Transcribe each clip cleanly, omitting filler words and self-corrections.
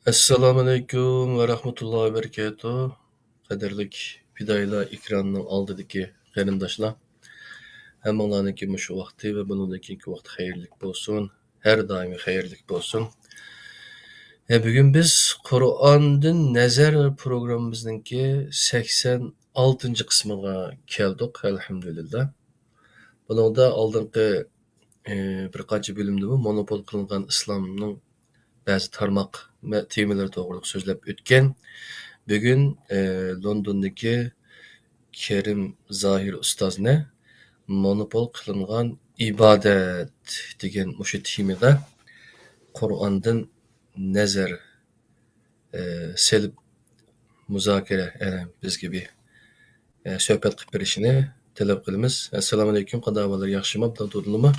Assalomu alaykum va rahmatullohi va barakatuh. Qadrlik Fidoylar ekranning oldidagi qarindoshlar, hammanglarniki mushu vaqti va bundan keyingi vaqt xayrli bo'lsin. Har doim xayrli bo'lsin. Bugun biz Qur'ondan nazar programmamizningki 86 qismiga keldik, alhamdulillah. Buningda oldingi bir qancha bo'limda monopol qilingan islomning ba'zi tarmoq temalar to'g'rida so'zlab o'tgan. Bugun Londondagi Kerim Zohir ustozni monopol qilingan ibodat degan o'sha temada Qur'ondan nazar selib muzokara bizga bir suhbat qilib berishini talab qilamiz. Assalomu alaykum, qanday yaxshimi? To'g'rimi?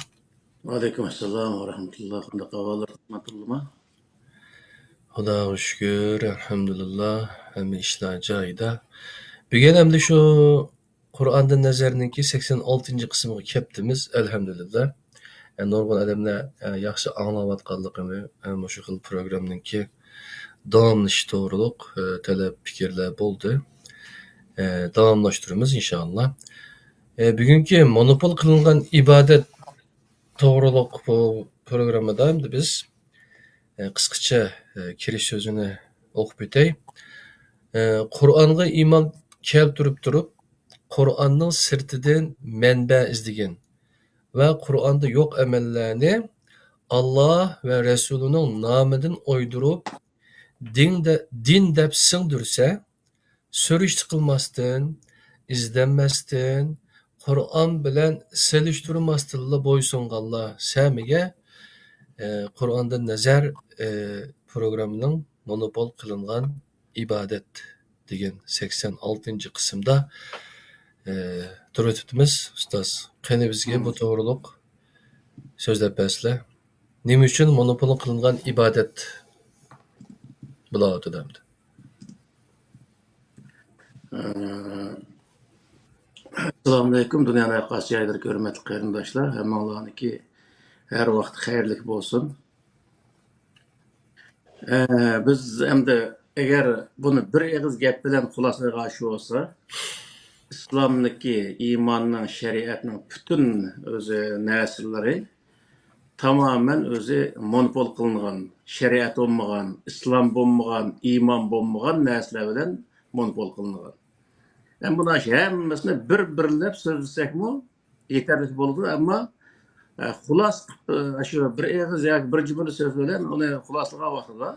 Aleyküm selam ve rahmetullah. Qanday qavalar rahmatullah. Xudoga shukr, alhamdulillah, hamma ishlar joyida. Bugun hamda shu Qur'ondan nazarninki 86 qismiga kelibdimiz, alhamdulillah. Nurg'un odamlar yaxshi anglayotganligini, shu xil programmninki davomlashi to'g'riliq talab fikrlar bo'ldi. Davomlashtiramiz inshaalloh. Bugungi monopol qilingan ibodat to'g'riliq bu programmada hamda biz qisqacha kirish so'zini o'qib o'tay. Qur'onga iymon keltirib turib, Qur'onning sirtidan manba izlagan va Qur'onda yo'q amallarni Alloh va Rasulining nomidan o'ydirib, din deb singdirsa, so'rishti qilmasdan, izlanmasdan, Qur'on bilan selishtirmasdan bo'ysunganlar samiga Qur'ondan nazar programmaning monopol qilingan ibodat degan 86-qismda turib o'tibmiz. Ustoz, qani bizga bu to'g'riliq so'zlab bersizlar. Nima uchun monopol qilingan ibodat bo'ladi demdi? Assalamu aleyküm. Dünyanın qarşı yaydır hörmətli qarindoshlar. Hammalarniki her vaqt xayrlik bo'lsin. Biz endi agar buni bir eg'iz gap bilan xulosaga shu olsa, islomniki, iymonning, shariatning butun o'zi narsalari tamamen o'zi monopol qilingan, shariat bo'lmagan, islom bo'lmagan, iymon bo'lmagan narsalar bilan monopol qilingan. Yani buna hammasini bir-birlab so'zlasakmi yetarli bo'ladi, ammo xulos shu bir eg'iz yoki bir jumla so'z bilan uni xuloslagan vaqtida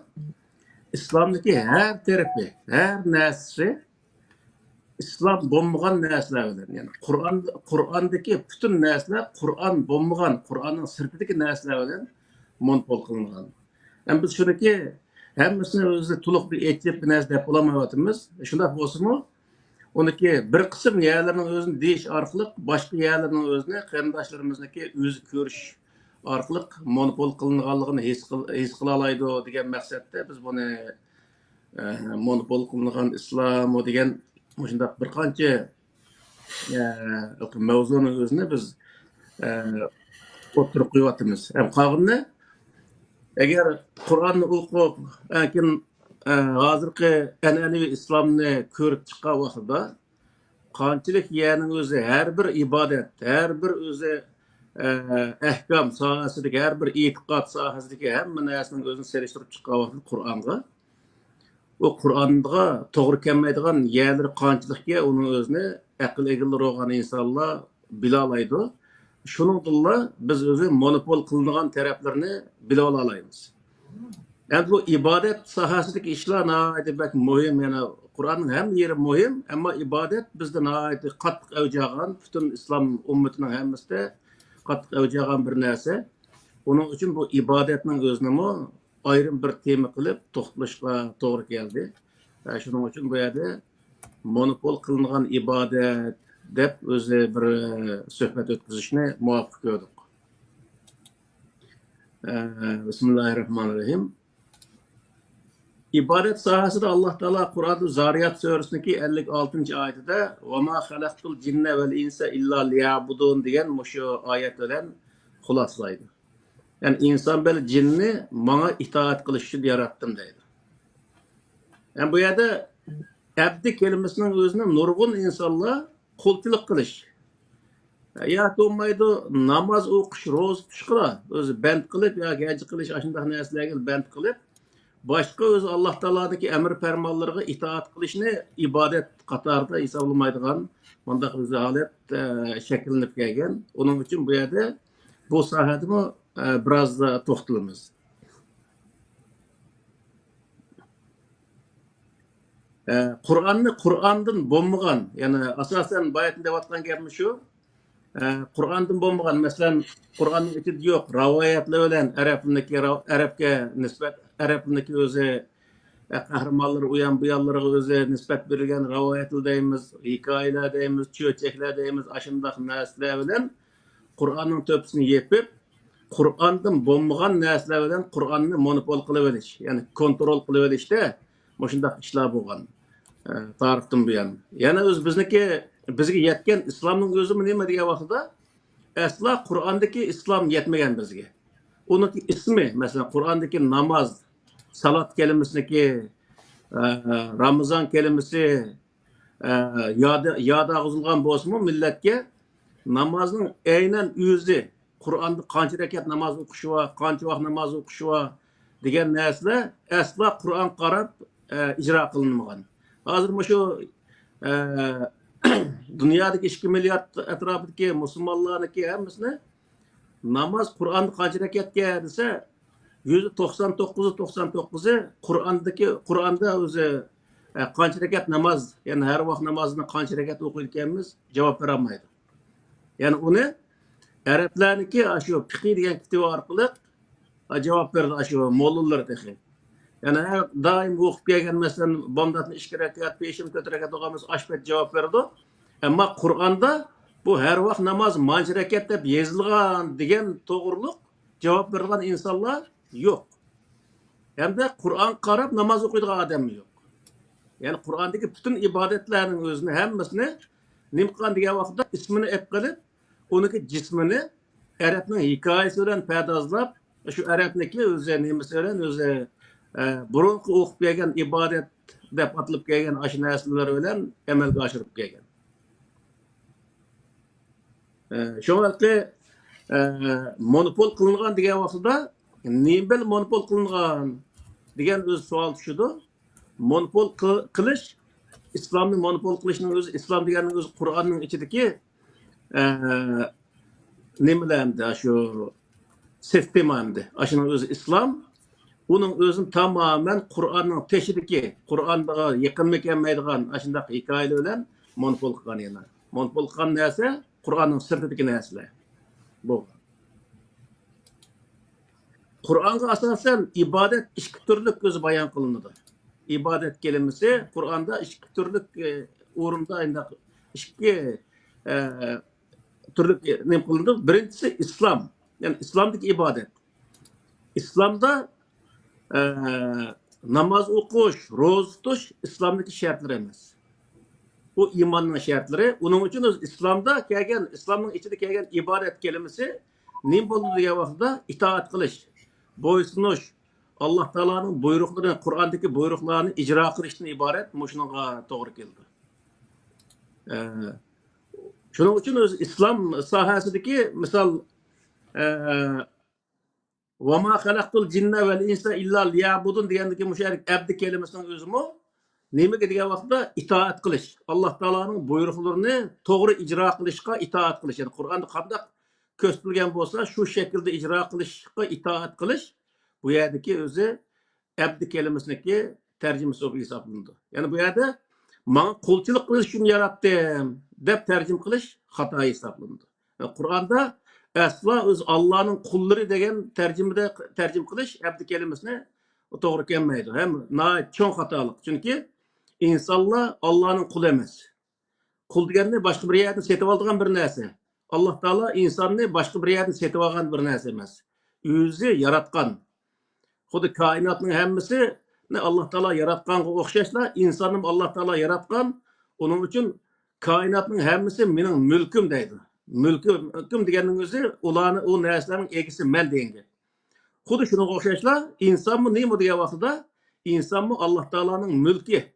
islomdagi har tarafi, har narsasi islom bo'lmagan narsalar bilan, ya'ni Qur'ondagi butun narsalar Qur'on bo'lmagan, Qur'onning sirtidagi narsalar bilan monopol qilingan. Yani biz shuniki hammasini o'zi to'liq bir aytib bir narsa deb olamayotimiz. Shunday bo'lsa-mu, uniki bir qism yerlarning o'zini deyish orqali boshqa yerlarning o'zini qarindoshlarimizniki o'zi ko'rish orqali monopol qilinganligini his qila oladi degan maqsadda biz buni monopol qilingan islom degan shunday bir qancha mavzuning o'zini biz o'tirib qo'yapmiz. Ham qolganini agar Qur'onni o'qib, lekin hozirgi an'anaviy islomni ko'rib chiqqan vaqtida qanchalik yerning o'zi har bir ibodat, har bir o'zi ahkam sohasidagi, har bir e'tiqod sohasidagi hamma narsaning o'zini selishtirib chiqqan vaqtda Qur'onga o Qur'onga to'g'ri kelmaydigan yerlari qanchalikga uni o'zini aql egalari bo'lgan insonlar bila oladi. Shuningdilla biz o'zi monopol qilingan taraflarni bila olamiz. Yani bu ibadet sohasidagi ishlar nihoyatda muhim, yana Qur'onning ham yeri muhim, ammo ibodat bizda nihoyatda qattiq avjagan, butun islom ummatining hammasida qattiq avjagan bir narsa. Buning uchun bu ibodatning o'zini ayrim bir tema qilib to'xtalishga to'g'ri keldi. Shuning uchun bu yerda monopol qilingan ibodat deb o'zi bir suhbat o'tkazishni muvaffaq ko'rdik. Bismillahirrahmanirrahim. İbadet sahasında Allah Teala Kur'an-ı Zariyat Suresi'ndeki 56. ayetinde وَمَا خَلَقْتُ الْجِنَّ وَالْاِنْسَ اِلَّا لِيَعْبُدُونَ diyen şu ayet ölen hulaslaydı. Yani insan böyle cinni bana itaat kılışı yarattım deydi. Yani bu yerda abdi keliməsinin özünə nurgun insanlar qulchilik qilish. Ya bo'lmaydi namoz o'qish, ro'za tutishqa o'zi band qilib yoki haj qilish shunday narsalarga band qilib boshqa o'zi Alloh taolodagi amr farmonlariga itoat qilishni ibodat qatorida hisoblamaydigan bundaq o'zi holat shakllanib kelgan. Uning uchun bu yerda bu sohadami biroz to'xtalamiz. Qur'onni Qur'ondan bo'lmagan, ya'ni asosan bayatda deyotgan gapim shu. Qur'ondan bo'lmagan, masalan, Qur'onning ichida yo'q rivoyatlar bilan arabga nisbat arabniki o'zi qahramonlar u ham bu yoqlarga o'zi nisbat berilgan rivoyatlar deymiz, hikoyalar deymiz, cho'chaklar deymiz, ashundaq narsalar bilan Qur'onning to'pisini yepib, Qur'ondan bo'lmagan narsalar bilan Qur'onni monopol qilib olish, ya'ni kontrol qilib olishda shundaq ishlar bo'lgan. Tarixdan bu yana. Yana o'z bizga yetgan islomning o'zi nima degan vaqtda aslo Qur'ondagi islom yetmagan bizga. Uning ismi, masalan, Qur'ondagi namoz, salat kelimasiniki, Ramazon kelimasi yoda yozilgan bo'lsa-mu millatga namozning aynan o'zi, Qur'onda qancha rakat namoz o'qish va qancha vaqt namoz o'qish va degan narsalar aslo Qur'on qarab ijro qilinmagan. Hozir shu dunyodagi 2 milliard atrofidagi musulmonlarniki hammasini namoz Qur'onda qancha rakatga desa, 99.99 Qur'onda o'zi qancha rakat namoz, ya'ni har vaqt namozni qancha rakat o'qiydi ekanmiz, javob bera olmaydi. Ya'ni uni arablarniki shu fiqh degan kitob orqali javob berdi shu mo'llinlar texi. Yani daim o'qib kelgan masalan bomdatni 2 rakat, 5 rakat o'qamiz, ashbat javob berdi. Ammo Qur'onda bu har vaqt namoz mancha rakat deb yozilgan degan to'g'riliq javob bergan insonlar yo'q. Hamda Qur'on qarab namoz o'qiydigan odam yo'q. Ya'ni Qur'ondagi butun ibodatlarning o'zini hammasini nim qilgan degan vaqtda ismini ep qilib, uniki jismini arabning hikoyasi bilan pardozlab, shu arabniki o'zi nimasi bilan o'zi burunqi o'qib kelgan ibodat deb atilib kelgan shu narsalar bilan amalga oshirib kelgan. Shuningdek, monopol qilingan degan vaqtda nima monopol qilingan degan o'z savol tushdi. Monopol qilish, islomni monopol qilishning o'zi, islom deganning o'zi Qur'onning ichidagi nimalarni shu sistemamdi. Shuning o'zi islom, uning o'zini tamoman Qur'onning teshidagi, Qur'onga yaqin kelmaydigan shunday hikoyalar bilan monopol qilgan yana. Monopol qilgan narsa Qur'onning sirtidagi narsalar. Bu. Qur'onga asosan ibodat 2 turlik o'zi bayon qilinadi. İbadet kelimesi Kur'an'da 2 türlük o'rinda 2 türlük ne kılındı? Birincisi İslam. Yani İslam'daki ibadet. İslam'da namaz okuş, roza tutuş İslam'daki şartları emas. Bu imanın şartları. Onun için İslam'da kelgen, İslam'ın içinde kelgen ibadet kelimesi ne buldu diye vaqtda itaat kılış, boysunuş, Allah Teala'nın buyruklarını, Kur'an'daki buyruklarını icra kılıştan ibaret, şununla doğru geldi. Şunun için İslam sahasındaki misal وَمَا خَلَقْتُ الْجِنَّ وَالْاِنْسَ اِلَّا لِيَعْبُدُونَ diyendeki müşerik abdi kelimesinin özümü neyme dediği vakitte itaat kılış. Allah Teala'nın buyruklarını doğru icra kılışka itaat kılış. Yani Kur'an'da kandak köstülgen olsa şu şekilde icra kılışka itaat kılış. Bu yerdeki özü abdi kelimesindeki tercümesi olarak hesaplandı. Yani bu yerde bana kulçuluk kılış şunu yarattım dep tercüm kılış hata hesaplandı. Yani Kur'an'da asla öz Allah'ın kulları degen tercüm kılış abdi kelimesine doğru gelmeydi. Hem çok hatalık. Çünkü insanlar Allah'ın kulu emas. Kul degenini başka bir yerden setip aldığın bir narsa. Allah Teala insanı başka bir yerden setip algan bir narsa emas. Özü yaratkan. Xudu kainatın hemmisi ne Allah Teala yaratkanға o'xshashla, insanım Allah Teala yaratkan. Onun için kainatın hemmisi mening mülküm deydi. Mülküm degenin özü ularni o narsalarning egisi men degan. Xudu shunga o'xshashla, insonmi nima degan vaqtida İnsanmı Allah Teala'nın mülki.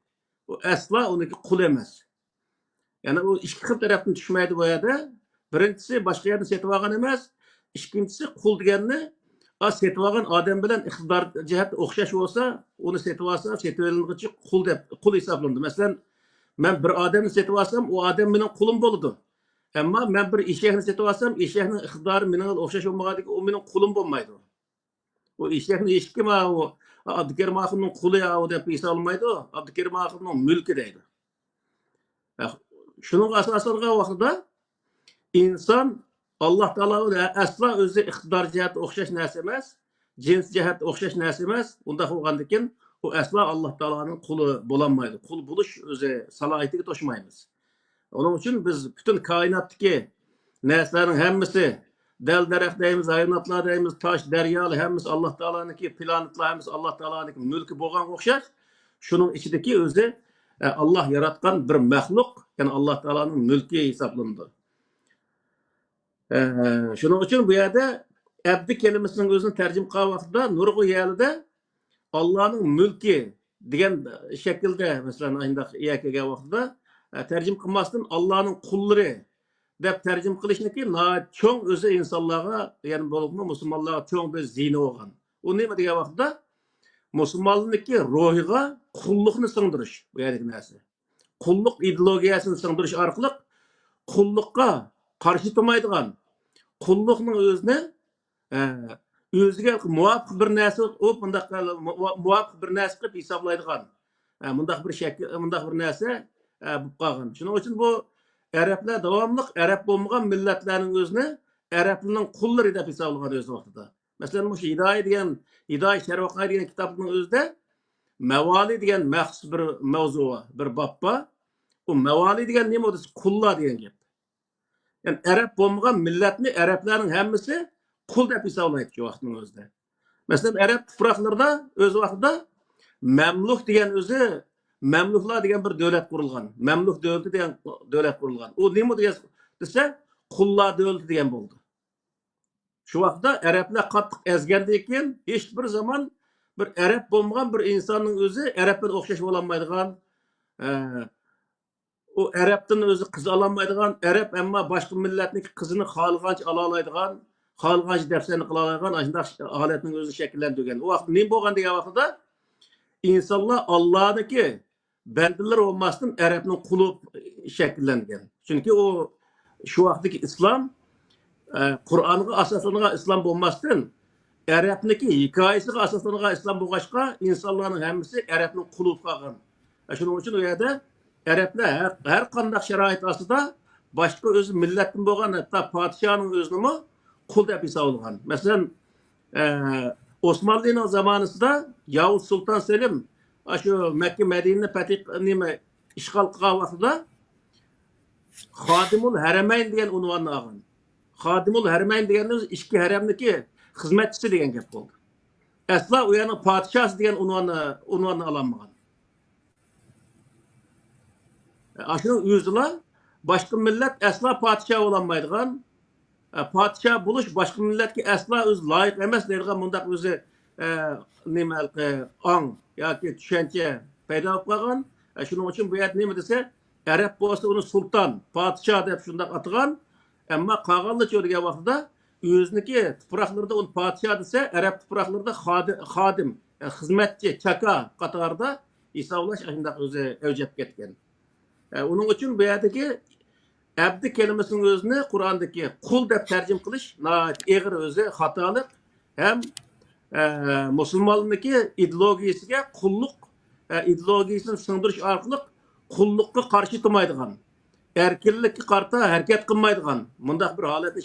O asla onunki kul emas. Yani o iki xil tarafdan düşmeydi bu yerde. Birincisi başka yerden setip algan emas. İkincisi kul deganni setip algan adam bilen iqtidar cihat o'xshash olsa, onu setip alsa, setip alınğıcı kul dep kul hesaplandı. Mesela ben bir adamı setip alsam, o adam benim kulum boludu. Ama ben bir eşekni setip alsam, eşeknin iqtidarı menga o'xshash olmagandan o mening qulim bo'lmaydi. O eşekni hech kim o Abdukerim Akın'ın kulu ya o dep hesaplanmaydi o. Abdukerim Akın'ın mülkü deydi. Şunun asasında vaqtida insan Allah Teala asla özü iqtidar cihati o'xshash narsa emas, cins cihati o'xshash narsa emas. Unda bo'lgandan o asla Allah Teala'nın kulu bo'lanmaydi. Kul buluş özü salohiyatiga to'shmaymiz. Onun için biz bütün kainatdagi narsalarning hammasi dal daraxt deymiz, hayvonotlar deymiz, taş, deryalar hammasi Allah Teala'nınki, planetlar hammasi Allah Teala'nınki mülkü bo'lgan o'xshash. Şunun içindeki özü Allah yaratgan bir mahluk, yani Allah Teala'nın mülkü hesaplandı. Şunun için bu yerde abdi kelimesinin özünü tercüm kılgan vaqtida nurg'u yerinde Allah'ın mülkü degan şekilde mesela ayındaq kelgan vaqtida tercüm kılmasdan Allah'ın kulları deb tercüm kılışniki çoğun özü insanlara yani bo'libmi musulmonlarga çoğun bir ziyni olgan. O nima degan vaqtida musulmonlikki ruhiga qulluqni singdirish bu yerdagi narsa. Qulluq ideologiyasini singdirish orqali qulluqqa qarshi turmaydigan, qulluqning o'zini o'ziga muvofiq bir narsa bundaq muvofiq bir narsa qilib hisoblaydigan bundaq bir shakl bundaq bir narsa bo'lib qolgan. Shuning uchun bu Arablar davomli Arab bo'lmagan millatlarning o'zini Arablarning qullari deb hisoblagan o'z vaqtida. Masalan, bu Hidoya degan Hidoya Sharvoqay degan kitobning o'zida Mavali degan maxsus bir mavzu var, bir bab bor. O Mavali degan nima o'zi qullar degan gap. Yani Arab bo'lmagan millatni Arablarning hammasi qul deb hisoblaydi shu vaqtning o'zida. Masalan, Arab tuproqlarida o'z vaqtida Mamluk degan o'zi Mamluklar degan bir davlat qurilgan. Mamluk davlati degan davlat qurilgan. O nima degan desa, qullar davlati degan bo'ldi. Şu vaqtda Arablar qattiq ezgandan keyin hech bir zaman bir Arab bo'lmagan bir insonning o'zi Arabga o'xshash bo'lolmaydigan, o Arabdan o'zi qiz ololmaydigan, Arab ammo boshqa millatning qizini xohlagancha ola oladigan, xohlagancha dafsani qila oladigan shunday holatning o'zi shakllantirgan. O vaqt nima bo'lgan degan vaqtda insonlar Allohniki bandalar olmasdan Arabning quli shakllangan. Chunki o şu vaqtdagi islom Qur'onga asoslangan islom bo'lmasdan Arabniki hikoyasiga asoslangan islom bo'lg'achqa insonlarning hammasi Arabning quli bo'lib qolgan. Shuning uchun u yerda Arablar har qanday sharoit ostida boshqa o'zi millatdan bo'lgan hatto podshoning o'zini qul deb hisoblagan. Masalan, Osmanlı'nın zamanında Yavuz Sultan Selim şu Mekke Medine'ni işgal qilgan vaqtida Xodimul Harameyn degan unvonni olgan. Xodimul Harameyn degani ichki haramniki xizmatchisi degan gap bo'ldi. Asla u yana podshoh degan unvonni ololmagan. Aşının özüla başka millet asla podshoh bo'lolmaydigan, podshoh bo'lish boshqa millatga asla o'z loyiq emas deydigan bundaq o'zi nima ong yoki tushuncha paydo bo'lib qolgan. Shuning uchun bu yerda nima desa, Arab bo'lsa uni sulton, podshoh deb shundoq atagan. Ammo qolganlar degan vaqtida o'ziniki tuproqlarda uni podshoh desa, Arab tuproqlarida xodim, xizmatchi, chaka qatorida hisoblash shundoq o'zi avjab ketgan. Onun için bu yerdeki abdi kelimesinin özünü Kur'an'daki kul deb tercüm kılış eğer özü hatalık hem Müslümanlıktaki ideolojisiga kulluk ideolojisini sındırış arkalık kullukka karşı durmaydigan, erkinlikka qarta hareket qilmaydigan mundaq bir holatni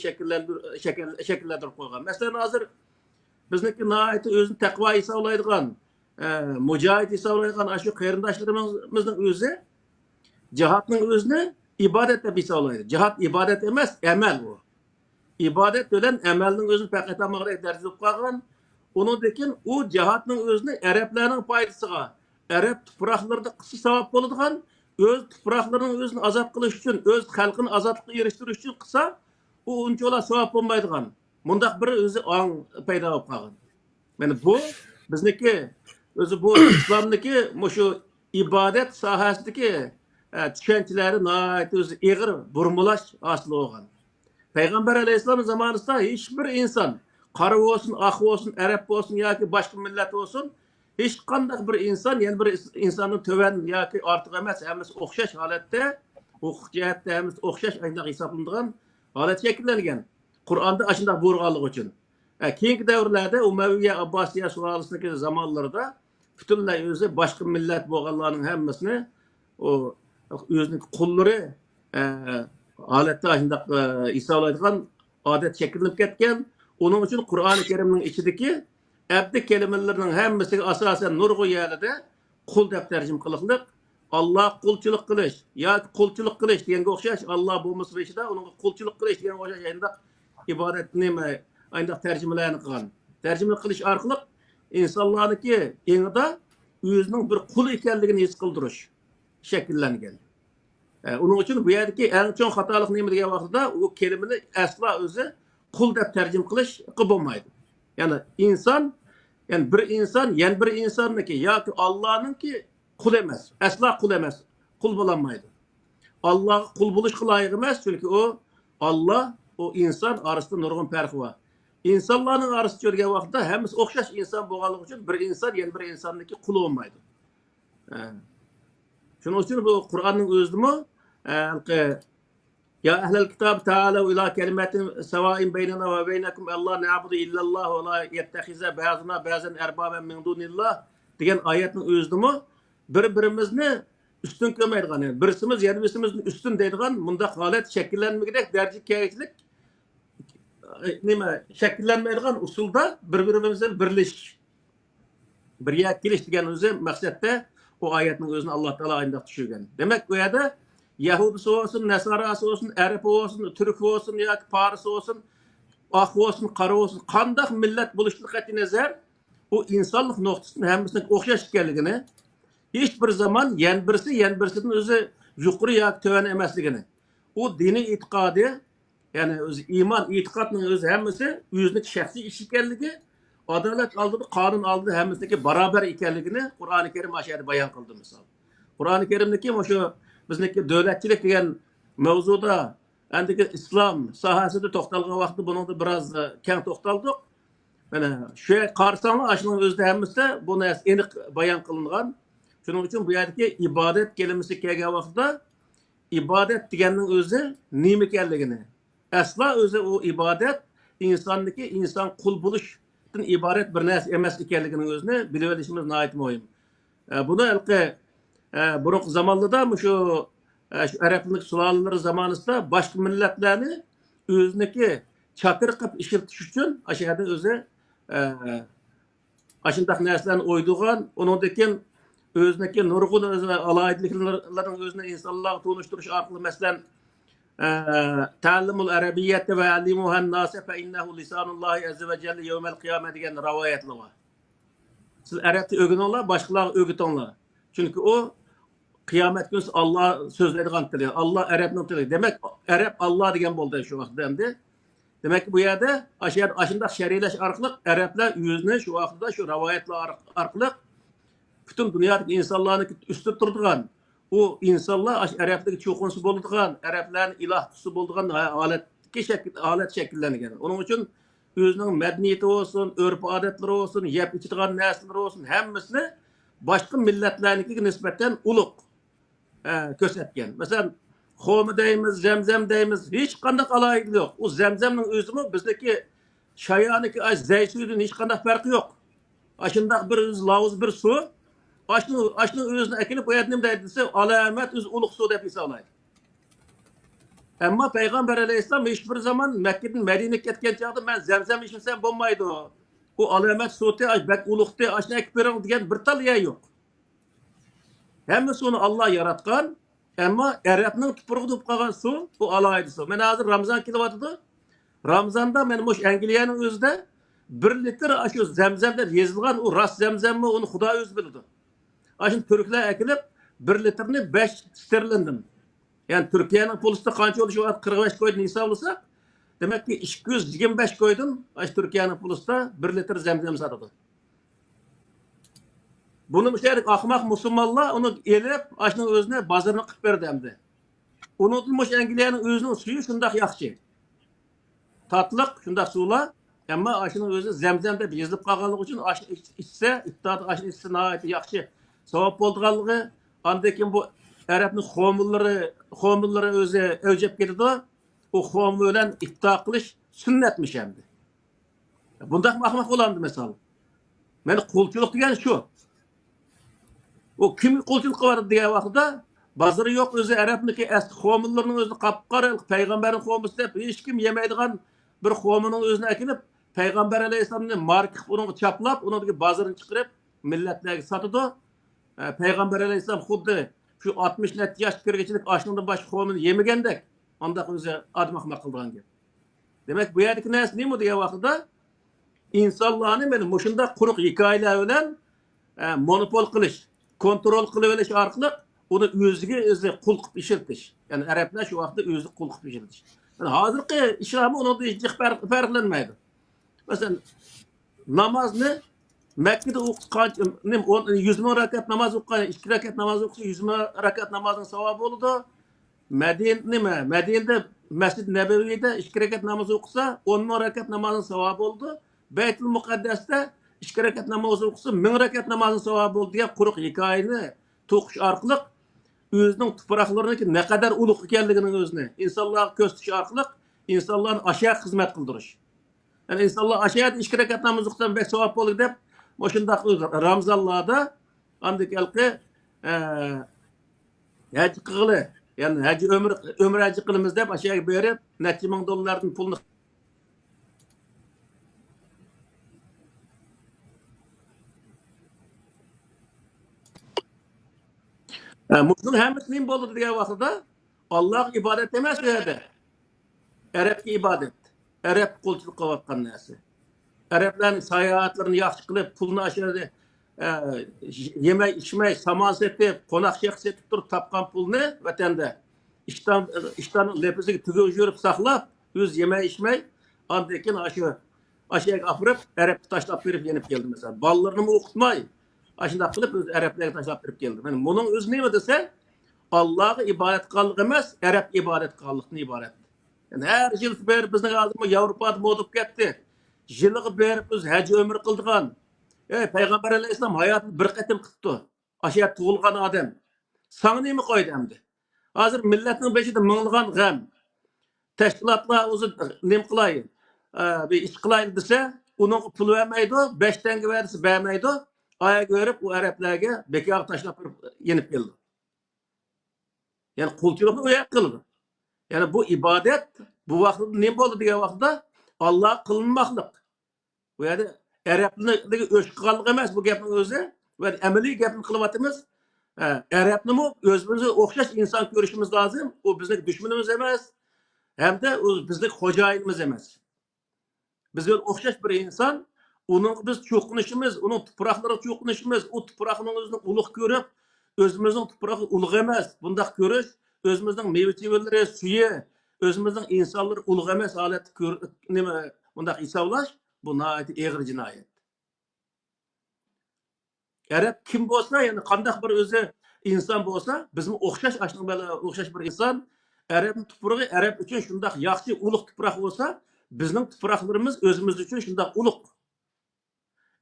shakllantirib qo'ygan. Masalan, hozir bizniki o'zini taqvo hisoblaydigan, mujohid hisoblaydigan shu qarindoshlarimizning o'zi cihatның özünü ibadet deb hisoblaydi. Cihat ibadet emas, emel bu. İbadet bilen emelning özünü faqat amag'da tarjib qilgan. Uningdan u cihatның özünü Arablarning foydasiga, Arab tuproqlarida qilsa savob bo'ladigan, o'z tuproqlarining o'zini azod qilish uchun, o'z xalqini azodlikka erishtirish uchun qilsa, u unchalar savob bo'lmaydigan. Bundaq bir o'zi ong paydo bo'lib qolgan. Mana bu bizniki Özü bu İslam'daki şu ibadet sahasındaki düşünceleri nayet özü eğir burmulaş aslı olgan. Peygamber Aleyhisselam zamanında hiçbir insan, karı olsun, ak olsun, Arap olsun ya ki başka millet olsun, hiç kandak bir insan, yani bir insanın töven ya ki artık emez, hemiz okşaş halette, hukuk cihette hemiz okşaş ayında hesaplandıgan halet şekillengen. Kur'an'da aşında buyurganlık için. Keyinki devirlerde Umayye Abbasiye sualısındaki zamanlarda bütünle özü başka millet boğalarının hemmesini o özünün kulları aletde aşında İsa olaydıgan adet şekillenip ketken. Onun için Kur'an-ı Kerim'in içindeki abdi kelimelerinin hemmesi asasen nurgu yerinde kul dep tercim kılıklık. Allah kulçuluk kılış. Ya kulçuluk kılış diyen okşaş. Allah bu mısrışda onun kulçuluk kılış diyen okşaş. Ayında ibadet neme ayında tercümelerini kılan. Tercüme kılış arkalık insanların ki yanında özünün bir kul ikenligini his kıldırış şekillengen. Onun için bu yerdeki en çok hatalık neymi degan vaqtida o kelimeni asla özü kul deb tercim qilish qilolmaydi. Yani insan, yani bir insan, yani bir insanniki yoki Allohninki kul emas, asla kul emas, kul bo'laolmaydi. Allohga kul bo'lishga loyiq emas, chunki o Alloh o inson orasida nurg'un farqi bor. İnsanlarning orasida ko'rgan vaqtda hammasi o'xshash inson bo'lganligi uchun bir inson yana bir insonniki qul bo'lmaydi. Shuning uchun bu Qur'onning o'zimi يا أهل الكتاب تعالوا إلى كلمة سواء بيننا وبينكم الله نعبد إلا الله ولا يتخذ بعضنا بعضا أربابا من دون الله degan oyatning o'zimi bir-birimizni ustun ko'rmaydigan, yani birisimiz yana birisimizni ustun deydigan bundaq holat shakllanmagidek darja kengchilik nima shakllanmaydigan usulda bir-birimizni birlashish, birga kelish degan o'zi maqsadda o oyatning o'zini Alloh taolo ayndaq tushirgan. Demak, bu yerda Yahudisi olsun, Nasarası olsun, Arap olsun, Türk olsun, ya Paris olsun, ak olsun, qara olsun, qandaq millet buluşluq qat'i nazar o insanlık noktasının hemmisinin okşaş ekanligini, hiçbir zaman yan birisinin özü yuqori yoki töven emasligini, o dini itiqadi, yani o'zi iman itiqadning o'zi hammasi o'zining shaxsiy ish ekanligi, adolat oldida, qonun oldida hammasiniki barobar ekanligini Qur'oni Karim mana shu yerda bayon qildi misol. Qur'oni Karimdagi o'sha bizniki davlatchilik degan mavzuda andiki islom sohasida to'xtalgan vaqtda buningda biroz keng to'xtaldik. Mana shu qarasanglar shuning o'zida hammasida bu narsa aniq bayon qilingan. Shuning uchun bu yerdagi ibodat kelimasi kelgan vaqtda ibodat deganning o'zi nima ekanligini, aslo o'zi u ibodat insonniki inson qul bo'lishdan iborat bir narsa emas ekanligini o'zini bilib olishimiz nihoyat muhim. Buni burungi zamonlarda shu arablik sulolalar zamonida boshqa millatlarni o'ziniki chaqir qilib ishirtish uchun o'sha yerda o'zi ashundaq narsalarni o'ydigan, undan keyin o'ziniki nurg'un aloyidliklarning o'zini insonlarga tunishtirish orqali masalan ta'limul arabiyyati va alimuhan nasa fa innahu lisanullohi azza va jalla yawmal qiyamah degan rivoyatlar bor. Siz arabni o'rganinglar, boshqalarga o'rgatinglar. Chunki o qiyomat kuni Allah so'zlaydigan tili, Allah Arabning tili. Demak, Arab Allah degan bo'ldi shu vaqtda endi. Demak, bu yerda ashundaq shari'lash orqali arablar o'zini shu vaqtda shu rivoyatlar orqali butun dunyodagi insonlarni ustida turadigan, u insonlar arabdagi cho'qinsi bo'ladigan, arablarning ilohchisi bo'ladigan holat shakllangan. Uning uchun o'zining madaniyati bo'lsin, urf-odatlari bo'lsin, yeb ichadigan narsalari bo'lsin, hammasini boshqa millatlarnikiga nisbatan ulug' ko'rsatgan. Masalan, xo'mi deymiz, zamzam deymiz, hech qanday aloyidlik yo'q. U zamzamning o'zimi bizniki shayoniki zaytunidan hech qanday farqi yo'q. Ashundaq bir lavuz bir suv, ashni o'zini akilib qo'yadi nima deydi desa, alomat o'z ulug' suv deb hisoblaydi. Ammo payg'ambar alayhissalom hech bir zaman Makkadan Madinaga ketgan chog'da men zamzam ichmasam bo'lmaydi. Bu alomat suvti, bak ulug'ti, ashni akib bering degan bir tal yer yo'q. Hammasini Allah yaratgan, ammo Arabning tuprog'i bo'lib qolgan suv, bu aloyid suv. Mana hozir Ramazon kelyapti. Ramazonda men mush Angliyaning o'zida 1 litr shu zamzam deb yozilgan, u rost zamzammi, uni Xudo o'zi biladi. Ashun turklar akilib 1 litrni 5 sterlindan. Yani Türkiye'nin pulisi qancha bo'lishi 45 ko'ydin hisoblasak, demak ki 225 ko'ydin, Türkiye'nin pulisida 1 litr zamzam sotadi. Bunu müşerik ahmak Müslümanlar onu elip aşının özüne bazarını kıp verdi emdi. Unutulmuş Angliyanın özünün suyu şundak yakçı. Tatlıq, şundaq sular. Amma aşının özü zemzemde bezilib qalğanlığı üçün aşını içsə, iqtidarı aşını içsə nəhayət yaxşı savab bolğanlığı. Andan keyin bu Ərəbnin xomulları özü öcəb ketdi. O xomul bilan ittihad qilish sünnətmiş endi. Bundaq ahmaq olandı misal. Məni qulçuluq degan şu. O kim qulçuluq qiladi degan vaqtda bazarı yo'q o'zi Arabniki asli xomillarning o'zini qapqara payg'ambarning xomisi deb hech kim yemaydigan bir xomining o'zini akinib payg'ambar alayhissalomni mark qilib uni chaplab uniki bozorini chiqarib millatlarga sotadi. Payg'ambar alayhissalom xuddi shu 60 necha yosh kirgichilik oshnidan boshqa xomini yemagandek undaq o'zi admaqma qilgan gap. Demak bu yerdagi narsa nima degan vaqtda insonlarni mana mushunda quruq hikoyalar bilan monopol qilish, kontrol qilib olish orqali onu o'ziga o'zi qul qilib ishirtish. Ya'ni arablar shu vaqtda o'zi qul qilib ishirtish. Yani hozirgi islomi undan hech farqlanmaydi. Masalan, namozni Makkada o'qigan 100 ming rakat namoz o'qigan, 2 rakat namoz o'qisa 100 ming rakat namozning savobi bo'ladi. Madinada Masjid Nabaviyda 2 rakat namoz o'qisa 10 ming rakat namozning savobi bo'ldi. Baytul Muqaddasda 2 rakat namoz o'qisa 1000 rakat namozning savobi bo'ldi degan quruq hikoyani to'qish orqali o'zining tuproqlariniki ne kadar ulug' ekanligining o'zini insonlarga ko'rsatish orqali insonlarni ashaq xizmat qildirish. Yani insonlar ashaq 2 rakat namoz o'qisan bek savob bo'ladi deb shundaq Ramzonlarda andikalqi haj qilg'ili, ya'ni haj umr haj qilamiz deb ashaq berib necha ming dollardan pulni Bunun hammasi nima bo'ldi degan vaqtda Alloh ibodat emas bu yerda. Arabga ibodat. Arab qulchilik qilayotgan narsa. Arablarning sayohatlarini yaxshi qilib, pulni ashiradi, yemay, ichmay, saman setib, qo'noq shayx setib turib topgan pulni vatanda ishdan lepisiga tugib yurib saqlab, o'z yemay, ichmay, andan keyin ashyaga olib Arabga tashlab berib yenib keldi masalan. Bolalarni o'qitmay, ashunday qilib o'z Arablarga tashlab berib keldi. Mana buning o'zi nima desa, Allohga ibodat qilganlik emas, Arab ibodat qilganlikdan iborat. Yani her yıl berip bizning hozir Yevropada modib ketdi. Yiliga berip biz haj ömür qildigan. Payg'ambar alayhissalom hayotini bir qatim qildi. Ashya tug'ilgan odam. Sana nima qo'ydi endi? Hozir millatning beshida minglagan g'am. Tashkilotlar o'zi nima qilay? Bir ish qilay desa, uning puli bermaydi, 5 tanga bersa bermaydi. Aya ko'rib u arablarga bekor tashlab yenib keldi. Yani qulchilikni u yoq qildi. Yani bu ibadet bu vaqtda ne bo'ldi degan vaqtda Alloh qilinmoqlik. Bu yerda Arablarga o'ch qilganlik emas bu gapning o'zi va amaliy gapni qilyapmiz. Arabni o'zimizga o'xshash inson ko'rishimiz lozim. U bizning dushmanimiz emas, hamda u bizning xo'jayinimiz emas. Bizga o'xshash bir inson, uning biz cho'qinishimiz, uning tuproqlariga cho'qinishimiz, u tuproqning o'zini ulug' ko'rib, o'zimizning tuprog'i ulug' emas, bundaq ko'rish özümüzün meyve-çevirleri, suyu, özümüzün insanları ulug' emas holatda nima bundaq hisoblash bu nihoyat og'ir jinoyat. Arab kim bo'lsa, ya'ni qandaq bir o'zi inson bo'lsa, bizga o'xshash ashning bilan o'xshash bir inson, Arabning tuprog'i Arab uchun shundaq yaxshi ulug' tuproq bo'lsa, bizning tuproqlarimiz o'zimiz uchun shundaq ulug'.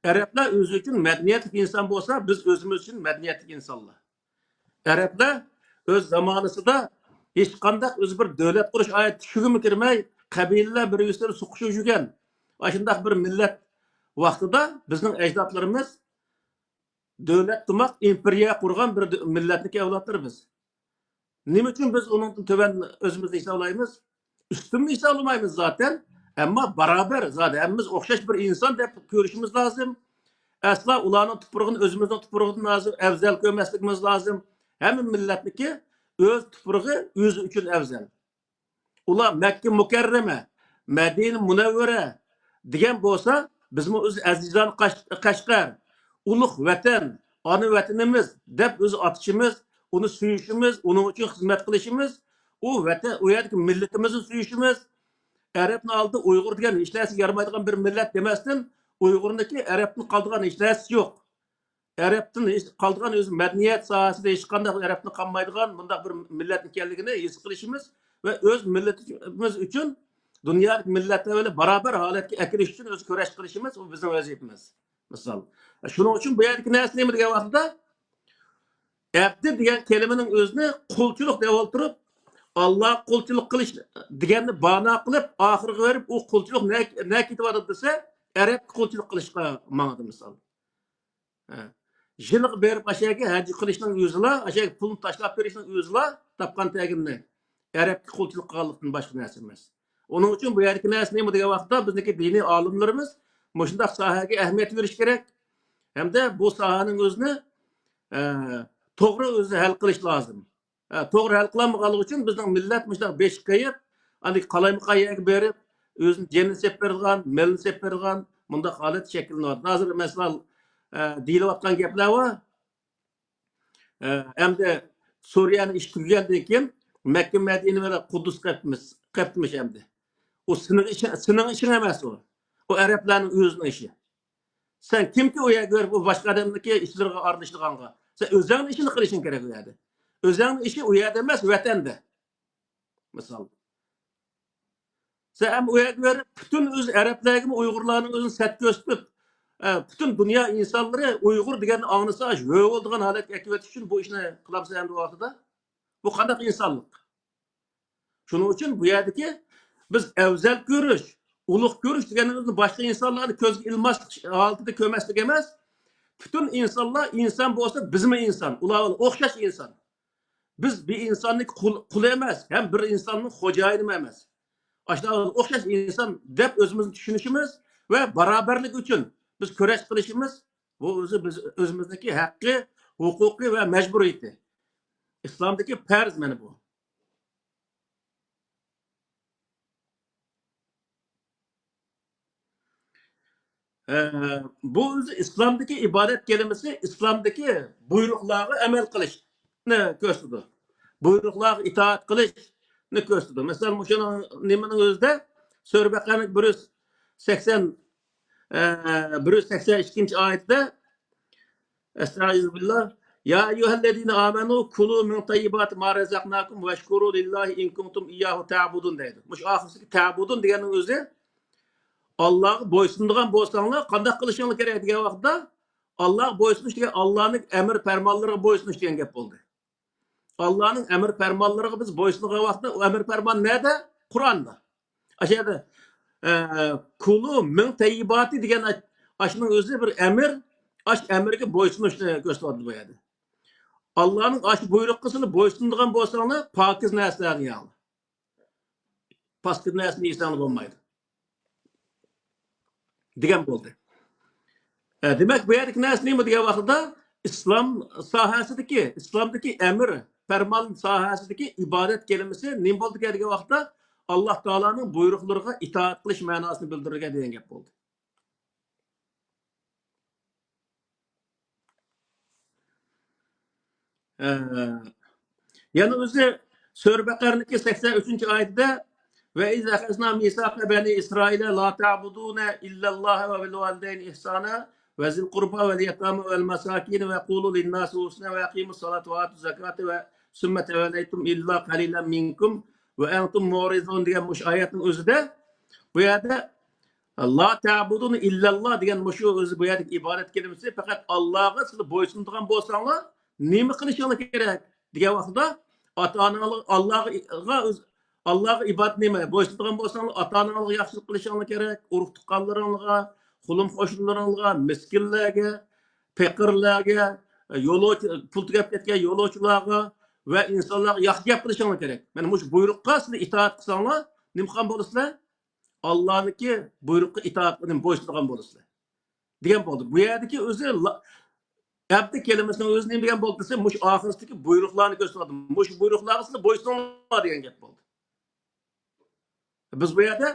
Arablar o'zi uchun madaniyatli inson bo'lsa, biz o'zimiz uchun madaniyatli insonlar. Arablar öz zamanısında hiç kandak öz bir devlet kuruş ayet düşüğümü kirmey, kabileler bir üstleri sokuşu yügen. Aşındak bir millet vaxtıda bizim ecdatlarımız devlet tumak, imperiya kurgan bir milletlik evlatlar biz. Nim için biz onun töven özümüzde hesaplayımız? Üstünlüğü hesaplamayımız zaten. Ama beraber zaten hepimiz okşaş bir insan da görüşümüz lazım. Asla ulanın tuprağın özümüzden tuprağın lazım. Evzel görmeslikimiz lazım. Hem milletniki öz tuprağı özü üçün evzel. Ular Mekke Mukarreme, Medine Munevvere degan bo'lsa, bizmi o'z azizan Qashqar, ulug' vatan, ona vatanimiz deb o'z atishimiz, uni suyishimiz, uning uchun xizmat qilishimiz, u vatan, u yerdagi millatimizni suyishimiz, Arabni oldi Uyg'ur degan hech narsa yaramaydigan bir millat demasdan, Uyg'urniki Arabni qoldigan hech narsa yo'q. Arabdan hech qolgan o'zi madaniyat sohasida hech qanday Arabni qolmaydigan bundaq bir millat ekanligini his qilishimiz va o'z millatimiz uchun dunyolik millatlar bilan barobar holatga akirish uchun o'zi kurash qilishimiz bu bizning vazifamiz. Misol. Shuning uchun bu yerdagi narsa nima degan vaqtda abdi degan kelimaning o'zini qulchilik deb o'tirib Alloh qulchilik qilish deganni bano qilib oxiriga berib u qulchilik ne ketyapti desa arab qulchilik qilishga mangdi misol. Yıllık berip aşağıya hacı kılışının yüzüla, aşağıya pulunu taşlap verişinin yüzüla tapkan teginni. Arap kulçuluk kalıptın başka nersi emas. Onun için bu yerki nersi neymi diye vaxtda bizdeki dini alimlerimiz muşundaq sahaya ehemmiyet veriş gerek. Hem de bu sahanın özünü toğru özü hal kılış lazım. Toğru hal kılanmagalık için bizden millet muşundaq beşik kayıp, hani kalayımı kayıya berip, özünü cenini sep bergan, melini sep bergan, bundaq halet şeklinde var. Nazır mesela deyilayotgan gaplar var. Hamda Suriyani ish tugagandan keyin Makka Madina bilan Quddus qaptimish hamda. O sening ishing emas o. O arablarning o'zining ishi. Sen kimki o yerga berib o boshqa odamniki ishlariga aralashtirganga. Sen o'zingning ishini qilishing kerak u yerda. O'zingning ishi u yerda emas, vatanda. Misol. Sen ham u yerga berib butun o'z arablarga Uyg'urlarning o'zini sat ko'rsatib bütün dünya insanları Uygur deganni anglasa, yo'q bo'lgan holatga kelib uchun bu ishni qilamsa endi vaqtida. Bu qanday insonlik? Shuning uchun bu yerdagi biz afzal ko'rish, ulug' ko'rish deganimizni boshqa insonlarni ko'zga ilmaslik holatida ko'rmaslik emas. Bütün insonlar inson bo'lsa, bizmi inson, ular o'xshash inson. Biz bir insonning quli emas, ham bir insonning xo'jayini emas. Aşağı o'xshash inson deb o'zimizni tushunishimiz va barobarlik uchun biz kurash qilishimiz bu o'zi biz o'zimizdagi haqqi, huquqi va majburiyati. Islomdagi farz mana bu. Bu o'zi islomdagi ibodat kelimasi islomdagi buyruqlarga amal qilishni ko'rsatadi. Buyruqlarga itoat qilishni ko'rsatadi. Masalan, shuni nimaning o'zida Sura Baqaraning 182 oyatda Estağfirullah. Ya eyyühellezine amenu kulu min tayyibati ma razaqnakum veşkuru lillahi in kuntum iyyahu ta'budun deydi. Muş ahirisi ta'budun deganing o'zi Allah'a boysunduğan bolsanglar qanday qilishinglar kerak degan vaqtda Allah boysunish degan Allohning amr farmonlariga boysunish degan gap bo'ldi. Allohning amr farmonlariga biz boysungan vaqtda o amr farmon nerede? Qur'onda. Aşağıda kulu min tayyibati degan aşının o'zi bir amr aş əmrə boysunuşni göstərdi bu yerdə. Allah'ın aş buyruqçısını boysunduğan bolsanglar pakiz nəslərini yağlı. Paskiz nəslərini insanlıq olmaydı. Degan bo'ldi. Demak bu yerdagi narsa nima degan vaqtda islom islomdagi amr farmon sohasidagi ibodat kelimasi nima bo'ldi degan vaqtda Alloh taolaning buyruqlariga itoat qilish ma'nosini bildirgan degan gap bo'ldi. Yani o'zi Sura Baqaraning 83-oyatida ve iz akhazna misaqa bani Isroila la ta'buduna illalloh va bil validayni ihsana ve zil qurba vel yatama vel masakin ve qulu lin nasi husna ve aqimus salata ve atuz zakata ve summa tawallaytum illa qalilan minkum ve antum mu'ridun degan mush oyatning o'zida bu yerda la ta'buduna illalloh degan mushu o'zi bu yerdagi ibodat kelimasi faqat Allohga sizlar bo'ysunadigan bo'lsanglar nima qilishinglar kerak degan vaqtda ota-onalar Allah'a ibadet nima bo'ysunadigan bo'lsanglar ota-onalarga yaxshilik qilishinglar kerak, urug' tuqqanlaringga, qulum qo'shnilaringga, miskinlarga, faqirlarga, yo'lovchi pul tugab ketgan yo'lovchilarga va insonlarga yaxshi gap qilishinglar kerak. Mana shu buyruqqa sizlar itoat qilsanglar, nima qilgan bo'lasizlar? Allah'niki buyruqqa itoat qilib bo'ysunadigan bo'lasizlar. Degan bo'ldi. Bu yerdagi o'zi abdi keliməsinin özü nima degan bo'ldi desa, mush oxirsidagi buyruqlarni ko'rsatadi. Mush buyruqlarga sizlar bo'ysuninglar degan gap bo'ldi. Biz bu yerda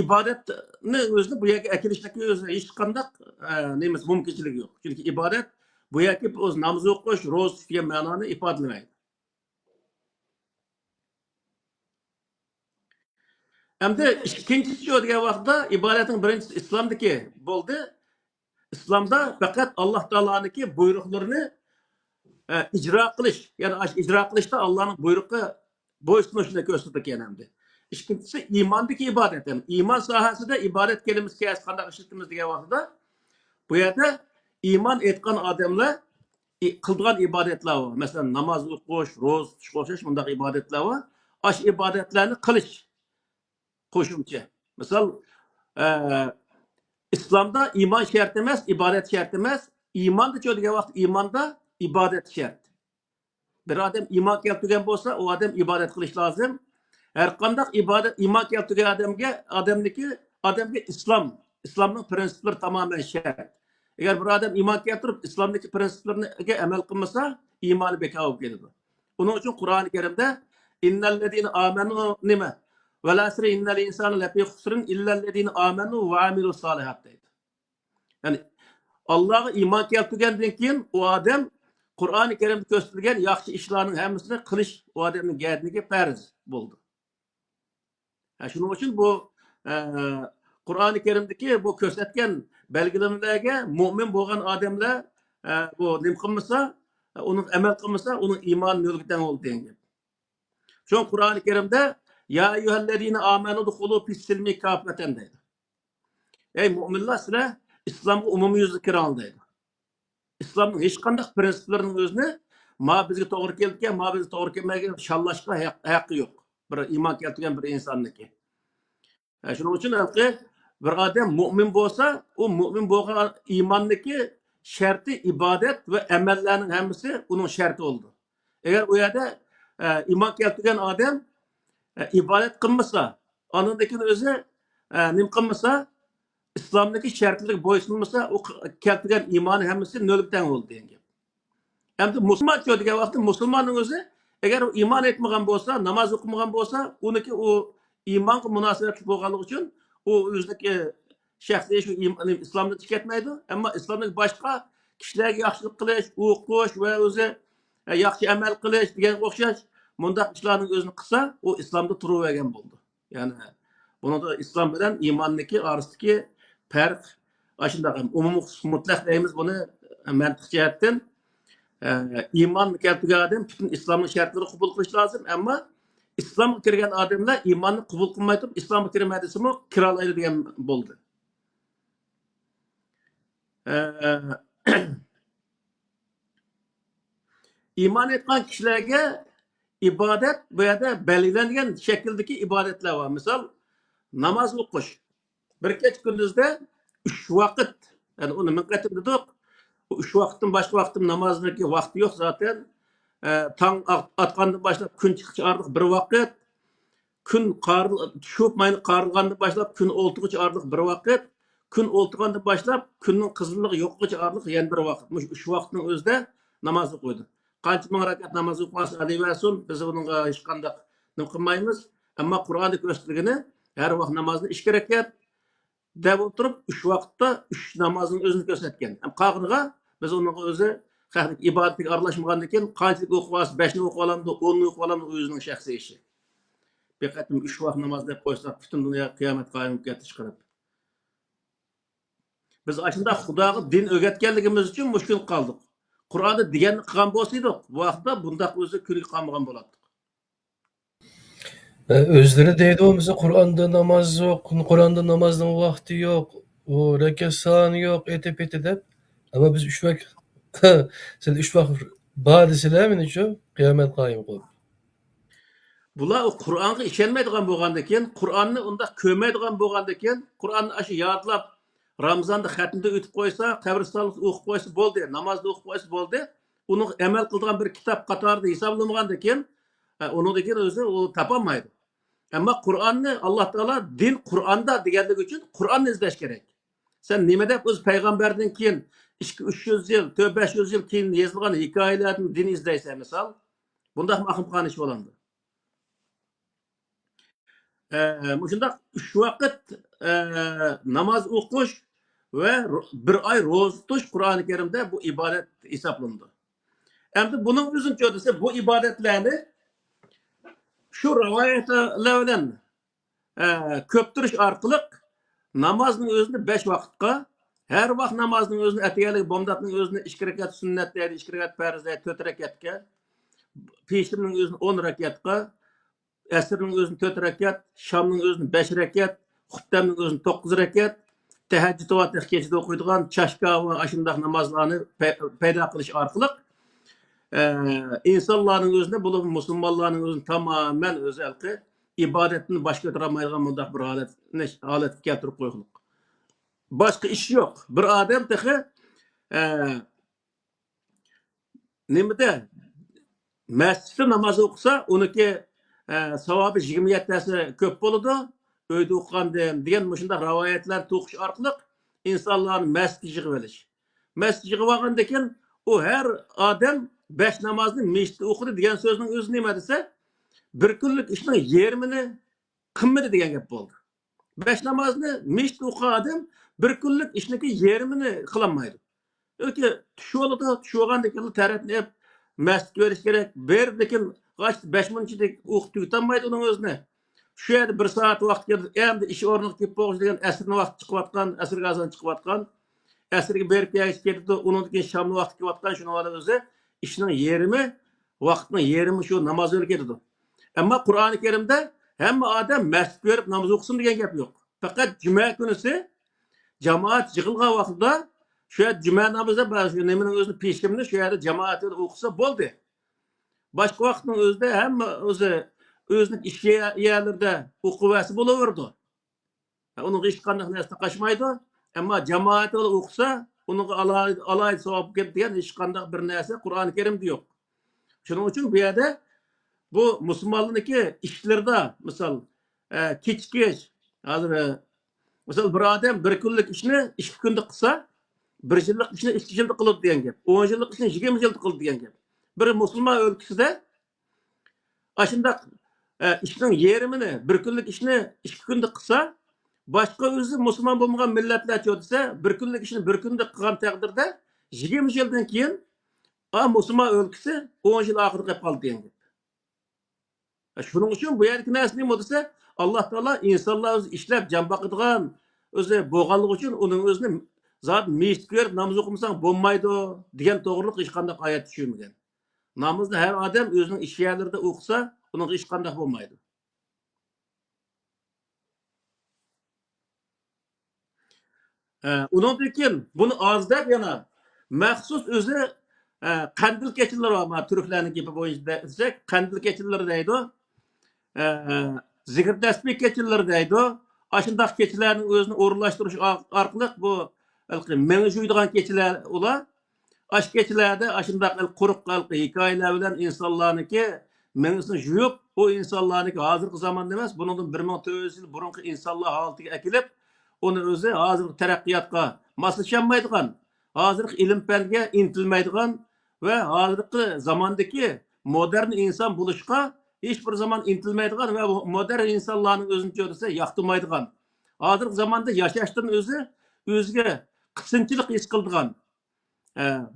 ibodatni o'zini bu yerga akilishlikka o'zi hech qanday nemiz mumkinchilik yo'q. Chunki ibodat bu yerga o'z namoz o'qish, ro'za tutish degan ma'noni ifodalamaydi. Hamda ikkinchisi shu degan vaqtda ibodatning birinchisi islomdagi bo'ldi. islomda faqat Alloh taoloning buyruqlarini icra qilish, ya'ni icra qilishda Allohning buyrug'i bo'ysunishni ko'rsatgan hamda. Ikkinchisi iymondagi ibodat. Yani iymon sohasida ibodat kelimasi qanday ishlatamiz degan vaqtda bu yerda iymon etgan odamlar qilgan ibodatlar var. Mesela namoz o'qish, ro'za tutish qo'shish bunday ibodatlar var. Aş ibadetlerini qilish qo'shimcha. Misal İslamda iman şart emas, ibadet şart emas. İman da degan vaqt imanda ibadet şart. Bir adam iman keltirgan bo'lsa, o adam ibadet qilish lozim. Her qanday ibadet iman keltirgan odamga islomning prinsiplari tamoman shart. Agar bir odam iymon keltirib islomdagi prinsiplarga amal qilmasa, iymoni bekor bo'lib ketadi. Buning uchun Qur'oni Karimda innallazina amanu nima va lasri innal insana lafi khusrin illallazina amanu va amilus solihat deydi. Yani Allah'a iman keltirgandan keyin o odam Qur'oni Karimda ko'rsatilgan yaxshi ishlarning hammasini qilish o odamning gardiniga farz bo'ldi. Shuning uchun bu Qur'oni Karimdagi bu ko'rsatgan belgilemelerge mu'min bo'lgan odamlar bu nima qilmasa, uning amal qilmasa, uning iymoni noldan bo'ldi degan. Şu Qur'oni Karimda ya ayyuhallazina amanu dukhulu fis-silmi kafatan deydi. Ey mu'minlar sizlar islomga umumiy yuzda kira ol deydi. İslamning hech qanday prinsiplarining o'zini ma bizga to'g'ri kelgan, ma bizga to'g'ri kelmagan shallashga haqqi yo'q. Bir iymon keltirgan bir insonniki. Shuning uchun bir odam mu'min bo'lsa, u mu'min bo'lgan iymonniki sharti ibodat va amallarning hammasi uning sharti bo'ldi. Agar u yerda iymon keltirgan odam ibodat qilmasa, onindagi o'zi nima qilmasa, islomdagi shartlarga bo'ysunmasa, u keltirgan iymoni hammasi noldan bo'ldi degan. Endi musulmon degan vaqtda musulmonning o'zi agar u iymon etmagan bo'lsa, namoz o'qimagan bo'lsa, uniki u iymonga munosabatli bo'lganligi uchun u o'zidagi shaxsiy shu islomni ketmaydi, ammo islomning boshqa kishilarga yaxshilik qilish, o'qish va o'zi yaxshi amal qilish degan o'xshash bundaq ishlarning o'zini qilsa, u islomda turavergan bo'ldi. Ya'ni bunda islom bilan iymonniki orasidagi farq shunday umumiy mutlaq deymiz buni mantiq jihatdan iymon keltirgan odam butun islomning shartlarini qabul qilish lozim, ammo İslam'a kirgan adamlar imanını qabul qilmay turib islomga kirmadisimi kira oladi degan bo'ldi. İman etgan kishilarga ibodat bu yerda belgilangan shakldagi ibodatlar bor. Misol namoz o'qish. Bir kech kunduzda 3 vaqt, ya'ni uni min qatim dedik. Bu 3 vaqtdan boshqa vaqtim namozniki vaqti yo'q zaten. Tang atqandan başlap kun chiqish orliq bir vaqt, kun tushib mayli qarilgandan başlap kun o'ltirg'icha orliq bir vaqt, kun o'ltirgandan başlap kunning qizilligi yo'qqicha orliq yana bir vaqt. Mush 3 vaqtning o'zida namoz o'qiydi. Qancha ming rakat namoz o'qisa alayversin, biz bunga hech qanday nima qilmaymiz. Ammo Qur'onda ko'rsatilgani har vaqt namozni 2 rakat deb o'tirib 3 vaqtda 3 namozning o'zini ko'rsatgan. Qag'irga biz uning o'zi ibadatga aralashmagandan keyin qanchalik o'qib olsa, 5 ni o'qib olamdi, 10 ni o'qib olamdi, o'zining shaxsiy ishi. Bir qatim 3 vaqt namoz deb qo'ysak, butun dunyo qiyomat qoyim bo'lib chiqarib. Biz ashunda Xudoga din o'rgatganligimiz uchun mushkul qoldik. Qur'onda deganni qilgan bo'lsaydik, bu vaqtda bundaq o'zi kurik qolmagan bo'lardik. Özleri deydi o bize Kur'an'da namaz yok, Kur'an'da namazın vakti yok, o rekat sağını yok, eti dep. Ama biz 3 vakit, sen 3 vakit badisiler mi şu kıyamet kayım koyup. Bular Qur'onga ishonmaydigan bo'lgandan keyin, Qur'onni unda ko'rmaydigan bo'lgandan keyin, Qur'onni aşı yodlab Ramazonda xatmda o'tib qo'ysa, qabristonda o'qib qo'ysa bo'ldi, namozda o'qib qo'ysa bo'ldi. Uni amal qilgan bir kitob qatorida hisoblamagandan keyin, unidagi o'zi u topolmaydi. Ammo Qur'onni Alloh taolo din Qur'onda deganligi uchun Qur'onni izlash kerak. Sen nima deb o'z payg'ambardan keyin 200-300 yil, 400-500 yil keyin yozilgan hikoyalarni din izlaysan misol, bundaq mahim qanish bo'ladi. Shunda 3 vaqt namoz o'qish va bir oy ro'za tutish Qur'oni Karimda bu ibodat hisoblandi. Endi buning o'zini ko'rsa bu ibodatlarni shu rivoyatlar bilan ko'ptirish orqali namozning o'zini 5 vaqtga, Her vaqt namazning o'zini atiyalik bomdatning o'zini 2 rakat sunnat deydi, 2 rakat farz deydi, 4 rakatga, peshimning o'zini 10 rakatga, asrning o'zini 4 rakat, shamning o'zini 5 rakat, xuttamning o'zini 9 rakat, tahajjud vaqti kechida o'qiydigan chashka va ashundaq namozlarni paydo qilish orqali insonlarning o'zini, bu musulmonlarning o'zini tamoman o'zi ibodatni boshqa ko'tarolmaydigan bunday bir holatga keltirib qo'ydik. Boshqa ish yo'q. Bir odam texi nimada masjidda namoz o'qisa, uniki savobi 27 tasi ko'p bo'ladi. Uyda o'qigandan degan shunday rivoyatlar to'qish orqali insonlarni masjidga yig'ib olish. Masjidga yig'ib olgandan keyin u har odam 5 namozni masjidda o'qidi degan so'zning o'zi nima desa, bir kunlik ishning yarmini qilmadi degan gap bo'ldi. 5 namozni masjidda o'qigan odam bir kunlik ishniki yarmini qilolmaydi. Yoki tushib oladi, tushib olgandan keyin tarafni masjidga berish kerak. Bir lekin 5 minutlik o'qib tugatolmaydi uning o'zini. Shu yerda 1 soat vaqt keldi, endi ish o'rniga kelib bo'lish degan asrni vaqt chiqayotgan, asrga azon chiqayotgan, asrga berib kelish ketdi, undan keyin shamni vaqt kelayotgan, shuni o'zi ishning yarmi, vaqtning yarmi shu namoz o'rniga ketadi. Ammo Qur'oni Karimda hamma odam masjidga berib namoz o'qisin degan gap yo'q. Faqat juma kunisi jamoat yig'ilgan vaqtda shu yerda juma namozida shu nimaning o'zini peshimni shu yerda jamoat o'qisa bo'ldi. Boshqa vaqtning o'zida hamma o'zining ish yerlarida o'quvasi bo'laverdi. Uning hech qanday narsa qo'shmaydi, ammo jamoat o'qisa, uning alayhi savob kelib degan hech qanday bir narsa Qur'oni Karimda yo'q. Shuning uchun bu yerda bu musulmonlarniki ishlarda misol kechkish hozir misol bir odam bir kunlik ishni 2 kunda qilsa, 1 yillik ishni 2 yilda qiladi degan gap. 10 yillik ishni 20 yilda qiladi degan gap. Bir musulmon o'lkasida ashundaq ishning yarmini, bir kunlik ishni 2 kunda qilsa, boshqa o'zi musulmon bo'lmagan millatlar desa, bir kunlik ishni bir kunda qilgan taqdirda 20 yildan keyin musulmon o'lkasi 10 yil oxirida qolib qoldi degan gap. Shuning uchun bu yerdagi narsa nima desa, Alloh taolo insonlar o'zi ishlab jon boqadigan o'zi bo'lganligi uchun uning o'zini zot masjidga berib namoz o'qimasang bo'lmaydi degan to'g'riliq hech qanday oyat tushunmagan. Namozni har odam o'zining ish yerlarida o'qisa, uning hech qanday bo'lmaydi. Undan keyin buni ozdab yana maxsus o'zi qandil kechalari bor, turklarning gapi bo'yicha desak, qandil kechalari deydi. Zikr tasbih kechalari deydi. Ashundaq kechalarning o'zini o'rinlashtirish orqali bu meni juydigan kechalar ular. Aş kechalarda ashundaq quruq hikoyalar bilan insonlarniki menisini juyib, o insonlarniki hozirgi zamonda emas, bundan 1400 yil burungi insonlar holatiga akilib, uni o'zi hozirgi taraqqiyotga moslasholmaydigan, hozirgi ilm-fanga intilmaydigan va hozirgi zamondagi modern inson bo'lishga hech bir zaman intilmaydigan va modern insonlarning o'zini ko'rsa yoqtirmaydigan. Hozirgi zamonda yashashdan o'ziga qisqinchilik his qiladigan.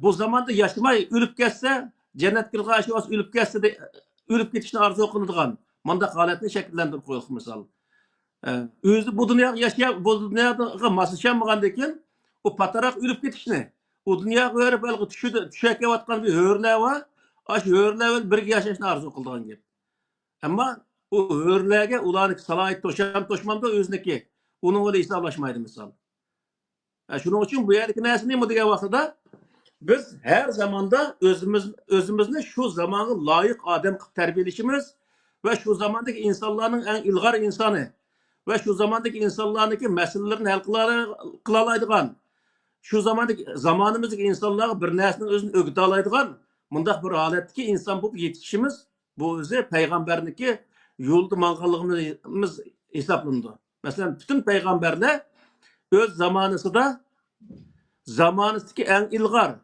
Bu zamanda yaşamay ölüp geçse, cennetke karşı olsa ölüp geçse de ölüp geçişini arzu kıladigan. Manda haletini şekillendirip koyuyoruz misal. Özü bu dünyada yaşayan, bu dünyada maslaşanmagandan keyin o patarak ölüp geçişini, o dünyaya verip belki düşek yavatkan bir hörler var, aş hörler bir yaşayışını arzu kıladigan gibi. Ama o hörlerge ulanık salayet toşmamda özündeki, onun öyle hesaplaşmaydı misal. Şunun için bu yerdeki neyse ne mi diye vakıda biz her zamanda özümüzni şu zamanı layık adam terbiyelişimiz ve şu zamandaki insanların en ilgar insanı ve şu zamandaki insanlardaki meselelerini hal kılalaydıgan, şu zamandaki zamanımızdaki insanlara bir nesinin özünü ögüte alaydıgan, mundaq bir haletki insan bu yetişimiz, bu özü peygamberniki yolda mangalığımız hesaplandı. Mesela bütün peygamberler öz zamanıdaki en ilgar,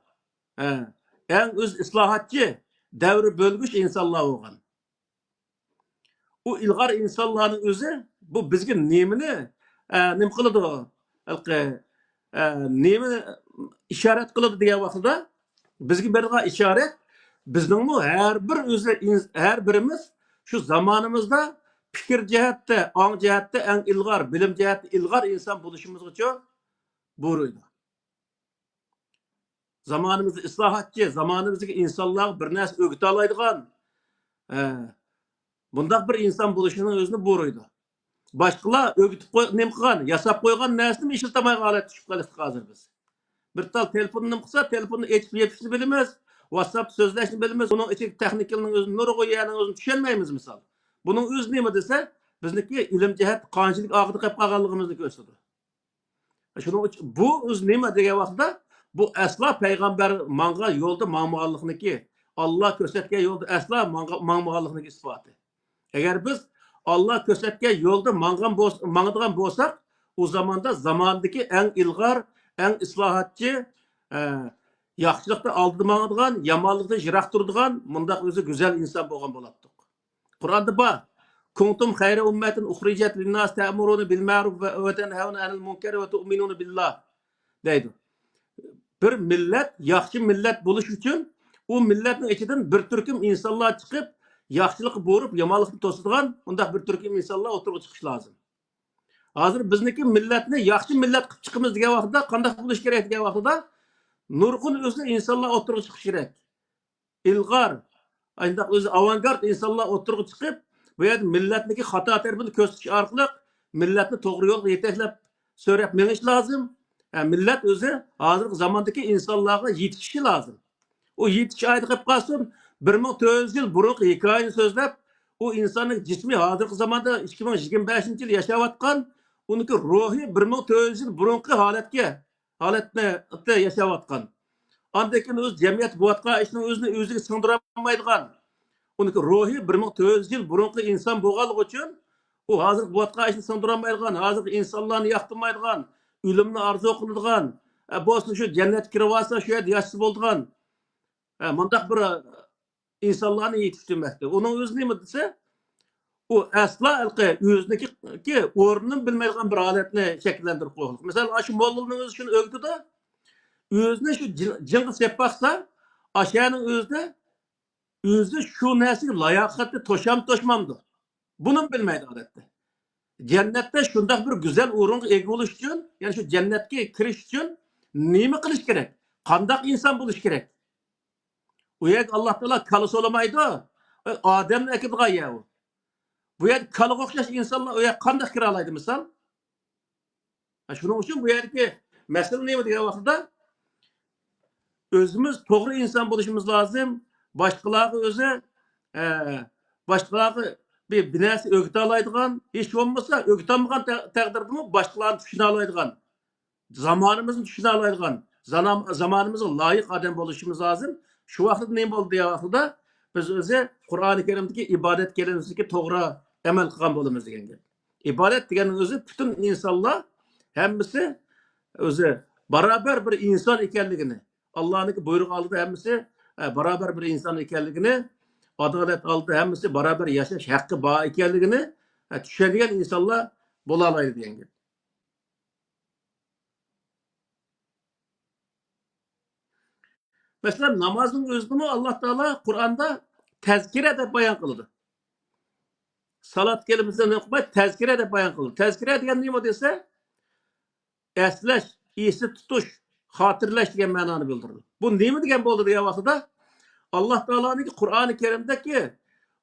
en öz islahatçı, devri bölgüç insanlar olgan. O ilgar insanların özü, bu bizge nemini, nem kılıdı, nemini işaret kılıdı diye vakıda, bizge berga işaret, bizden bu her birimiz, şu zamanımızda fikir cihette, an cihette en ilgar, bilim cihette ilgar insan buluşumuz için buyuruydu. zamanımızda islohotchi, zamonimizdagi insonlar bir narsa o'gita oladigan, bundaq bir inson bo'lishini o'zini bo'raydi. Boshqalar o'gitib nima qilgan, yasab qo'ygan narsani ishlatmay holatga tushib qoldik hozir biz. Bir tal telefonni nima qilsa, telefonni echib yepishni bilamiz, WhatsApp so'zlashni bilamiz, uning ichidagi texnikaning o'zini nurg'oyaning o'zini tushunmaymiz misol. Buning o'zi nima desa, bizniki ilm jihat qanchalik og'ida qolib qolganligimizni ko'rsatadi. Shuning uchun bu o'zi nima degan vaqtda bu aslo payg'ambar manga yo'lda mangmaganlikniki, Alloh ko'rsatgan yo'lda aslo mangmaganlikniki isboti. Agar biz Alloh ko'rsatgan yo'lda mangadigan bo'lsak, u zamonda zamondagi eng ilg'or, eng islohotchi, yaxshilikda oldida mangadigan, yomonlikdan yiroq turadigan, bundaq o'zi go'zal inson bo'lgan bo'lardik. Qur'onda bor. Kuntum khayra ummatin ukhrijat lin-nas ta'muruna bil ma'ruf va tanhauna 'anil munkar va tu'minuna billah deydi. Bir millat, yaxshi millat bo'lish uchun u millatning ichidan bir turkum insonlar chiqib, yaxshilikni bo'rib, yomonlikni to'sadigan undaq bir turkum insonlar o'tirib chiqish lozim. Hozir bizniki millatni yaxshi millat qilib chiqamiz degan vaqtda qanday bo'lish kerak degan vaqtda nurg'un o'zi insonlar o'tirib chiqish kerak. İlg'or, ayndaq o'zi avangard insonlar o'tirib chiqib, bu yerda millatniki xato tarafini ko'rsatish orqali millatni to'g'ri yo'lga yetaklab so'rab menish lozim. Millat o'zi hozirgi zamondagi insonlarga yetishishi lozim. O yetish ayda qilib qolsin, 1400 yil burungi hikoyani so'zlab, u insonning jismi hozirgi zamonda 2025-yil yashayotgan, uniki ruhi 1400 yil burungi holatni yashayotgan. Andakin o'z jamiyat bo'layotgan ishni o'ziga singdira olmaydigan, uniki ruhi 1400 yil burungi inson bo'lganligi uchun u hozir bo'layotgan ishni singdira olmaydigan, hozirgi insonlarni yoqtirmaydigan, o'limni orzu qiladigan, bo'lsa shu jannatga kirib olsa, shu yerda yashab bo'ladigan, mundaq bir insonlarni yetishtirmoqda. Uning o'zi nima desa, u aslo o'ziniki o'rnini bilmaydigan bir holatni shakllantirib qo'ygan. Masalan, shu mollaning o'zi shuni o'g'tida, o'zini shu jinga sepaqsa, ashaning o'zi shu narsaga layoqatli to'shmamdi. Buni bilmaydi odatda. Jannatda shunday bir go'zal o'ringa ega bo'lish uchun, ya'ni shu jannatga kirish uchun nima qilish kerak? Qanday inson bo'lish kerak? U yerda Alloh taolo kala so'lamaydi. Odamni akadigan yer u. Bu yerda kalaga o'xshash insonlar u yerga qanday kira oladi misol? Shuning uchun bu yerdagi masala nima degan vaqtda o'zimiz to'g'ri inson bo'lishimiz lozim. Boshqalarga o'zi boshqalarga bir narsa o'g'ita oladigan, hech bo'lmasa o'g'ita olmagan taqdirda boshqalarni tushuna oladigan, zamonimizni tushuna oladigan, zamonimizga loyiq odam bo'lishimiz lozim. Shu vaqtda nima bo'ldi degan vaqtda biz o'zi Qur'oni Karimdagi ibodat kelimasiga to'g'ri amal qilgan bo'lamiz degan gap. Ibodat deganing o'zi butun insonlar hammasi o'zi barobar bir inson ekanligini, Allohning buyrug'i oldida hammasi barobar bir inson ekanligini, adolat oldida hammasi barobar yashash haqqi bor ekanligini tushunadigan insonlar bo'la oladi degan gap. Mesela namazın özünü Allah Teala Kur'an'da tezkire de bayan kıldı. Salat kelimesinden okuma tezkire de bayan kıldı. Tezkire diyen neyim o dese? Esleş, iyisi tutuş, hatırlaş diyen mananı bildirdi. Bu neyim diyen bu oldu diye vakıda? Allah Teala'nın Kur'an-ı Kerim'deki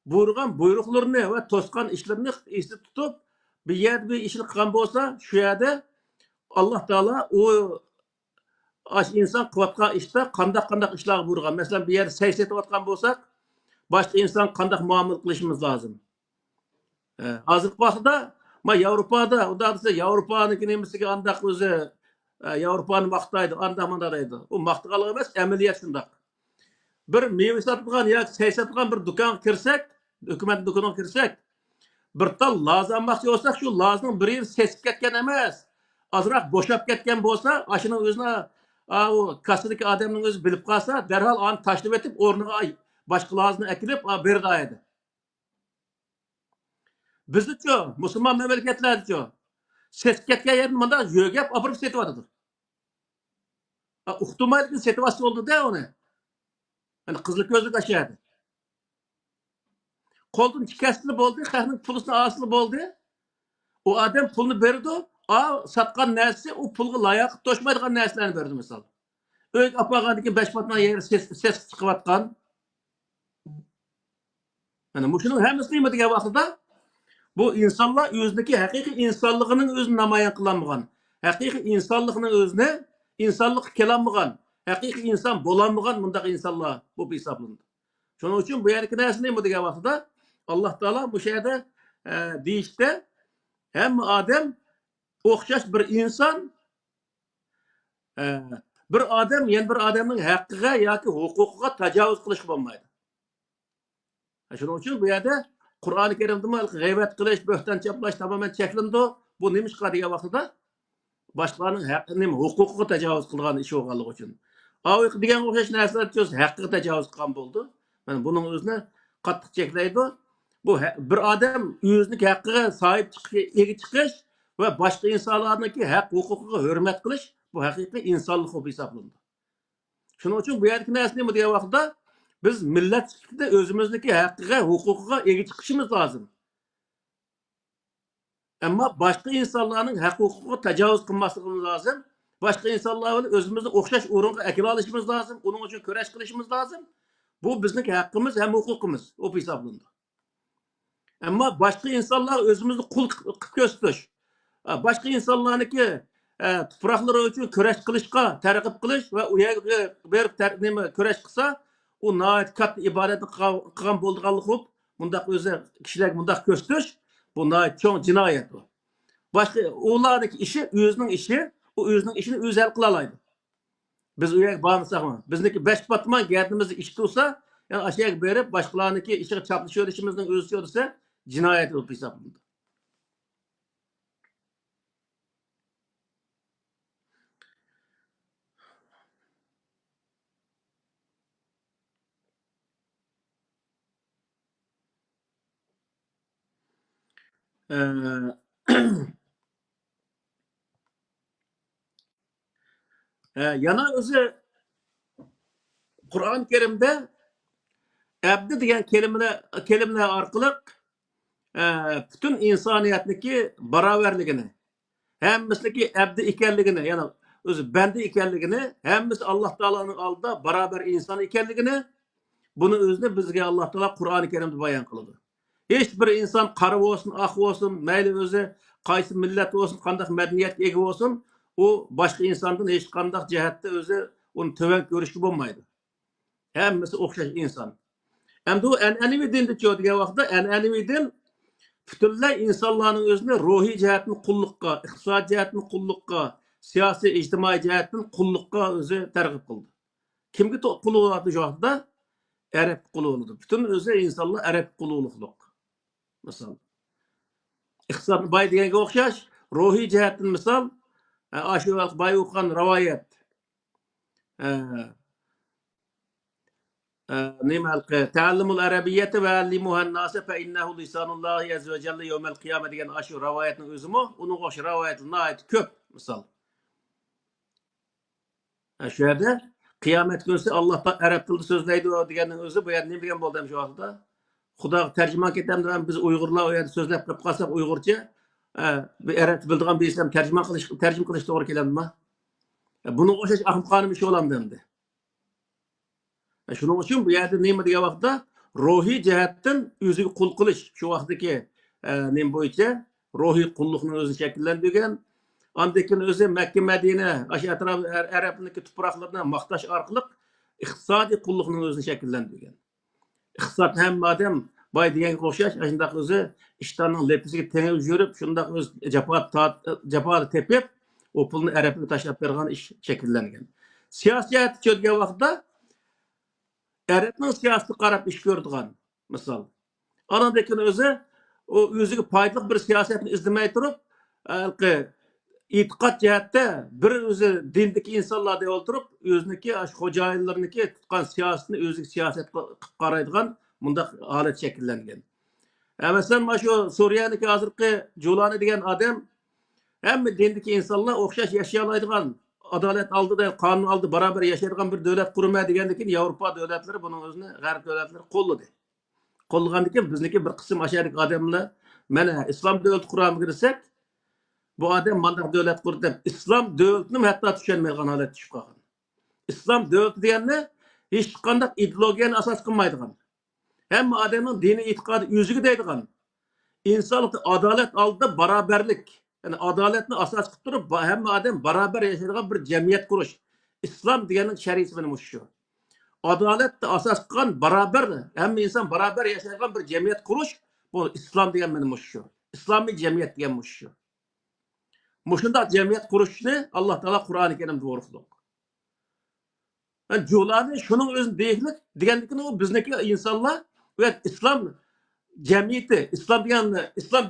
buyruklarını ve toskan işlerini iyisi tutup bir yerde bir işini kılan olsa şu yerde Allah Teala o insan kıvatkan işte kandak işler buyurgan. Mesela bir yer seyset etvatkan olsak başka insan kandak muamele kılışımız lazım. Hazır vakıda Avrupa'da, o da Avrupa'nın kimisi kandak özü Avrupa'nın vaktaydı, andamandaydı. O maktıgalı emez, ameliyat şundak. Bir meyve satılan ya seyset etvatkan bir dükkan kirsek, hükümet dükkanına kirsek, bir tal lazım bakçı olsak şu lazının bir yeri sesip ketken emez. Azırak boşap ketken olsa aşının özüne o kasadaki adamın özü bilip kalsa derhal an taşlıp etip ornuna başka lazını ekilip bir daha edi. Bizde çoğu, Müslüman memleketlerde çoğu. Ses ketken yerin manda yögep apırıp setivatıdır. Uhtumaylıkın setivası oldu de onu. Yani kızlık gözlük aşağıdı. Koltuğun çikesli oldu, kahının pulusuna asılı oldu. O adam pulunu verdi, satkan nersi o pulga layak toşmaydıgan nersilerini verdi mesela. Öyle apağındaki beş batman yer ses çıkıvatkan. Yani bu şunun hemisi değil mi diye vaxtıda? Bu insanlar özündeki hakiki insanlığının özünü namayan kılanmıgan. Hakiki insanlığının özüne insanlık kelanmıgan. Hakiki insan bolanmıgan bundaki insanlar bu hesaplandı. Şunun için bu yerdeki neresi değil mi diye vaxtıda? Allah Teala bu şeyde deyişte hem Adem okşaş bir insan bir adam yani bir adamın hakkıga yoki hukukiga tajovuz qilish bo'lmaydi. Shuning uchun bu yerda Qur'oni Karimda g'iybat qilish, bo'hton chaplash tamoman cheklandi. Bu nima ish qiladigan vaqtida boshqalarning haqqini, huquqiga tajovuz qilgan ish bo'lganligi uchun. Aviq degan o'xshash narsalar o'z haqqiga tajovuz qilgan bo'ldi. Mana buning o'zini qattiq cheklaydi. Bu bir odam o'zining haqqiga sohib chiqish, ega chiqish va boshqa insonlarningki haq huquqiga hurmat qilish bu haqiqiy insonlik bo'lib hisoblanadi. Shuning uchun bu yerdagi narsa nima degan vaqtda biz millat sifatida o'zimizniki haqqiga, huquqiga ega chiqishimiz lozim. Ammo boshqa insonlarning haq huquqiga tajovuz qilmasligimiz lozim. Boshqa insonlar bilan o'zimizni o'xshash o'ringa akila olishimiz lozim. Uning uchun kurash qilishimiz lozim. Bu bizning haqqimiz ham huquqimiz bo'lib hisoblanadi. Ammo boshqa insonlar o'zimizni qul qilib ko'rsatish, boshqa insonlarniki tuproqlari uchun kurash qilishga targ'ib qilish va u yerga berib nima kurash qilsa, u nihoyat katta ibodatni qilgan bo'lganligi bundaq o'zi kishilarga bundaq ko'rsatish bu nihoyat cho'ng jinoyat bu. Boshqa ularning ishi o'zining ishi, u o'zining ishini o'zi hal qila oladi. Biz u yerga bormasakmi, bizniki besh batman gardimizni ish tursa, ya'ni o'sha yerga berib boshqalarniki ishiga chaplashib o'tishimizning o'zi desa jinoyat bo'lib hisoblanadi. Yana o'zi Qur'oni Karimda abdi degan kelimalar orqali butun insoniyatniki barobarligini, hammasiniki abdi ekanligini, ya'ni o'zi banda ekanligini, hammasi Alloh taoloning oldida barobar inson ekanligini buni o'zini bizga Alloh taolo Qur'oni Karimda bayon qiladi. Hech bir inson qari bo'lsin, oq bo'lsin, mayli o'zi qaysi millat bo'lsin, qanday madaniyatga ega bo'lsin, u boshqa insondan hech qanday jihatda o'zi uni tuvan ko'rishga bo'lmaydi. Hammasi o'xshash inson. Endi u an'anaviy dinda degan vaqtda an'anaviy din butunlay insonlarning o'zini ruhiy jihatdan qulluqqa, iqtisodiy jihatdan qulluqqa, siyosiy, ijtimoiy jihatdan qulluqqa o'zi targ'ib qildi. Kimga qul bo'ladi shu vaqtda? Arab quli bo'ladi. Butun o'zi insonlar Arab qulluqliq. Misol. Iqtisodni boy deganga o'xshash, ruhiy jihatdan misol, shu boy o'qigan rivoyat. Ta'allumul arabiyyati va allimuhan nasa fa innahu lisanullohi azza va jalla yawmal qiyamah degan shu rivoyatning o'zimi, uning o'sha rivoyatlar ko'p misol. Shu yerda qiyomat kunsi Alloh arab tilida so'zlaydi deganning o'zi bu yerda nima degan bo'ldi ham shu vaqtda? Xudo tarjimon ketamdi ham biz Uyg'urlar u yerda so'zlab qilib qolsak Uyg'urcha, bir arab bildigan bir islam tarjima qilish to'g'ri keladimi? Buni o'xshash ahmoqona ish bo'lamdi endi. Shuning uchun bu yerda nima degan vaqtda ruhiy jihatdan o'ziga qul qilish shu vaqtdagi nima bo'yicha ruhiy qulluqni o'zi shakllantirgan. Andakin o'zi Makka Madina o'sha atrof arabniki tuproqlardan maqtash orqali iqtisodiy qulluqni o'zini shakllantirgan. Iqtisod ham odam boy deganga o'xshash shundoq o'zi ishtonning lepisiga tengib yurib shundoq o'z jafo tepib u pulni arabga tashlab bergan ish shakllangan. Siyosat cho'dgan vaqtda Arabning siyosatiga qarab ish ko'radigan misol. Anandakin o'zi o o'ziga foydali bir siyosatni izlamay turib, e'tiqod jihatda bir o'zi dindagi insonlarda o'ltirib, o'ziniki xo'jayinlarniki tutgan siyosatni o'ziga siyosat qilib qaraydigan bundaq holat shakllangan. Masalan, mana shu Suriyaniki hozirgi Julani degan odam hamma dindagi insonlar o'xshash yashay oladigan, adolat oldida, qonun oldida barobar yashaydigan bir davlat qurma degandan keyin Yevropa davlatlari buning o'zini g'arb davlatlari qo'lladi. Qo'llagandan keyin bizniki bir qism ashadagi odamlar mana islom davlati quramiga kirsak, bu odam mandaq davlat qurdi deb islom davlatini hatto tushunmaydigan holatga tushib qolgan. İslam devleti deganni hech qanday ideologiyani asos qilmaydigan. Hamma odamning diniy e'tiqodi o'ziga deydigan. İnsanlık adalet aldı beraberlik. Yani adaletini asas qilib turib, hamma odam barobar yashaydigan bir jamiyat qurish. İslam deganning shariati mana shu. Adaletni asas qilgan barobar, hamma inson barobar yashaydigan bir jamiyat qurish, bu islom degan mana shu. İslomiy jamiyat degan shu. Mushunda jamiyat qurishni Alloh taolo Qur'oni Karimda o'rgatdi. Yani Julani şunun o'zini deylik deganlikni u bizniki insonlar va islom jamiyati, islom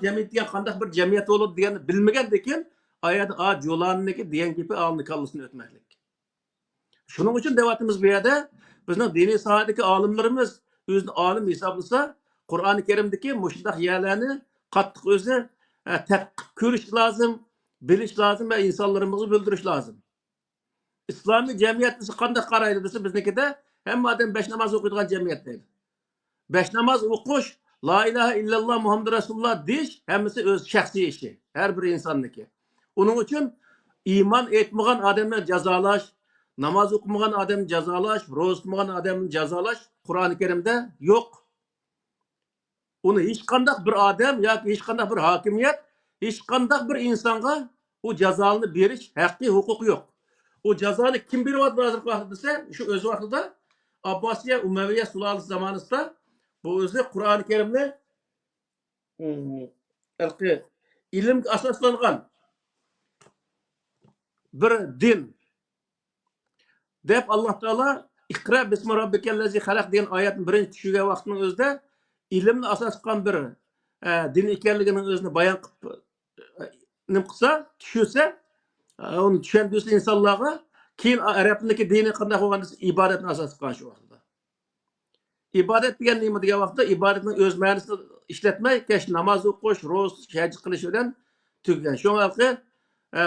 jamiyati degan qanday bir jamiyat bo'ladi deganni bilmagandan keyin oyada Julaniki degan gapi alni kallasini o'tmaylik. Shuning uchun deyapmiz bu yerda bizning diniy sohadagi olimlarimiz o'zini olim hisoblasa, Qur'oni Karimdagi mushundaq yerlarni qattiq o'zi tadqiq ko'rish lozim, bilish lozim va insonlarimizga bildirish lozim. İslami cemiyet dese qanday qaraydi desa biznikida hamma odam besh namoz o'qiydigan jamiyat deydi. Besh namoz o'qish, la ilaha illalloh Muhammad Rasululloh deyish hammasi o'z shaxsiy ishi, har bir insonniki. Uning uchun iymon etmagan odamni jazolash, namoz o'qimagan odamni jazolash, ro'za tutmagan odamni jazolash Qur'oni Karimda yo'q. Uni hech qanday bir odam yoki hech qanday bir hokimiyat, hech qanday bir insonga u jazoni berish haqqi, huquqi yo'q. O cezanı kim bir hazır vakti dese, şu öz vaktida Abbasiye, Umayye sulalisi zamanında bu özü Kur'an-ı Kerim'de ilim asaslangan bir din. Dep Allah Teala İkra bismi rabbikellezi halak diyen ayetin birinci düşüge vaktinin özde ilimle asas kılan bir din ekenliginin özünü bayan kısa, düşürse onu düşündüğüsü insanlara keyin Arap'ındaki dini qanday bo'lgan desa ibodatni asos qilgan shu vaqtda. Ibodat degan nima degan vaqtda ibodatning o'z ma'nosini ishlatmay, kesh namoz o'qish, ro'za, haj qilish bilan tugagan. Shunga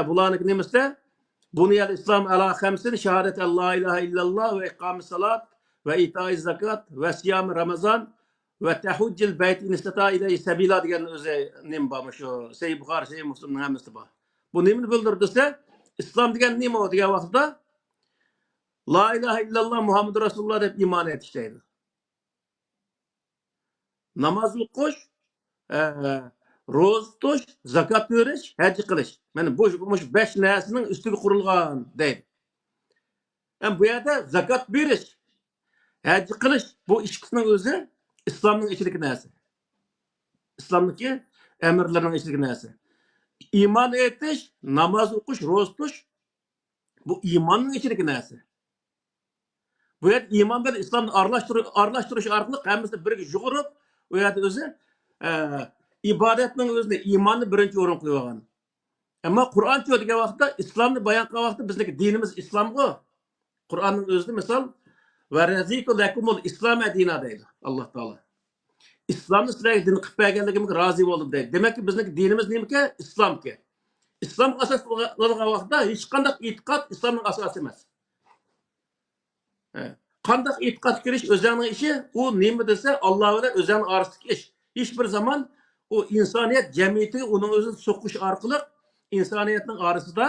bularning nimasi? Buniyal islom ala khamsin shahadat la ilaha illalloh va iqomis salat va itoiz zakat va siyam ramazon va tahujjil bayt in istata ilayhi sabila degan o'zi nima bor shu Sahih Buxoriy, Sahih Muslimning hammasi bor. Bu nimani bildirdi desa, İslam degan nima degan vaqtda La ilahe illallah Muhammed Resulullah deb iman etişteydi. Namaz o'qish, ro'za tutish, zakat berish, haj qilish. Mana bu 5 narsaning ustiga qurilgan deydi. Bu yerda zakat berish, haj qilish bu ikkisining o'zi islomning ichidagi narsa. İslamdagi amirlarning ichidagi narsa. İman etish, namoz o'qish, ro'za tutish bu iymonning ichidagi narsa. Bu yerda iman bilan islomni aralashtirış orqali hammasini birga yug'urib, u yerda o'zi ibodatning o'zini iymonni birinchi o'rin qo'yib olgan. Ammo Qur'on degan vaqtda islomni bayon qilgan vaqtda bizniki dinimiz islomga Qur'onning o'zida misol va razitu lakumul islom dina deydi Alloh taolo. İslamni sizlarga din qilib berganligimga rozi bo'ldim deydi. Demakki bizniki dinimiz nimaki? Islomki. Islom asos bo'lgan vaqtda hech qanday e'tiqod islomning asosi emas. Qanday e'tiqod kirish o'zining ishi, u nima desa Alloh bilan o'zining orasidagi ish. Hech bir zaman o insoniyat jamiyati uning o'zini so'qish orqali insoniyatning orasida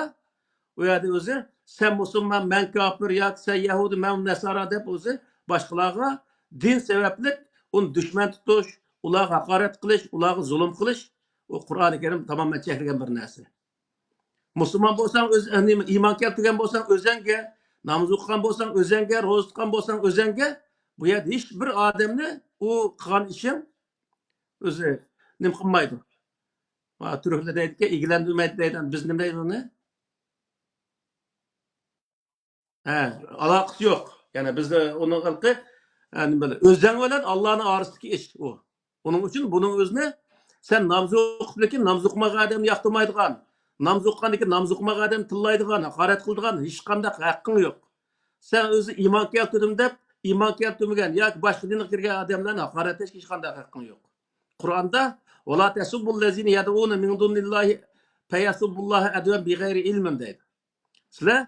u yerda o'zi sen musulmon, men kofir yoki sen yahudi, men nasara deb o'zi boshqalarga din sababli uni dushman tutish, ularga haqorat qilish, ularga zulm qilish u Qur'oni Karim tamoman cheklagan bir narsa. Musulmon bo'lsang, o'z iymon keltirgan bo'lsang o'zingga, namoz o'qigan bo'lsang o'zingga, ro'za tutgan bo'lsang o'zingga, bu yerda hech bir odamni u qilgan ishing o'zi nima qilmaydi. Turklar deydiki, ilgilendirmaydi deydi. Biz nima deydi uni? Aloqasi yo'q. Yani bizde onun xalqi böyle o'zing bilan Allohning orasidagi ish u. Uning uchun buning o'zini sen namoz o'qib lekin namoz o'qimagan odamni yoqtirmaydigan, namoz o'qigandan keyin namoz o'qimagan odamni tillaydigan, haqorat qiladigan hech qanday haqqing yo'q. Sen o'zi iymon keltirdim deb iymon keltirmagan yoki boshqa dinga kirgan odamlarni haqorat qilish hech qanday haqqing yo'q. Qur'onda "Vela tasubbul-lezine yad'una min dunillahi fayasubbullaha adwan bighayri ilmin" deydi. Sizlar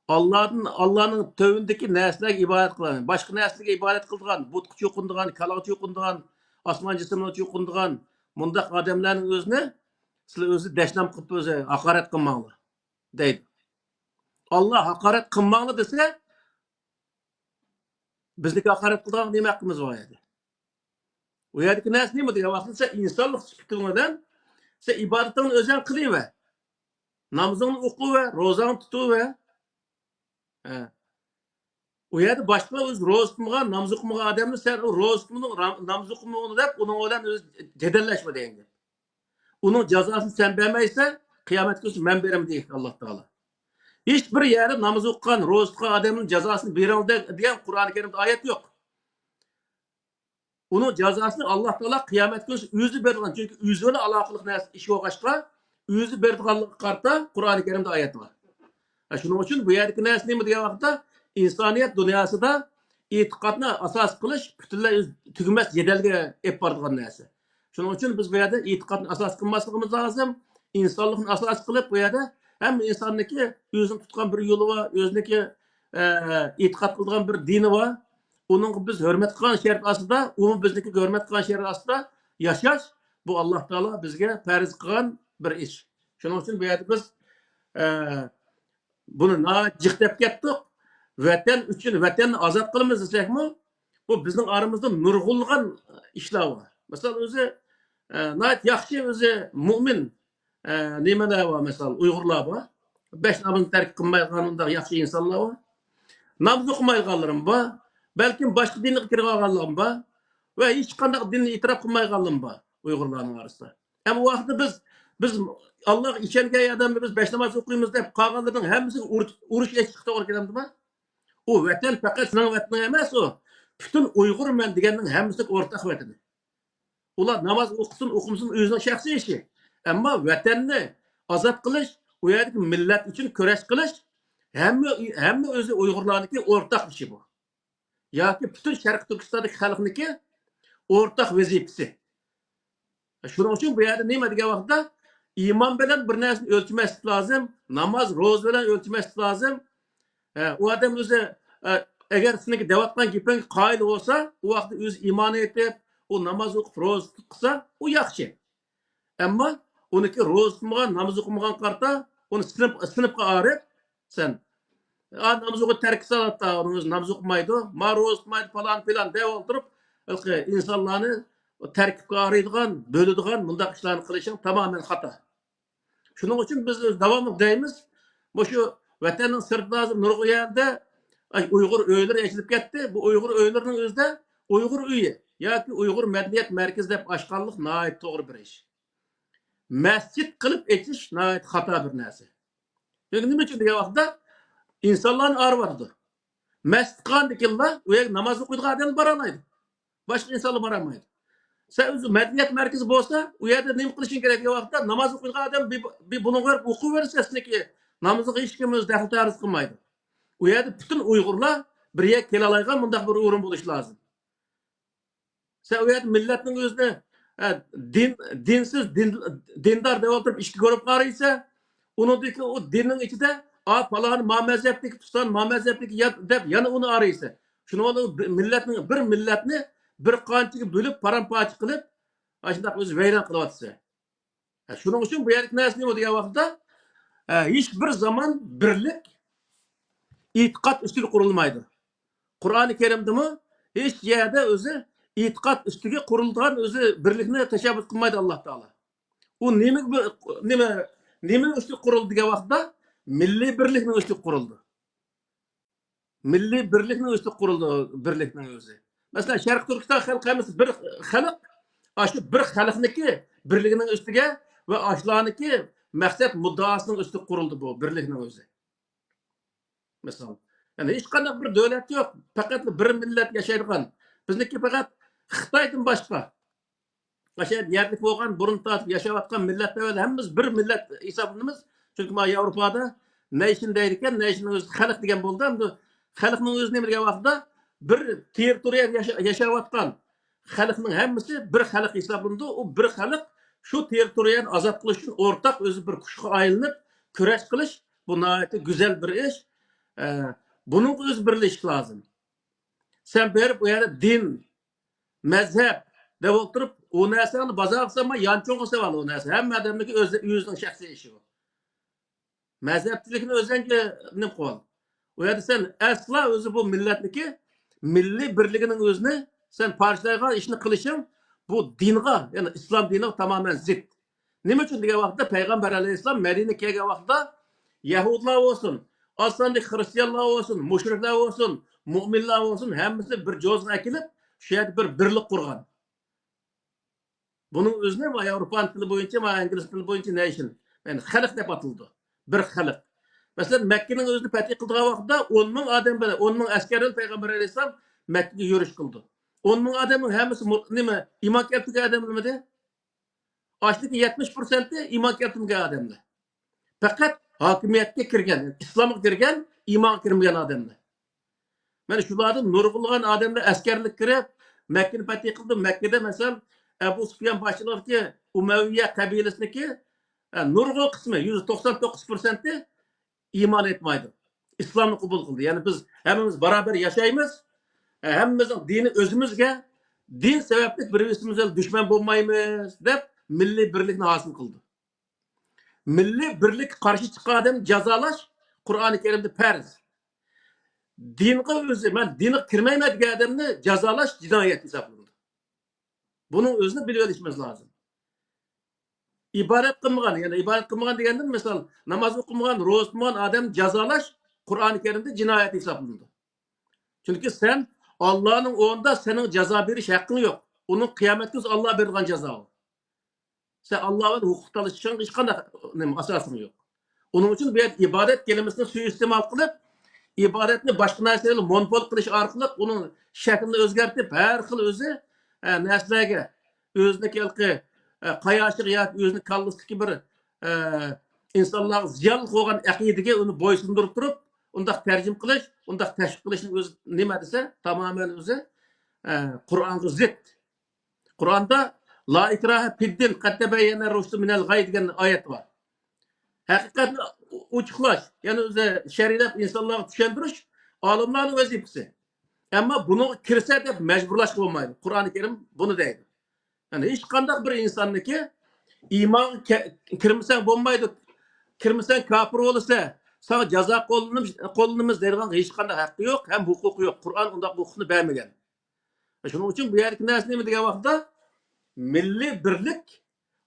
Allah'ın tövündeki nesnelerge ibadet kılan, başka nesnelerge ibadet kıldıgan, butku çokunduğan, kalağı çokunduğan, asman cisimine çokunduğan, mundak adamların özüne, sizler özü deşnam kılıp özü hakaret kılmalı, deydi. Allah hakaret kılmalı dese, Bizniki haqorat qilgan nima haqqimiz bor edi? U yerdagi narsa nima degan vaqtda sen insonlik sifatingdan sen ibodatingni o'zing qilaver. Namozingni o'qiver, ro'zangni tutaver. Ha. U yerda boshqa o'z ro'za tutmagan, namoz o'qimagan odamni sen u ro'za tutmagan, namoz o'qimagan deb uning bilan o'z jadallashma degan gap. Uning jazosini sen bermaysan, qiyomat kuni men beraman deydi Alloh taolo. Hech bir yerda namoz o'qigan, ro'za tutgan odamning jazosini beraman degan Qur'oni Karimda oyat yo'q. Uning jazosini Alloh taolo qiyomat kuni o'zi bergan, chunki o'zi bilan aloqali narsa ish bo'lg'achqa, o'zi berganligiga qarata Qur'oni Karimda oyat bor. Shuning uchun bu yerdagi narsa nima degan vaqtda insoniyat dunyosida e'tiqodni asos qilish butunlay tugamas jadalga olib boradigan narsa. Shuning uchun biz bu yerda e'tiqodni asos qilmasligimiz lozim. İnsanlıkni asos qilib bu yerda ham insonniki o'zini tutgan bir yo'li bor, o'ziniki e'tiqod qilgan bir dini bor. Uning biz hurmat qilgan shart ostida, u bizniki hurmat qilgan shart ostida yashash bu Alloh taolo bizga farz qilgan bir ish. Shuning uchun bu yerda biz bunu jiq deb ketdik. Vatan uchun vatanni ozod qilamiz desakmi, bu bizning aramizda nurg'ulg'an ishlar bor. Masalan, o'zi yaxshi o'zi mo'min nimalar bor, masalan, Uyg'urlar bor. 5 namozni tark qilmaydigan yaxshi insonlar bor. Namoz o'qimaydiganlarim bor. Balkim boshqa dinga kirib olganlarim bor va hech qanday dinni e'tirof qilmaydiganlarim bor Uyg'urlarning orasida. Ham bu vaqtda biz Allah ishongan odamni biz 5 namoz o'qiymiz deb qolganlarning hammasiga urush echiqqa to'g'ri keladimi? O vatan faqat sening vataning emas o. Bütün Uyg'urman deganning hammasi o'rtaq vatani. Ular namoz o'qisin, o'qimsin o'zining shaxsiy ishi. Ammo vatanni ozod qilish, u yerdagi millat uchun kurash qilish hamma o'zi Uyg'urlarniki o'rtaq ishi bu. Yoki bütün Sharq Turkistondagi xalqniki o'rtaq vazifasi. Shuning uchun bu yerda nima degan vaqtda iymon bilan bir narsani o'lchamaslik lozim, namoz, ro'za bilan o'lchamaslik lozim. U odam o'zi agar sizniki deyotgan gaping qoyil bo'lsa, u vaqtda o'zi iymon etib, u namoz o'qib, ro'za tutsa, u yaxshi. Ammo uniki ro'za tutmagan, namoz o'qimagan qarta, uni sinfga olib, sen namoz o'qib tark qilsa, o'zi namoz o'qimaydi, ma ro'za tutmaydi falan deb o'tirib, insonlarni tarkibga oladigan, bo'ladigan bunday ishlarni qilishing tamoman xato. Shuning uchun biz davomli deymiz, bu shu vatanning sirtidagi nurg'u yerda Uyg'ur uylar ochilib ketdi. Bu Uyg'ur uylarning o'zida Uyg'ur uyi yoki Uyg'ur madaniyat markazi deb ochganlik nihoyat to'g'ri bir ish. Masjid qilib etish nihoyat xato bir narsa. Chunki nima uchun degan vaqtda insonlarni arvardi. Masjid qandikinlar u yerga namoz o'qiydigan odam bora olmaydi. Boshqa insonlar bora olmaydi. Sen o'zi madaniyat markazi bo'lsa, u yerda nima qilishing kerak degan vaqtda namoz o'qiydigan odam buni o'qiversa, sizniki namozga hech kim o'z daxl tarz qilmaydi. U yerda bütün Uyg'urlar bir yerga kela oladigan bunday bir o'rin bo'lishi lozim. Sen u yerda millatning o'zini dinsiz, dindor deb o'tirib ishga ko'rib qaraysa, uningdagi o dinning ichida falon mazhabniki tutsan, mazhabniki deb yana uni araysa. Shuni millatni bir qanchaga bo'lib, param-parcha qilib, shunday o'zi vayron qilyapti. Shuning uchun bu yerlik narsa nima degan vaqtda hech bir zaman birlik e'tiqod ustiga qurilmaydi. Qur'oni Karimdami hech yerda o'zi e'tiqod ustiga qurilgan o'zi birlikni tashabbus qilmaydi Alloh taolo. U nima ustiga qurildi degan vaqtda milliy birlikni ustiga qurildi. Milliy birlikni ustiga qurildi birlikning o'zi. Masalan, Sharq Turkiston xalqimiz bir xalq, shu bir xalqniki birligining ustiga va ashlarniki maqsad muddaosining ustiga qurildi bu birlikning o'zi. Masalan, yani hech qanday bir davlat yo'q, faqat bir millat yashaydigan. Bizniki faqat Xitoydan boshqa. O'sha yerlik bo'lgan, burun tortib yashayotgan millatlar hammamiz bir millat hisoblanamiz. Chunki ma Yevropada nation deydi ekan, nation o'zi xalq degan bo'ldi. Endi xalqning o'zi nima degan vaqtda bir territoriyada yashayotgan xalqning hammasi bir xalq hisoblanadi. U bir xalq shu territoriyani ozod qilish uchun o'rtaq o'zi bir kuchga aylanib kurash qilish bu nihoyatda go'zal bir ish. Buning o'zi birlashish lozim. Sen berib u yerda din, mazhab deb o'tirib, u narsani bozor qilsa, yanchon qilsa bo'l u narsa. Hamma odamniki o'zining shaxsiy ishi bu. Mazhabchilikni o'zingga nima qil. U yerda sen asla o'zi bu millatniki milliy birligining o'zini sen parchalaydigan ishni qilishing bu dinga, ya'ni islom diniga tamoman zid. Nima uchun degan vaqtda payg'ambar alayhissalom Madinaga kelgan vaqtda Yahudlar olsun, osonlik xristianlar olsun, mushriklar olsun, mo'minlar olsun, hammasi bir jo'zga akilib, shu yerda bir birlik qurgan. Bunun o'zini Avropa tili bo'yicha va ingliz tili bo'yicha nation, ya'ni xalq deb atildi. Bir xalq. Masalan, Makkaning o'zini fath qilgan vaqtda 10 ming odam bilan 10 ming askar bilan payg'ambar alayhissalom Makkaga yurish qildi. 10 ming odamning hammasi nima? Iymon keltirgan odamlarmidi? Açlık 70% iman keltirmagan odamlar. Faqat hokimiyatga kirgan, islomga kirgan, iymon kirmagan odamlar. Mana shulardan nurg'ulg'an odamlar askarlik kirib, Makkani fath qildi. Makkada masalan Abu Sufyan boshchiligidagi Umayya qabilasiniki nurg'ul qismi 199% iymon etmaydi. İslamni qabul qildi. Ya'ni biz hammamiz barobar yashaymiz. Hammamizning dini o'zimizga, din sababli bir-birimiz bilan dushman bo'lmaymiz deb milliy birlikni hosil qildi. Milliy birlik qarshi chiqqan odam jazolash Qur'oni Karimda farz. Dinga o'zi, men dinga kirmayman degan odamni jazolash jinoyat hisoblanadi. Buning o'zini bilib olishimiz lozim. İbadet qilmagan, ya'ni ibodat qilmagan deganda misol namoz o'qimagan, ro'za tutmagan odam jazolash Qur'oni Karimda jinoyat hisoblanadi. Chunki sen Allohning o'rnida sening jazo berish haqqing yo'q. Uning qiyomatga Alloh bergan jazo. Sen Allah'ın hukuk çalışışın hiç kadar asasın yok. Onun için bir ibadet kelimesini suistimal kılıp, ibadetini başka narsalarla monopol kılış arkalık, onun şeklini özgertip, her xil özü neslerge, özündeki ilki kayaşık ya özünü kallısındaki bir insanlar ziyanlı koygan akidege onu boysundurup durup, ondak tercim kılış, ondak teşvik kılışın özü neyme dese, tamamen özü Kur'an'ı zid. Kur'an'da La ikraha fiddin qad tabayyana rushdu minal g'ay degan oyat bor. Haqiqatni ochiqlash, ya'ni o'zi shariat insonlarga tushuntirish olimlarning vazifasi. Ammo buni kirsa deb majburlash bo'lmaydi. Qur'oni Karim buni deydi. Ya'ni hech qanday bir insonniki iymon kirmasang bo'lmaydi. Kirmasang kofir bo'lsa, sana jazo qo'llanamiz deydigan hech qanday haqqi yo'q, ham huquqi yo'q. Qur'on unday huquqni bermagan. Shuning uchun bu yergi narsa nima degan vaqtda milliy birlik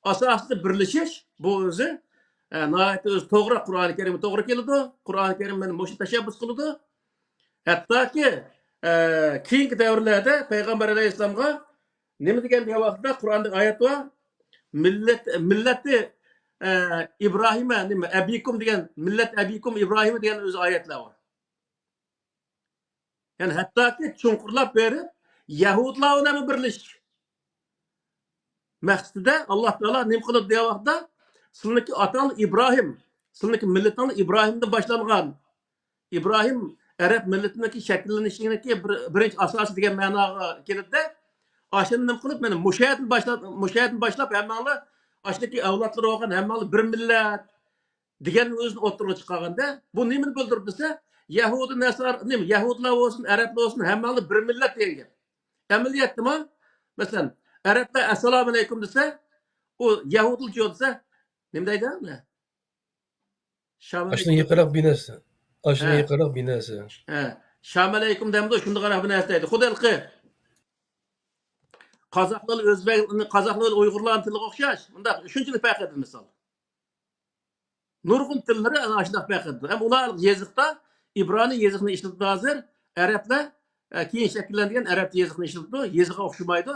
asosida birlashish bu o'zi o'zi to'g'ri Qur'oni Karimga to'g'ri keladi. Qur'oni Karim mana o'sha tashabbus qiladi. Hattoki keyingi davrlarda payg'ambar alayhissalomga nima degan vaqtda Qur'onda oyat bor. Millati İbrahim'e nima abikum degan millat abikum İbrahim degan o'zi oyatlar bor. Ya'ni hattoki chunqurlab berib Yahudlar bilan birlashish maqsadida Alloh taolo nima qildi degan vaqtda sizlarning otang İbrahim, sizlarning millating İbrahimdan boshlangan. İbrahim Arab millatidagi shakllanishidagi birinchi asosi degan ma'noga keladi. Ashuni nima qilib mana mushayatni boshlab hammalar ashdagi avlodlar bo'lgan hammalar bir millat degan o'zini o'ttirib chiqarganda bu nimani bildirib desa Yahudi nasar nima Yahudlar bo'lsin, Arablar bo'lsin hammalar bir millat degan. Amaliyotda masalan Arablar assalomu alaykum desa, o Yahudilcha desa, nima deydi? Aşını yıkarak binesi. Aşını yıkarak binesi. Şam alaykum demdi, shunda qarab binesi deydi. Xudalqi. Qozoqlar, o'zbeklar, qozoqlar, uyg'urlar tiliga o'xshash. Bunda shunchalik farq etadi misol. Nurg'un tillari ana shunday farq etadi. Ham ular yezikda İbrani yezikni ishlatdi hozir. Arablar keyin shakllangan arab yezikni ishlatdi. Yeziqqa o'xshamaydi.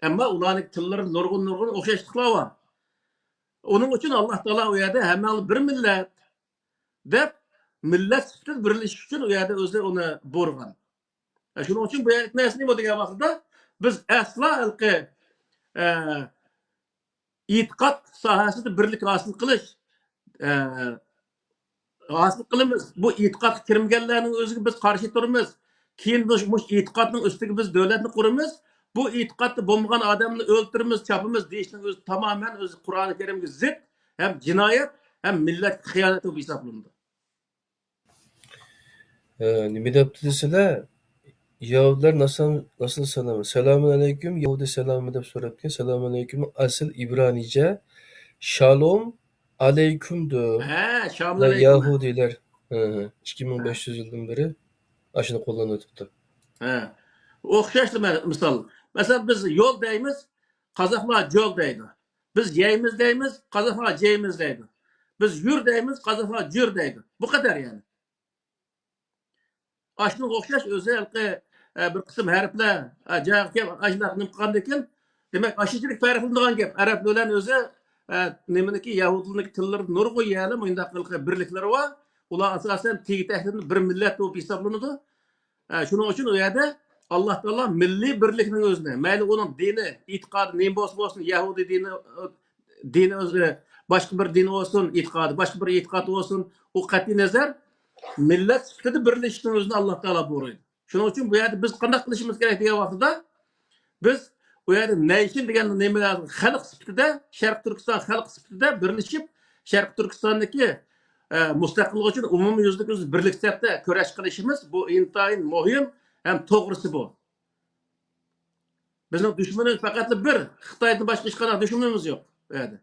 Ama ularning tillari nurg'un o'xshashliklar bor. Onun uchun Alloh taolo u yerda hammani bir millat deb millat sifatida birlashish uchun u yerda o'zi uni buyurgan. Shuning uchun bu narsa nima degan vaqtda biz aslo e'tiqod sohasida birlik hosil qilish hosil qilamiz. Bu e'tiqodga kirmaganlarning o'ziga biz qarshi turamiz. Keyin bu e'tiqodning ustiga biz davlatni quramiz. Bu e'tiqodda bo'lmagan odamni o'ldiramiz, chopamiz deyishning o'zi tamoman o'zi Qur'oni Karimga zid, ham jinoyat, ham millat xiyonati deb hisoblanadi. Nima debdi desalar, Yahudilar nasıl selamı? Selamun aleyküm, Yahudi selamı deb so'rabdi. Selamun aleyküm asl İbranice Shalom aleykümdür. Shalom aleyküm. Yahudiler 2500 yıldan beri aşını kullanıp tuttu. He. Okşaşlı misal. Mesela biz yol deymiz, Kazaklar yol deydi. Biz yeyimiz deymiz, Kazaklar ceyimiz deydi. Biz yür deymiz, Kazaklar cür deydi. Bu kadar yani. Aşının okşaş özellikle bir kısım harfler cevap gep aşınak nimkandekin demek aşıcılık farklı gep Arap bilen özü nemeniki Yahudilnik tilleri nur koyalım oyunda birlikleri var. Ular asasen tegi tehdidin bir millet olup hesaplanıdı. Şunun için o yerde Allah Teala milli birlikning özüne, mayli onun dini, itikadı neyim olsun, Yahudi dini özü, başka bir din olsun, itikadı, başka bir itikadı olsun, o kat'i nazar millet sifatida birlashishning o'zini Alloh taolo buyuradi. Shuning uchun bu yerda biz qanday qilishimiz kerak degan vaqtida biz bu yerda nation degan nimalar xalq sifatida Sharq Turkiston xalq sifatida birlashib Sharq Turkistondagi mustaqillik uchun umumyuzlik birlik sifatida kurash qilishimiz bu intayin muhim ham to'g'risi bu. Bizning dushmanimiz faqat bir Xitoydan boshqa hech qanday dushmanimiz yo'q bu yerda.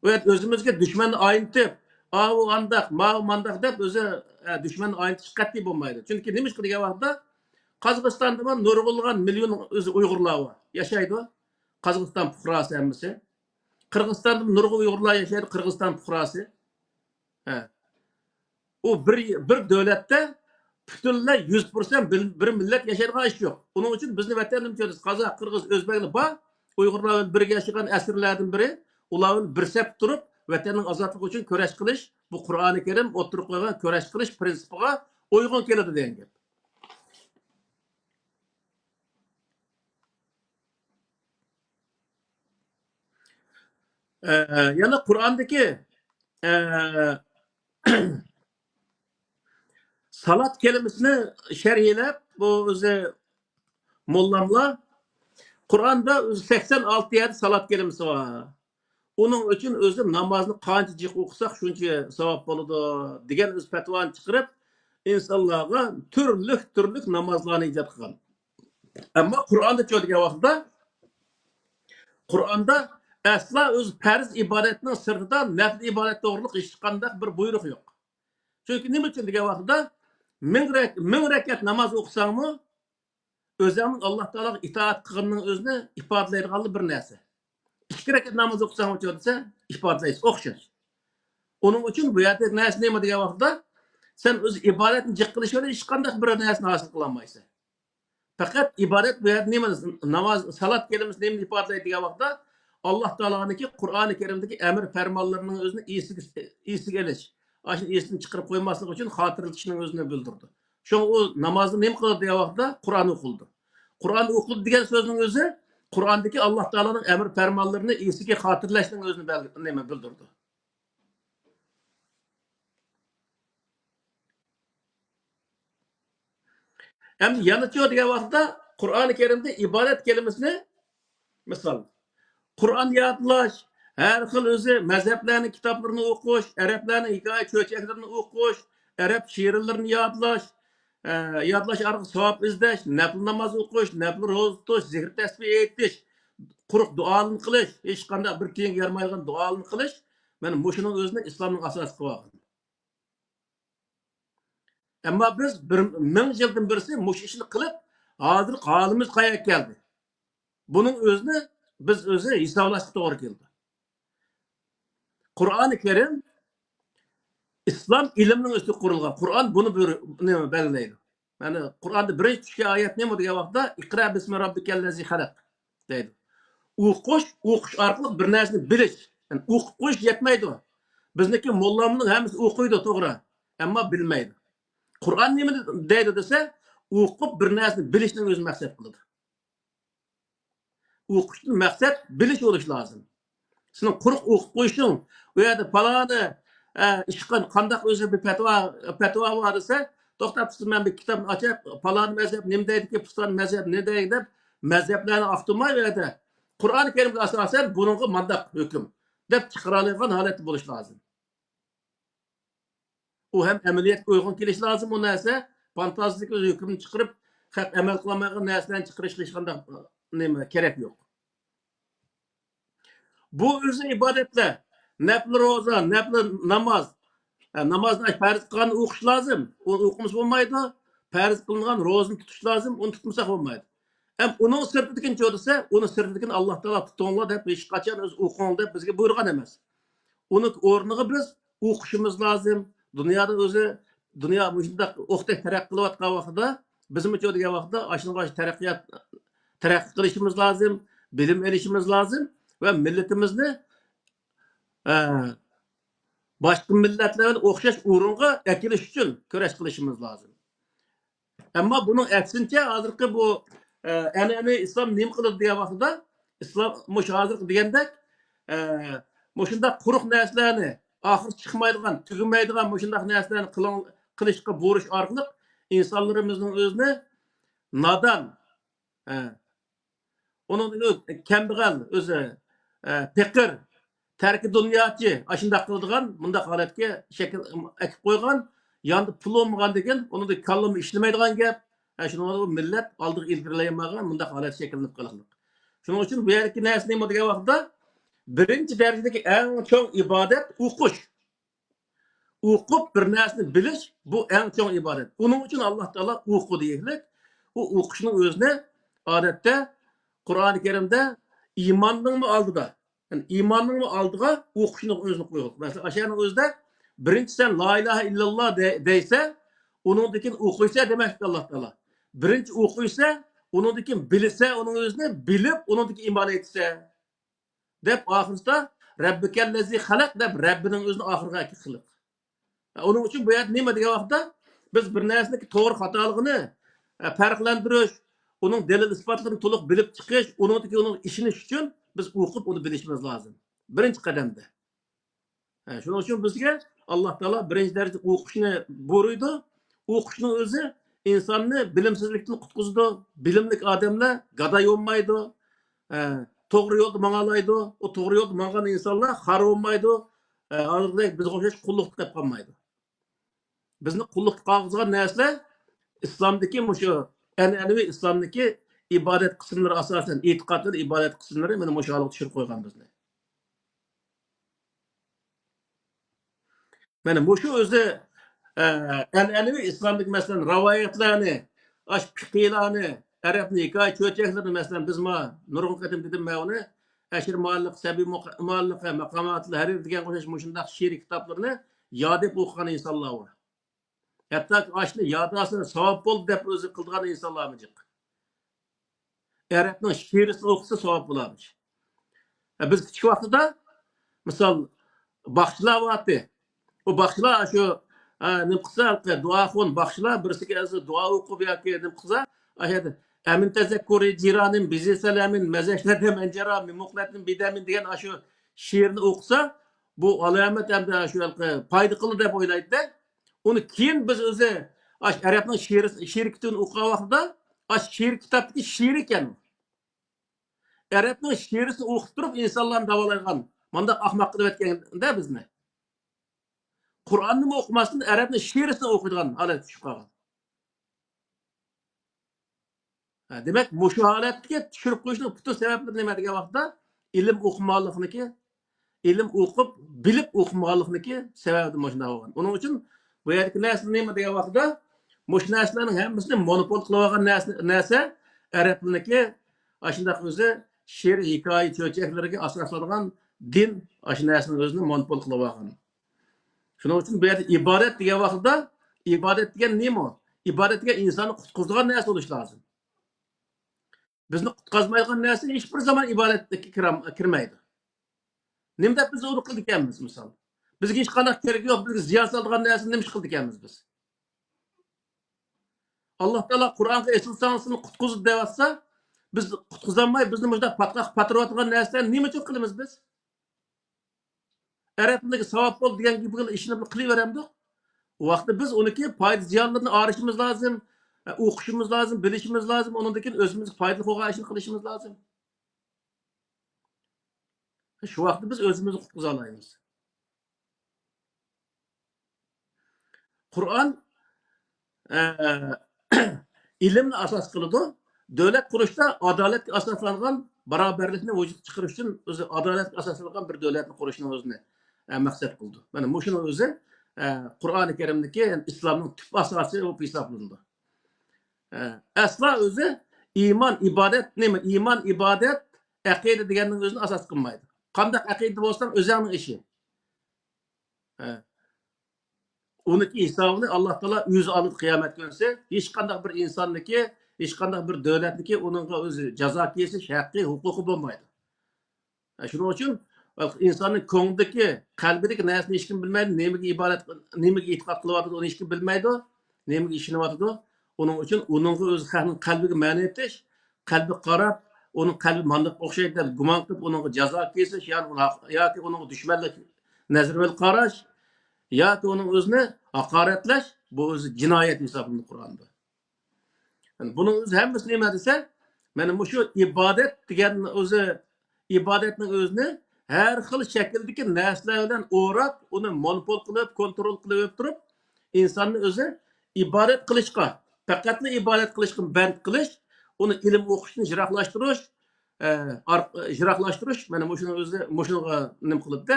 Bu yerda o'zimizga dushmanni ayintib o andaq, ma mandaq deb o'zi dushmanni ayintish qat'iy bo'lmaydi. Chunki nima ish qilgan vaqtda Qozog'istonda nurg'ulg'an million o'zi Uyg'urlar bor, yashaydi. Qozog'iston fuqarosi hammasi. Qirg'izistonda nurg'ul Uyg'urlar yashaydi, Qirg'iziston fuqarosi. Ha. U bir davlatda butunlay 100% bir millat yashaydigan ish yo'q. Uning uchun bizni vatanimiz ko'ramiz. Qozoq, Qirg'iz, o'zbeklar bor. Uyg'urlar birga yashagan asrlardan biri ular bir sap turib vatanning ozodligi uchun kurash qilish bu Qur'oni Karim o'tirib qo'ygan kurash qilish prinsipiga uyg'un keladi degan gap. Yana Qur'ondagi salat kelimesini şerhlab bu o'zi mollamlar Qur'onda 86 yer salat kelimesi var. Onun için o'zi namozni qancha jiq o'qisak shuncha savob bo'ladi degan o'z fatvoni chiqarib insonlarga turli namozlarni ijod qilgan. Ammo Qur'onda ko'rgan vaqtda Qur'onda asla o'z farz ibodatning sirtida nafl ibodat to'g'riliq hech qanday bir buyruq yo'q. Chunki nima uchun degan vaqtda ming rakat namoz o'qisangmi o'zingning Alloh taologa itoat qilganning o'zini ifodalaydigan bir narsa. 2 rakat namoz o'qisang desa ifodalaysiz o'xshash. Onun için bu yerda narsa nima degan vaqtda sen o'z ibodatni jiq qilishga hech qanday bir narsani hosil qilolmaysan. Faqat ibodat bu yerda nima namoz, salat kelimasi nima ifodalaydi degan vaqtda Alloh taoloning Qur'oni Karimdagi amr farmonlarining o'zini esiga elish, ana shu esini chiqarib qo'ymaslik uchun xotirlatishning o'zini bildirdi. Shu o namozni nima qildi degan vaqtda Qur'on o'qildi. Qur'on o'qildi degan so'zning o'zi Qur'ondagi Alloh taoloning amr farmonlarini esiga xotirlashning o'zini nima bildirdi. Hem yanıtıyor degan vaqtda Qur'oni Karimda ibodat kelimesini misol Qur'on yodlash, har xil o'zi mazhablarning kitoblarini o'qish, arablarning hikoya cho'chaklarini o'qish, arab she'rlarini yodlash orqali savob izlash, nafl namoz o'qish, nafl ro'za tutish, zikr tasbih aytish, quruq duolarni qilish, hech qanday bir tiyin yarmaydigan duolarni qilish, mana mushuning o'zini islomning asosi qilib olgan. Ama biz 1000 yıldan birisi muş işini kılıp hazır halimiz kaya geldi. Bunun özünü biz özü hesaplaştık doğru geldi. Kur'an-ı Kerim İslam iliminin üstü kurulgan. Kur'an bunu belirleydi. Yani Kur'an'da birinci düşke ayet ne mi diye vakti İkra bismi rabbikellezi halak deydi. Okuş arkalık bir nesini biliş. Yani okuş yetmeydi o. Bizdeki mollamının hemisi okuydu doğru. Ama bilmeydi. Kur'an nima deydi desa, o'qib bir narsani bilishning o'zi maqsad qiladi. O'qishning maqsad bilish bo'lishi lozim. Sening quruq o'qib qo'yishing, u yerda faloni ishqan qandaq o'zi bir fatvo bor desa, to'xtab men bir kitobni ochib, faloni mazhab nima deydiki, piston mazhab ne deydi deb mazhablarni oftimay u yerda Qur'oni Karimga asosan buningga mandaq hukm deb chiqara oladigan holat bo'lishi lozim. O hem ameliyat uygun kelish lazım o narsa, fantastik o'z hukmini chiqarib, haq amal qilmagan narsadan chiqarish hech qanday nima kerak yo'q. Bu o'zi ibodatlar, nafl ro'za, nafl namoz, namozni farz qilgan o'qish lozim. U o'qimiz bo'lmaydi. farz qilingan ro'zani tutish lozim, uni tutmasak bo'lmaydi. Ham uning sirtidikini cho'disa, uni sirtidikini Alloh taolo tutinglar deb hech qachon o'z o'qing deb bizga buyurgan emas. Uni o'rniga biz o'qishimiz lozim. Dunyoda o'zi dunyo shunday o'qdek taraqqiy qilayotgan vaqtida bizmi degan vaqtda ashunga taraqqiy qilishimiz lozim, bilim olishimiz lozim va millatimizni boshqa millatlar bilan o'xshash o'ringa akilish uchun kurash qilishimiz lozim. Ammo buning aksincha hozirgi bu an'anaviy islom nima qiladi degan vaqtda islom hozir degandek shunday quruq narsalarni oxir chiqmaydigan, tugamaydigan shunday narsalarni qilishga burish orqali insonlarimizning o'zini nodon, uning kambag'al o'zi faqir, tarki dunyochi shunday qiladigan bunday holatga shakl akib qo'ygan, yonda pul olmagan degan, uni kallam ishlamaydigan gap. Shuning millat oldiga ilgarilaymagan bunday holat shakllanib qolgan. Shuning uchun bu yerki narsa nima degan vaqtda birinchi darajadagi eng chong ibodat o'qish. O'qib bir narsani bilish bu eng chong ibodat. Uning uchun Alloh taolo o'qi deylik. U o'qishning o'zini odatda Qur'oni Karimda iymonning oldida, yani iymonning oldiga o'qishning o'zini qo'yib. Masalan, o'shaning o'zida birinchi sen la ilaha illalloh deysa, uningdan o'qiysa demak Alloh taolo. Birinchi o'qiysa, uningdan bilsa, uning o'zini bilib, uningdan iymon etsa deb oxirida Rabbikallazi xalaq deb Rabbining o'zini oxirga qilib. Onun uchun bu yer nima degan vaqtda biz bir narsani to'g'ri xatoligini farqlantirish, uning dalil isbotlarini to'liq bilib chiqish, uning ishinish uchun biz o'qib uni bilishimiz lozim. Birinchi qadamda. Shuning uchun bizga Alloh taolo birinchi darajada o'qishni buyurdi. O'qishning o'zi insonni bilimsizlikdan qutqizdi. Bilimli odamlar gadoy bo'lmaydi. To'g'ri yo'lda mang'alaydi. O to'g'ri yo'lda mang'an insonlar xor bo'lmaydi. Hozirda bizga o'xshash qulluq qilib qolmaydi. Bizni qulluq qilgan narsalar islomdagi shu an'anaviy islomdagi ibodat qismlari asosan e'tiqodlar ibodat qismlari mana shu holatga tushirib qo'ygan bizni. Mana shu o'zi an'anaviy islomdagi masalan rivoyatlarni, fiqhlarni, arabni hikoya cho'chaklarni masalan biz nurg'un qatim dedim men uni Ashir muallif, Sabi muallif, maqomatlar harir degan o'xshash shunday she'r kitoblarni yodib o'qigan insonlar bor. Hatto ashni yodasini savob bo'ldi deb o'zi qilgan insonlar mı? Arabning she'risini o'qisa savob bo'ladi. Biz kichik vaqtida misol baxshilar vardı. O baxshilar shu nima qilsa duoxon baxshilar birisiga duo o'qib yoki nima qilsa ashada Amin tezekkuri ciranin bizi selamin mezeşlete mencera mimukletin bidemin degan şu şiirini okusa bu alamet hem de şu paydı kılı dep oylaydı da onu keyin biz o'zi Arapning şiir kitabını okugan vaqtida şiir kitapdagi şiir ekan. Arapning şiirisini o'qib turib insonlarni davolaygan. Manda ahmoq qilib aytganda bizni. Qur'onni o'qimasdan Arapning şiirisini o'qiydigan holat tushib qolgan. Demek bu holatga tushirib qo'yishning butun sabablari nima degan vaqtda ilm o'qimaganlikniki, ilm o'qib, bilib o'qimaganlikniki sababi shunday bo'lgan. Uning uchun bu yergi narsa nima degan vaqtda mush narsalarning hammasini monopol qilib olgan narsa arabniki, shunday o'zi she'r, hikoya, cho'chaklarga asoslangan din shu narsaning o'zini monopol qilib olgan. Shuning uchun bu yerda ibodat degan vaqtda ibodat degan nima? Ibodat degan insonni qutqizadigan narsa bo'lishi lozim. Bizni qutqazmaydigan narsa hech bir zaman ibodatga kirmaydi. Nima deb biz uni qildik ekanmiz misol. Bizga hech qanday kerak yo'q, bizga ziyon soladigan narsani nima qildik ekanmiz biz. Alloh taolo Qur'onga eslansani qutqizdi deyapsa, biz qutqizolmay bizni bunday patrotgan narsalarni nima uchun qilamiz biz? Arabdagi savob bo'l degan gibi ishni qilaveramiz. O vaqtda biz uniki foyda ziyonlarini arishimiz lozim. O'qishimiz lozim, bilishimiz lozim, onundan keyin o'zimizga foydali bo'lgan ishni qilishimiz lozim. Shu vaqtda biz o'zimizni qutqiza olamiz. Qur'on ilmni asos qiladi. Davlat qurishda adolatga asoslangan barobarlikni vujudga chiqarish uchun o'zi adolatga asoslangan bir davlatni qurishni o'zini maqsad qildi. Mana shuni o'zi Qur'oni Karimdagi islomning tub asosi bo'lib hisoblanadi. Asla o'zi iymon ibodat nima? Iymon ibodat aqida deganning o'zini asos qilmaydi. Qanday aqida bo'lsa o'zining ishi. Ha. Uniki hisobini Alloh taolo o'zi olib qiyomat kunsi hech qanday bir insonniki, hech qanday bir davlatniki uningga o'zi jazo kesish haqqi, huquqi bo'lmaydi. Shuning uchun insonning ko'nglidagi, qalbidagi narsani hech kim bilmaydi, nimaga e'tiqod qilyapti, uni hech kim bilmaydi, nimaga ishonyapti. Uning uchun uningga o'zi xalqning qalbiga ma'ni etish, qalbi qarab, uning qalbi mandaq o'xshaydi deb gumon qilib, uningga jazo kesish, yoki uningga dushmanlik nazarda qarash, yoki uning o'zini haqoratlash, bu o'zi jinoyat hisoblanadi Qur'onda. Yani bunun o'zi hammasi nima desa, mana shu ibodat deganning o'zi ibodatning o'zini har xil shakldagi narsalar bilan o'rab, uni monopol qilib, kontrol qilib turib, insonni o'zi ibodat qilishga, faqatli ibodat qilishga band qilish, uni ilm o'qishni jiroqlashtirish, mana shuni o'zi shunga nima qilibdi,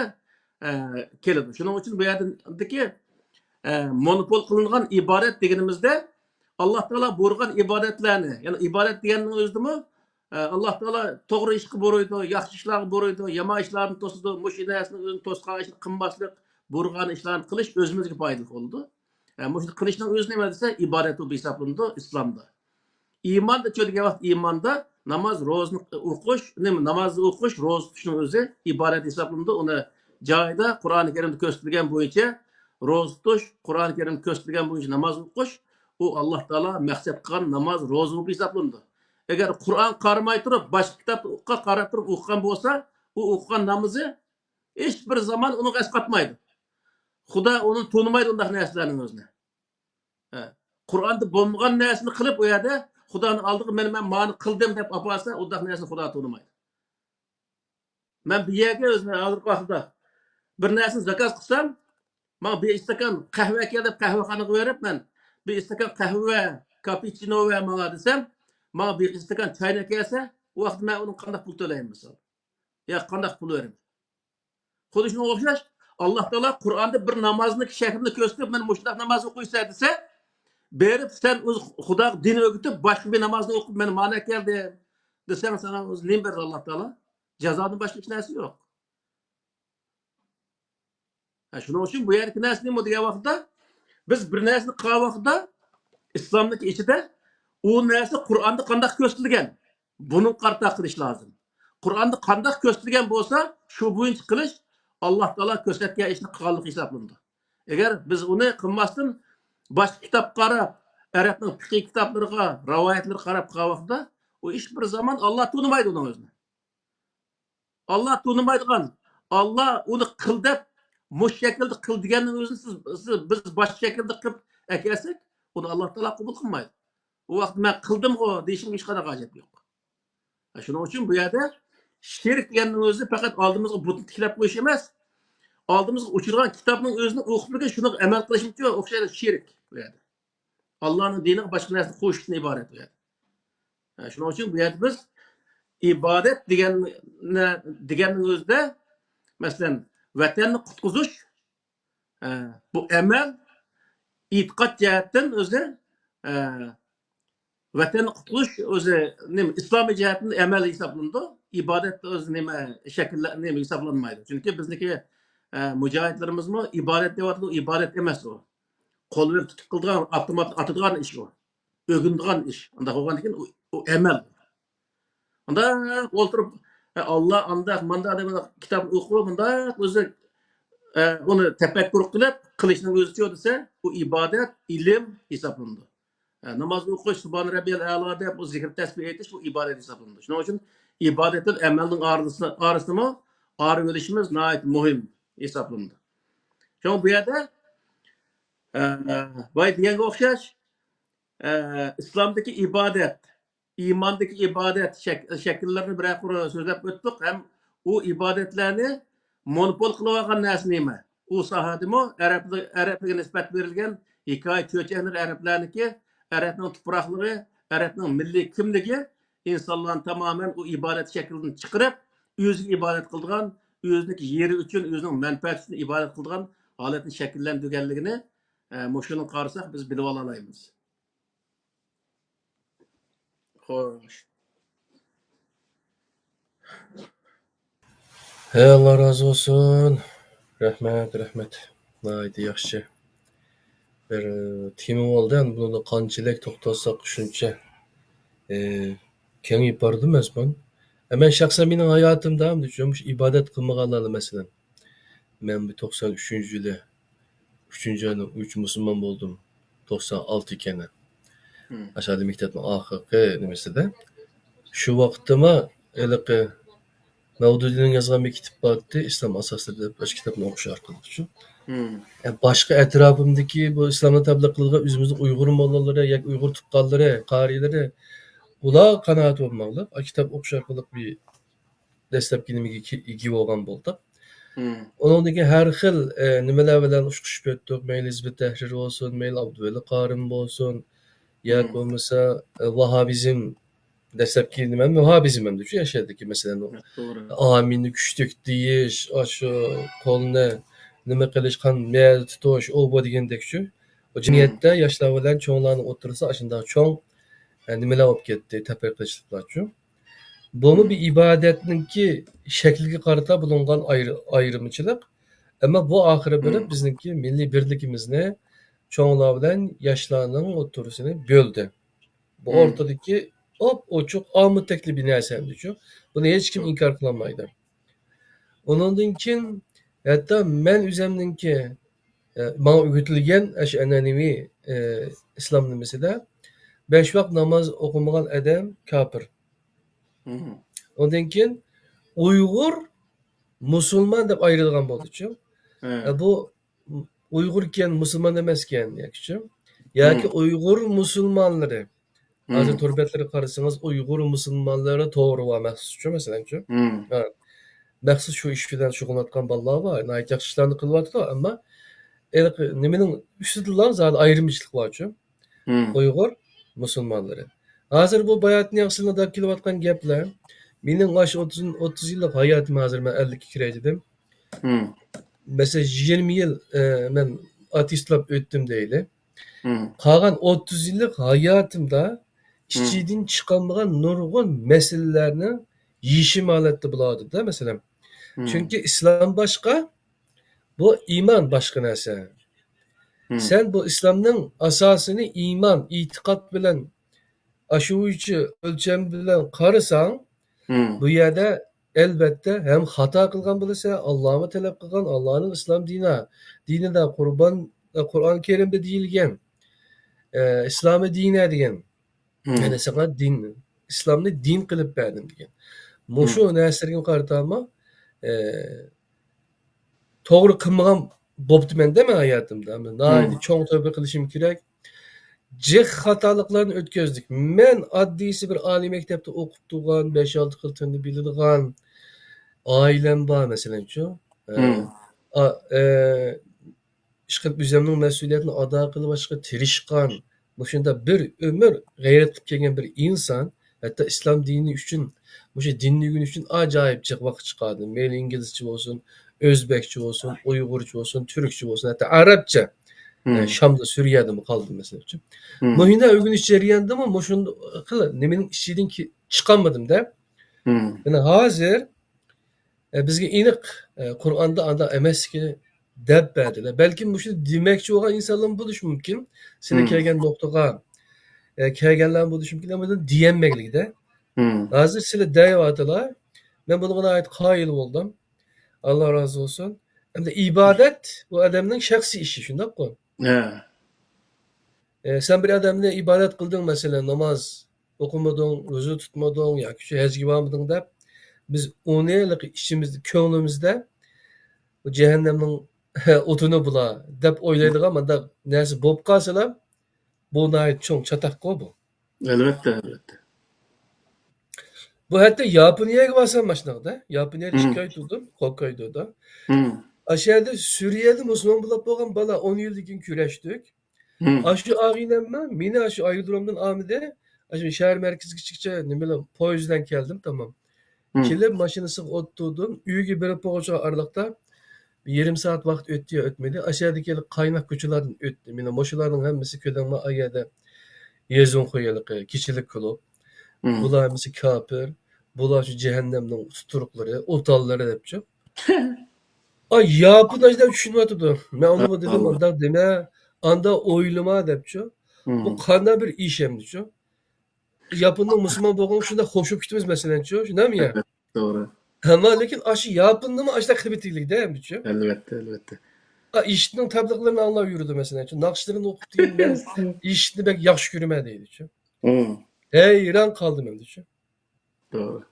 keladi. Shuning uchun bu yerdagi monopol qilingan ibodat deganimizda Alloh taolo buyurgan ibodatlarni, ya'ni ibodat deganning o'zidami Alloh taolo to'g'ri ishga buyurdi, yaxshi ishlarga buyurdi, yomon ishlarni to'sdi, mush narsani o'zini to'sgan ishni qilmaslik, buyurgan ishlarni qilish o'zimizga foydali bo'ldi. Mushuni qilishning o'zi nima desa, ibodat deb hisoblanadi islomda. Iymonda cho'lgan vaqt iymonda namoz, ro'zni o'qish, namozni o'qish, ro'za tutishning o'zi ibodat hisoblanadi. Uni joyida Qur'oni Karimda ko'rsatilgan bo'yicha ro'za tutish, Qur'oni Karimda ko'rsatilgan bo'yicha namoz o'qish, u Alloh taolo maqsad qilgan namoz, ro'za deb hisoblanadi. Agar Qur'on qaramay turib, boshqa kitobga qarab turib o'qigan bo'lsa, u o'qigan namozi hech bir zaman uni asqatmaydi. Xudo uni tonimaydi undaq narsalarning o'zini. Qur'onda bo'lmagan narsani qilib u yerda Xudoning oldiga men ma'ni qildim deb olsa, undaq narsani Xudo tonimaydi. Men bu yerga o'zim hozir vaqtda bir narsani zakaz qilsam, men bir istakan qahva kelib qahvaxonaga berib, men bir istakan qahva, cappuccino va menga desam, men bir istakan choynak kelsa, u vaqtda men uni qanday pul to'layman misol. Ya qanday pul beraman. Xuddi shunga o'xshash, Alloh taolo Qur'onda bir namozni shaklini ko'rsatib, men mushundaq namoz o'qiysan desa, berib sen o'z Xudo din o'rgatib, boshqa bir namozni o'qib, men ma'na keldi desam, sana o'z nim berdi Alloh taolo. Jazodan boshqa hech narsa yo'q. Shuning uchun bu yerga narsa nima degan vaqtda biz bir narsani qilgan vaqtda islomning ichida u narsa Qur'onda qanday ko'rsatilgan, buni qarta qilish lozim. Qur'onda qanday ko'rsatilgan bo'lsa, shu bo'yicha qilish Alloh taolo ko'rsatgan ishni qilganlik hisoblanadi. Agar biz uni qilmasdan boshqa kitob qarab, arabning fiqh kitoblariga, rivoyatlarga qarab qilgan vaqtda u hech bir zaman Alloh tunimaydi uning o'zini. Alloh tunimaydigan, Alloh uni qil deb mush shaklda qil deganning o'zini biz boshqa shaklda qilib akelsak, uni Alloh taolo qabul qilmaydi. U vaqt men qildim-ku deyishim hech qanaqa hojat yo'q. Shuning uchun bu yerda shirk deganning o'zi faqat oldimizga butun tiklab qo'yish emas, oldimizga uchirgan kitobning o'zini o'qib bilgan, shuni amal qilishimcha o'xshaydi shirk bu yerda. Allohning diniga boshqa narsa qo'shishdan iborat bu yerda. Shuning uchun bu yerda biz ibodat deganning o'zida masalan vatanni qutqizish bu amal e'tiqod jihatdan o'zi vatanni qutqizish o'zi nima islomiy jihatdan amal hisoblanadi. Ibodat o'zi nima shakllar nima hisoblanmaydi. Chunki bizniki mujohidlarimizmi ibodat deyapti, ibodat emas u. Qo'l bilan tutib qilgan, avtomat atadigan ish u. O'gindigan ish. Unda bo'lgandan keyin u amal. Unda o'ltirib Alloh anda manda deb kitob o'qib, unda o'zi uni tafakkur qilib qilishning o'zicha desa, u ibodat, ilm hisoblanadi. Namoz o'qish, subhan robbiyal a'lo deb o zikr tasbih aytish bu ibodat hisoblanadi. Shuning uchun ibodatning amalning orasida orib olishimiz nihoyat muhim hisoblanadi. Shuning bu yerda boy deganga o'xshash islomdagi ibodat, iymondagi ibodat shakllarini bir so'zlab o'tdik. Ham u ibodatlarni monopol qilib olgan narsa nima? U sohadimi arablarga nisbat berilgan hikoya cho'chaklar arablarniki, arabning tuproqlari, arabning milliy kimligi insonlarni tamoman u ibodat shaklidan chiqarib, o'ziga ibodat qilgan, o'zining yeri uchun, o'zining manfaati uchun ibodat qilgan holatni shakllantirganligini mushuni qarasak biz bilib olamiz. Hoş. He, Allah razı olsun. Rahmet. Haydi yaxşı. Bir tema oldu. Yani bunu da qançalik to'xtalsak shuncha kengayib bordi mazmun. Men shaxsan mening hayotimda ham shu ibodat qilmaganlarni masalan. Men bu 93-yili 3-yili 3 musulmon bo'ldim. 96 ekan. Hmm. Aşağıda mektebin oxirgi nimasida. Shu vaqtda eliqi Mavdudining yozgan bir kitap vardı. İslam asasları deb o'sha kitobni o'qish orqali shu. Hmm. Boshqa atrofimdagi bu islomni tabliq qilgan o'zimizni Uyg'ur mollolari yoki Uyg'ur tuqqanlari, qariyalari ular qanoat bo'lmoqlar. O kitob o'qish orqali bir dastlabki nimaga ega bo'lgan bo'ldi. Hmm. Onundaki her xil nimalar bilan ushqishib o'tdik. Mayli Hizb-ut Tahrir bo'lsin, mayli Abduvali Qorim bo'lsin, yoki bo'lmasa Vahabizm dastlabki nima Vahabizm ham shu yashadiki masalan Doğru. aminni kuchlik deyish, shu qo'lni nima qilish, qanday tutish, o bu degandek shu. O jamiyatda yoshlar bilan cho'nglarni o'tirsa, shunday cho'ng nimalar olib ketdi, tafriqlashlar shu. Bunu bir ibadetninki şekliga qarata bulungan ayrımçılık. Ama bu ahire berip bizninki milli birlikimizni çoğunlar bilen yaşlarının oturusunu böldü. Bu ortadaki o çok amıtekli bir nersemdi şu. Bunu hiç kim inkar kılamaydı. Onun için hatta men üzemninki bana öğütülgen enenevi İslam nimesi de 5 vakit namaz okumagan adam kafir. Hmm. Ondan keyin Uygur, Musulman deb ayrılgan bo'ldi-chu. Evet. Bu Uyg'urken Musulman emasken yakchu. Yoki Uyg'ur musulmonlari. Hozir turbatlarga qarasangiz Uyg'ur musulmonlari to'g'ri va maxsuschu masalanchu. Hmm. Maxsus shu ish bilan shug'ullanayotgan bolalar bor. Yaxshi ishlarni qilyapti, ammo nimaning ustidan zodi ayrimchilik borchu. Hmm. Uyg'ur musulmonlari. Hozir bu bayatni yaxshilab deb kelayotgan gaplar mening 30 yillik hayotim hozir men 50 ga kiraydim. Hmm. Mesela 20 yıl ben ateistlab o'tdim deyli. Hmm. Qolgan 30 yillik hayotimda ichidan chiqolmagan nurg'un masalalarni yeyishim holatda bo'ladi-da masalan. Chunki islom boshqa, bu iymon boshqa narsa. Sen bu islomning asosini iymon, e'tiqod bilan aşuvuyucu ölçem bilen qarasang, bu yerda elbette hem hata qilgan bo'lsa, Allohni talab qilgan, Allohning islom dinida Qur'on Kerimda deyilgan, islomiy dina degan. Yani sana din, islomni din qilib berdim degan. Mushu narsaga qaratama to'g'ri qilmagan bo'ptiman dema hayotimda. Nayni cho'ng tövbe qilishim kerak. Cih hatalıklarını ötközdük. Men addiysi bir ali mektepte okup durgan, 5-6 kıltığını bilirgan ailem var mesela şu. İşte üzerimin mesuliyetini ada kılıp başka tirişkan. Bu şunda bir ömür gayret kılıp gelgen bir insan, hatta İslam dini için, bu şey dinliğin için acayip vakit çıkardı. Meyli İngilizce olsun, Özbekçe olsun, Uygurca olsun, Türkçe olsun, hatta Arapça. Şam'da, Suriye'de mi kaldım mesela. Muhinde övgün içeriyendi ama moşun kılı nemin işçiydin ki çıkamadım da. Yani hazır bizge inik Kur'an'da anda emes ki deb berdiler. Belki bu şey demekçi olan insanların buluş mümkün. Seni kelgen noktaga kelgenlerin buluş mümkün ama da diyenmeklik de. Hazır sile deyivadılar. Ben buna ait kail oldum. Allah razı olsun. Hem de ibadet bu adamın şahsi işi. Şundak mı? Sen bir adamla ibadet kıldın mesela namaz okumadın, roza tutmadın ya şu hecgi varmadın da biz onu işimizde, köngülümüzde bu cehennemin otunu bula dep oylaydık ama da neresi bop kalsalar bu nayet çok çatak ko bu. Elbette. Bu hatta Japonya'ya varsan başlarda. Japonya'da şikayet oldum. Hokkaido'da. Aşağıda Suriye'de Müslüman bulup olan bala 10 yıllık küreştik. Aşı ağinemme, mini aşı ayrıldırımdan amide, aşı şehir merkezi çıkça, ne bileyim, poyuzdan geldim, tamam. Kelip maşinası oturdum, üyüge bir poğaça aralıkta, 20 saat vakit öttüye ötmedi. Aşağıdaki kaynak küçülerden öttü. Mine moşularının hemmesi ködenme ayada yezun koyalık, kişilik kılıp. Bular hammasi kafir. Bular şu cehennemning tuturuqlari, o'tollari debchi. Ay yapın ajda tushunmadı. Men onu dedim Allah. anda deme, anda oylama debchi. Bu qanday bir iş emdichi. Yapının Müslüman bo'lgan shunda xo'shib ketimiz masalanchi, shundami ya? Evet, doğru. Ama lekin aşı yapındı aşda kıbıtıylık değil mi? Elbette, elbette. İşitning tabliqlarini anlab yurdi masalan. Naqshlarini o'qib degan men ishitni bek yaxshi ko'raman deydi. Hı, Hayron qoldim endi. doğru.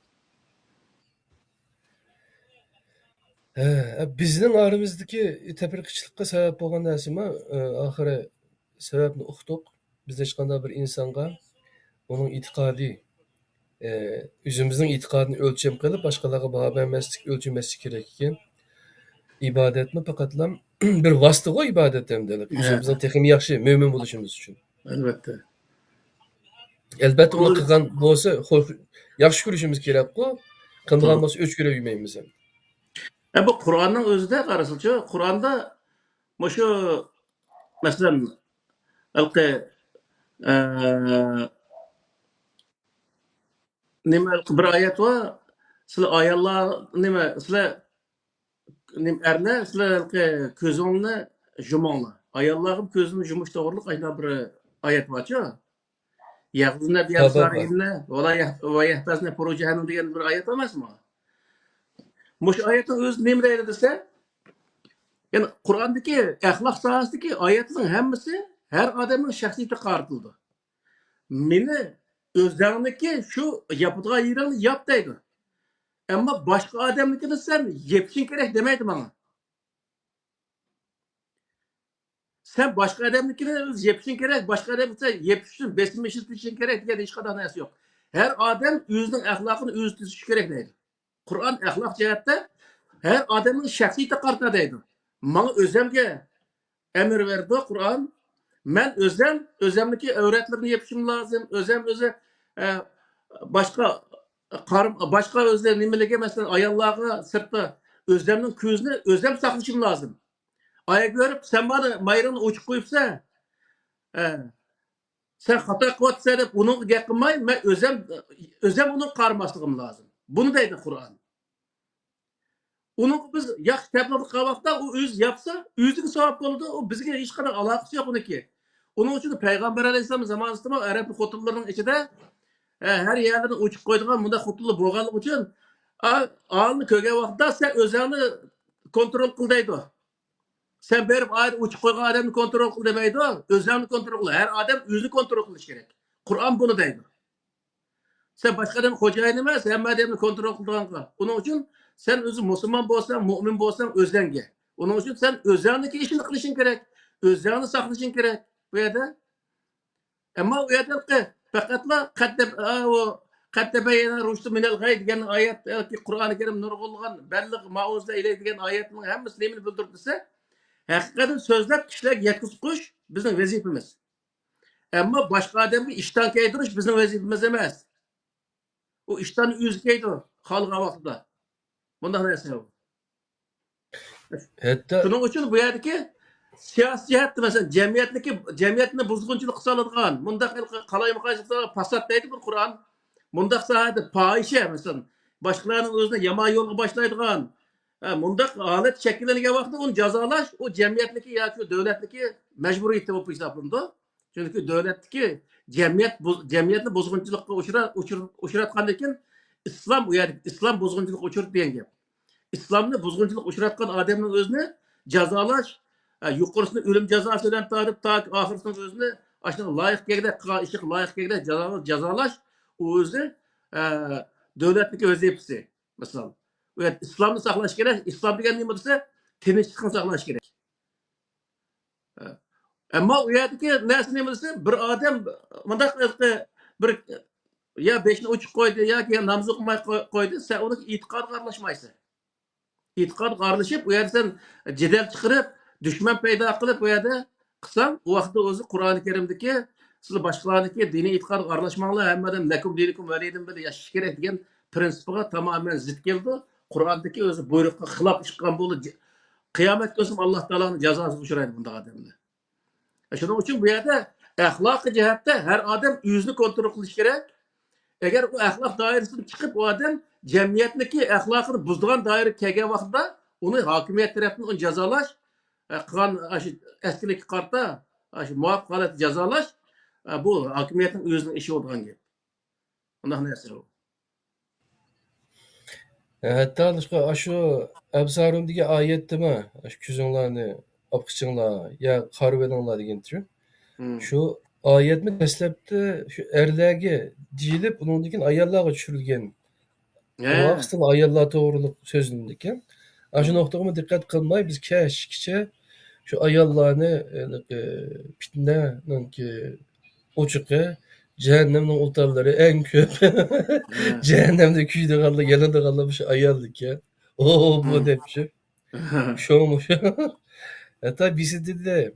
Bizning oramizdagi tafriqachilikqa sabab bo'lgan narsami, oxiri sababni uqdiq. Biz hech qanday bir insonga uning e'tiqodiy, o'zimizning e'tiqodini o'lcham qilib, boshqalarga baho bermaslik, o'lchamaslik kerak ekan. İbadetmi faqatlam bir vosita go ibodat hamda. O'zimizning texnik yaxshi mo'min bo'lishimiz uchun. Elbette. Albatta uni qilgan bo'lsa, yaxshi ko'rishimiz kerak-ku. Qilmagan bo'lsa o'ch ko'rib yurmaymiz ham. Bu Kur'an'ın özü de qarasılçı. Kur'an'da şu mesela alqi nima bir ayet var. Sizlar ayallar nima sizlar erler sizlar alqi ko'zingni yuminglar. Ayollarım ko'zini yumish to'g'riliq aynan bir ayet var-ku. Yahudna bi absarihimna va yahtasna furujahanum degan bir ayet emasmi? Mush ayetin o'zi nima deydi desa, yani Kur'an'daki ahlak sahasındaki ayetlerin hemmisi her adamın şahsiyeti qartıldı. Meni özlerindeki şu yapıdığın yerini yap deydi. Ama başka adamlıkını sen yepşin gerek demeydi bana. Sen başka adamlıkını yepşin gerek, başka adamlıkını yepşin, besmişin gerek diye hiç kadar neyse yok. Her adam özünün ahlakını öz tutuşu gerek deydi. Kur'an ahlak cihette her adamın şahsiyeti qartına deydi. Bana özlemge emir verdi Kur'an. Ben özlemdeki öğretlerini yapışım lazım. Başka özlem nimelege mesela ayallarına sırtta özlemnin közüne özlem saklaşım lazım. Aya görüp sen bana mayrını uçuk koyupsa sen hata kıvatsa edip onu yakınmayın. Ben özlem onun karmaşlığım lazım. Bunu deydi Kur'an. Onu biz yaxşı təbliğ qavaqda o öz yapsa, özünün savab oldu. O bizge hiç kadar alakası yok onunki. Onun için Peygamber Aleyhisselam zamanında Arap hutullarının içinde her yerlerden uçup koyduğun bunda hutullu boğalık için ağını köge vaxtda sen özünü kontrol kıl deydi o. Sen berip uçup koyduğun adamını kontrol kıl demeydi o. Özünü kontrol kıl. Her adam özünü kontrol kılış gerek. Kur'an bunu deydi. Sen başka adamın hocayın demez, hem adamını kontrol kıldığın. Onun için sen özü Müslüman bolsan, mümin bolsan özlenge. Onun için sen özlendeki işini kılışın gerek. Özlendi saklaşın gerek. Bu yerde. Ama o yerde ki fakatla kattebeyene ruştu minel gay diyen ayet ki Kur'an-ı Kerim nurgulgan bellik mauzda ile diyen ayetin hem müslimini bildirdiyse hakikaten sözler kişiler yetkisi kuş bizim vazifemiz. Ama başka adamı işten kaydırış bizim vazifemiz emez. O işten üzkeydi o halka vaxtında. Bundan neyse yok. Hatta Şunun için bu yerdeki siyasi cihetli mesela cemiyetine bozgunculuk sağladıgan, mundaq kalaymakaylıklara pasat deydi bir Kur'an. Mundaq sahada fahişe mesela başkalarının özüne yama yolga başlaydıgan. Mundaq alet şekillenigen vaxtda onu cazalaş o cemiyetteki ya şu devletteki mecburiyeti bu hesaplandı. Çünkü devletteki cemiyetli bozgunculukka uçuratkan ekan İslam uyardı. İslam bozgunculuk uçurdu diyen gap. İslam'da bozgunculuk uçuratkan adamın özüne cazalaş, yukarısını ölüm cezası ile tarif ta ahırsının özüne aşağıda layık geride, işik layık geride cazalaş, o özü devletteki özepsi. Mesela. Evet, İslam'ı saklaş gerek. İslam degen neymi dese, tinçlikini saklaş gerek. Ama o yerdeki neresi neymi dese, bir adam, bir ya beşini uçuk koydu ya ki namaz okumay koydu, sen onu itiqad qarlaşmaysa. İtiqad qarlaşıp, o yerde sen cedel çıkarıp, düşman peyda kılıp o yerde kısan, o vaxtda özü Kur'an-ı Kerim'deki sizler başkalarındaki dini itiqad qarlaşmanlar hemmadan lekum dinikum veliydim böyle yaşış gerek degen prinsipiga tamamen zıt geldi. Kur'an'daki özü buyrukka xilap çıkan bolu kıyamet gözüm Allah Teala'nın cezası uçuraydı bunda adamla. Şunun için bu yerde ahlakı cihette her adam yüzünü kontrol kılış gerek. Eğer o ahlak dairesini çıkıp o adam cemiyetdeki ahlakını buzduğun daire kelgen vaqtda onu hakimiyet tarafından onu cezalaş, kılan eskilik kartta muaf halat cezalaş bu hakimiyetin özünün işi olduğun gibi. Ondan nesir o. Hatta şu Ebsarum'daki ayette mi? Şu küzünlerini apkıçınla ya karbedenler degan tür. Hmm. Şu ayet mi deslepte şu erlerge deyilip bunundikin ayarlarga düşürülgen. O He. aslında ayarlar doğruluk sözündeki. Şu Hmm. noktama dikkat kılmay biz keşke şu ayarlarını fitnenin ki uçuqı cehennemin otarları en köp He. cehennemde küyde kaldı gene de kalmış ayarlık ya. O bu Hmm. depçi. Şomuş. Hatta birisi dedi de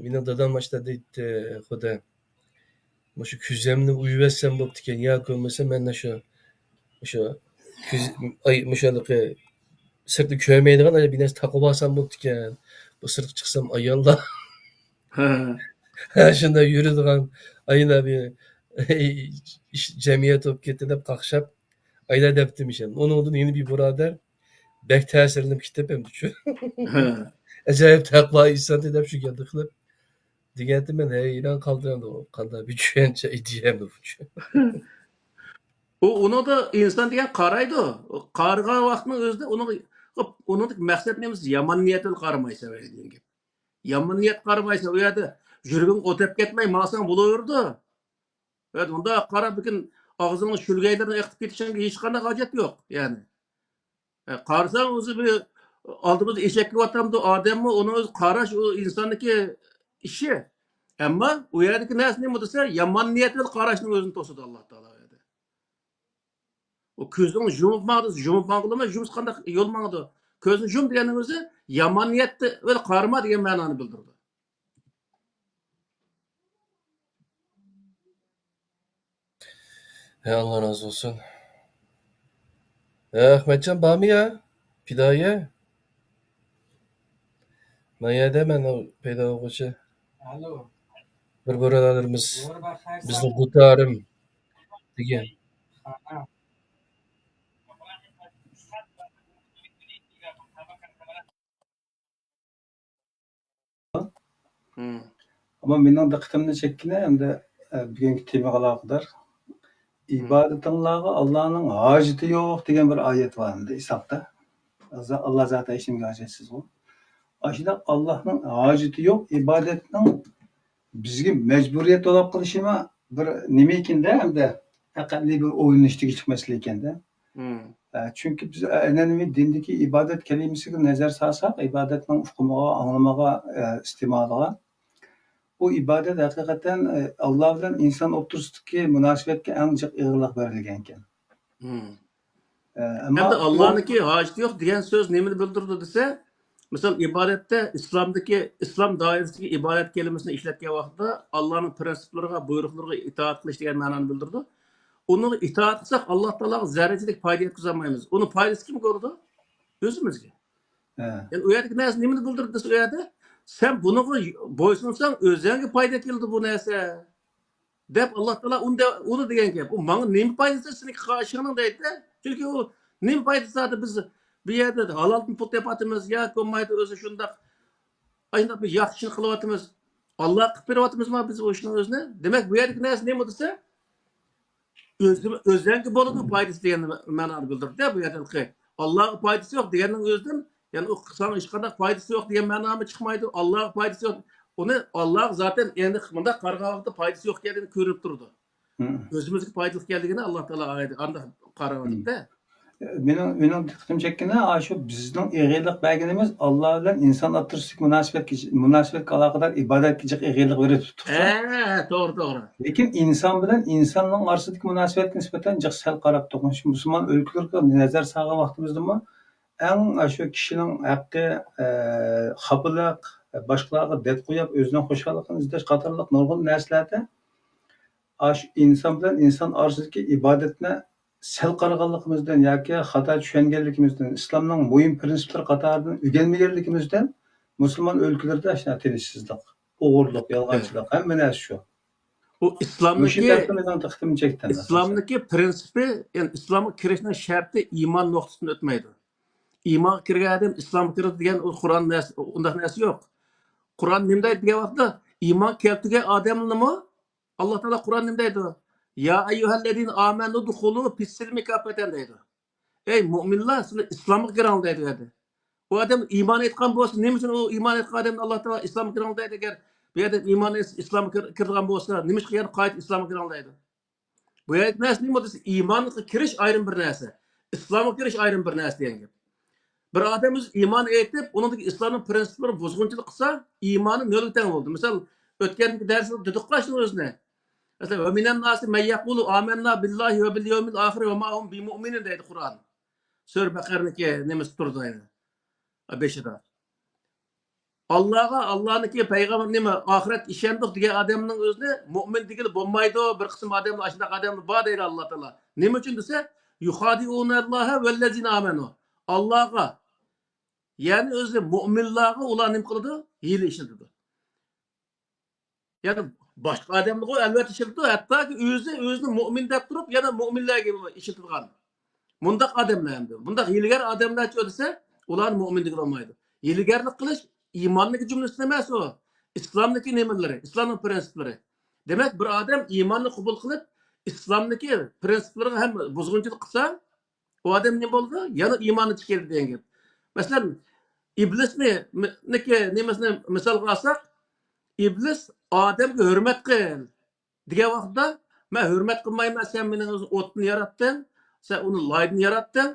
benim dadam başta dedi Xuda. Şu küzemni uyuversem bop diken ya koymasa ben de şu küz ay müşalıkı sırtı köymeydiğin ay bir narsa takıp alsam bop diken. Bu sırt çıksam ayalla. Şunda yürüdüğün ayına bir cemiyet olup gitti dep kakşap ayla dep demişim. Onun odun yeni bir burader bek təsirlenip kitap hem düşü. Acayip takva insan dedep şu geldi kılıp. Digendim ben inan kaldıran da o kanda bir düşünce idiyem bu. Onu da insan diyen karaydı. O karıgan vaxtının özünde onun maksat nemiz yaman niyetle karmaysa öyle diyen gibi. Yaman niyet karmaysa o yerde jürgün ötep ketmey masan buluyordu. Evet onda kara bütün ağzının şülgeylerini ekip ketişen hiç kana hacet yok yani. Karsan özü bir aldığımız eşekli vatamda adem mi onu öz karaş o insandaki işi. Ama o yerdeki nes ne mıdırsa yaman niyetle karaşın özünü tosudu Allah Teala. O közün jumup mağdılama jumus kandak yol mağdı. Közün jum degenin özü yaman niyetli öyle karma degen mananı bildirdi. Allah razı olsun. Ahmetcan var mı ya? Pidaya. Maya demen o pedagoji. Alo. Bir buralarımız. Doğru bak her Bizde saat. gutarım. Degen. Aha. Hmm. Ama mening diqqatimni chekkini hamda bugungi temaga aloqador ibodatinglarga Allohning hojati yo'q degan bir oyat bor endi Isoqda. Allah zoti hech kimga hojatsiz u. Ashunda Allohning hojati yo'q, ibodatning bizga majburiyat talab qilishimi bir nima ekanda hamda aqalli bir o'yinishga chiqmaslik ekanda. Hmm. Çünkü biz an'anaviy dindagi ibodat kalimasiga nazar solsak, ibodatning uqumuga, anglamaga, istimoliga bu ibadet hakikaten Allah bilan inson o'rtasidagi munosabatga eng jiq ig'irlik berilgan ekan. Hmm. Ama Hem de Allah'ınki haceti yok diyen söz nemini bildirdi dese mesela ibadette İslam dairesindeki ibadet kelimesini işletken vaxtda Allah'ın prensiplerine, buyruklarına itaat kılış diyen mananı bildirdi. Onu itaat kılsak Allah Teala'ya zerrecilik fayda etkizamayız. Onun faydası kim gördü? Özümüzge. Yani o yerdeki neyse nemini bildirdi dese o yerde sen bunu boysunsan özüne fayda etkildi bu neyse. Dep Allah Teala onu degan gap. O bana nima foydasi sening qarshingning deydi. Chunki u nima foydasi zaten biz bu yerda halol pul tepatimiz ya ko'maydi o'zi shundoq aynan bir yaxshi ishni qilyapmiz. Alloh qilib beryapmizmi biz o ishni o'zini? Demak bu yerdagi narsa nima desa o'zlariga bo'ladi foydasi degan ma'noni bildirdi bu yerda. Allohga foydasi yo'q deganning o'zidan ya'ni u qilsang hech qanday foydasi yo'q degan ma'nomi chiqmaydi. Allohga foydasi yo'q. Onu Allah zaten endi bunda qarg'an vaqtda foydasi yo'q ekanligini ko'rib turdi. Özümüzge faydalı geldiğine Allah Teala anda qaramadık da. Mening diqqatim chekkani shu bizning ig'iylik berganimiz Alloh bilan inson o'rtasidagi munosabatga aloqador ibodatga jiq ig'iylik berib turibdi. Doğru. Lekin inson bilan insonning orasidagi munosabatga nisbatan jiq sal qarab turgan shu musulmon o'lkalarga nazar solgan vaqtimizdami eng shu kishining haqqi xafaliq boshqalarga deb qo'yib o'zining xushhalligini izlash qatorliq nurg'un narsalarda inson bilan inson orasidagi ibodatni sal qaraganligimizdan yoki xato tushunganligimizdan islomning muhim prinsiplari qatoridan o'rganmaganligimizdan musulmon o'lkalarda tinchsizlik, o'g'irlik, yolg'onchilik hamma narsa shu. u Müşü islomniki dərsə mədən təxtim çəkdən asasən. islomniki prinsipi, ya'ni islomga kirishning sharti iymon nuqtasidan o'tmaydi. Iymonga kirgan odam islomga kiradi degan u Qur'on undaq narsa yo'q. Qur'on nima deydi degan vaqtda iymon keltirgan odamnimi Alloh taolo Qur'on nima deydi? Ya ayyuhallazina amanu dukhulu fis-silmi kafatan deydi. Ey mo'minlar, sizlar islomga kiring deydi. O adam iymon etgan bo'lsa, nima uchun u iymon etgan odamni Alloh taolo islomga kiring deydi? Agar bu yerda iymon islomga kirgan bo'lsa, nima uchun yana qayta islomga kiring deydi? Bu yerda narsa nima desa, iymonga kirish ayrim bir narsa, islomga kirish ayrim bir narsa degan gap. Bir odam o'zi iymon etib, uningdagi islomning prinsiplarini buzg'unchilik qilsa, iymoni nolga teng bo'ldi. Misol, o'tgan darsda dedik qashning o'zini. Masalan, "Va minan nasi man yaqulu amanna billahi va bil yawmil oxir va ma hum bimu'minin" deydi Qur'on. Sura Baqarniki nimasi turdi ayni. 5-da. Allohniki payg'ambar nima oxirat ishondik degan odamning o'zini mo'min degili bo'lmaydi. Bir qism odamlar shunday odamlar bor deydi Alloh taolo. Nima uchun desa, yuhadiunalloha vallazina amanu. Allohga, ya'ni o'zi mo'minlarga ular nima qiladi? Hiyla ishlatadi. Ya'ni boshqa odamlarga albatta ishlatadi, hattoki o'zini mo'min deb turib, yana mo'minlarga ishlatadigan. Bundaq odamlar hamda. Bundaq hilgar odamlar desa, ular mo'min degili olmaydi. Hilgarlik qilish iymonning jumlasi emas u. Islomning nemalari, islomning prinsiplari. Demak, bir odam iymonni qabul qilib, islomning prinsiplariga ham buzg'unchilik qilsa, u odam nima bo'ldi? Yana iymonni chiqardi degan gap. Masalan, iblisni nemasini misolga olsak, iblis odamga hurmat qil degan vaqtda, men hurmat qilmayman, sen meni o'tni yaratding, sen uni loydan yaratding,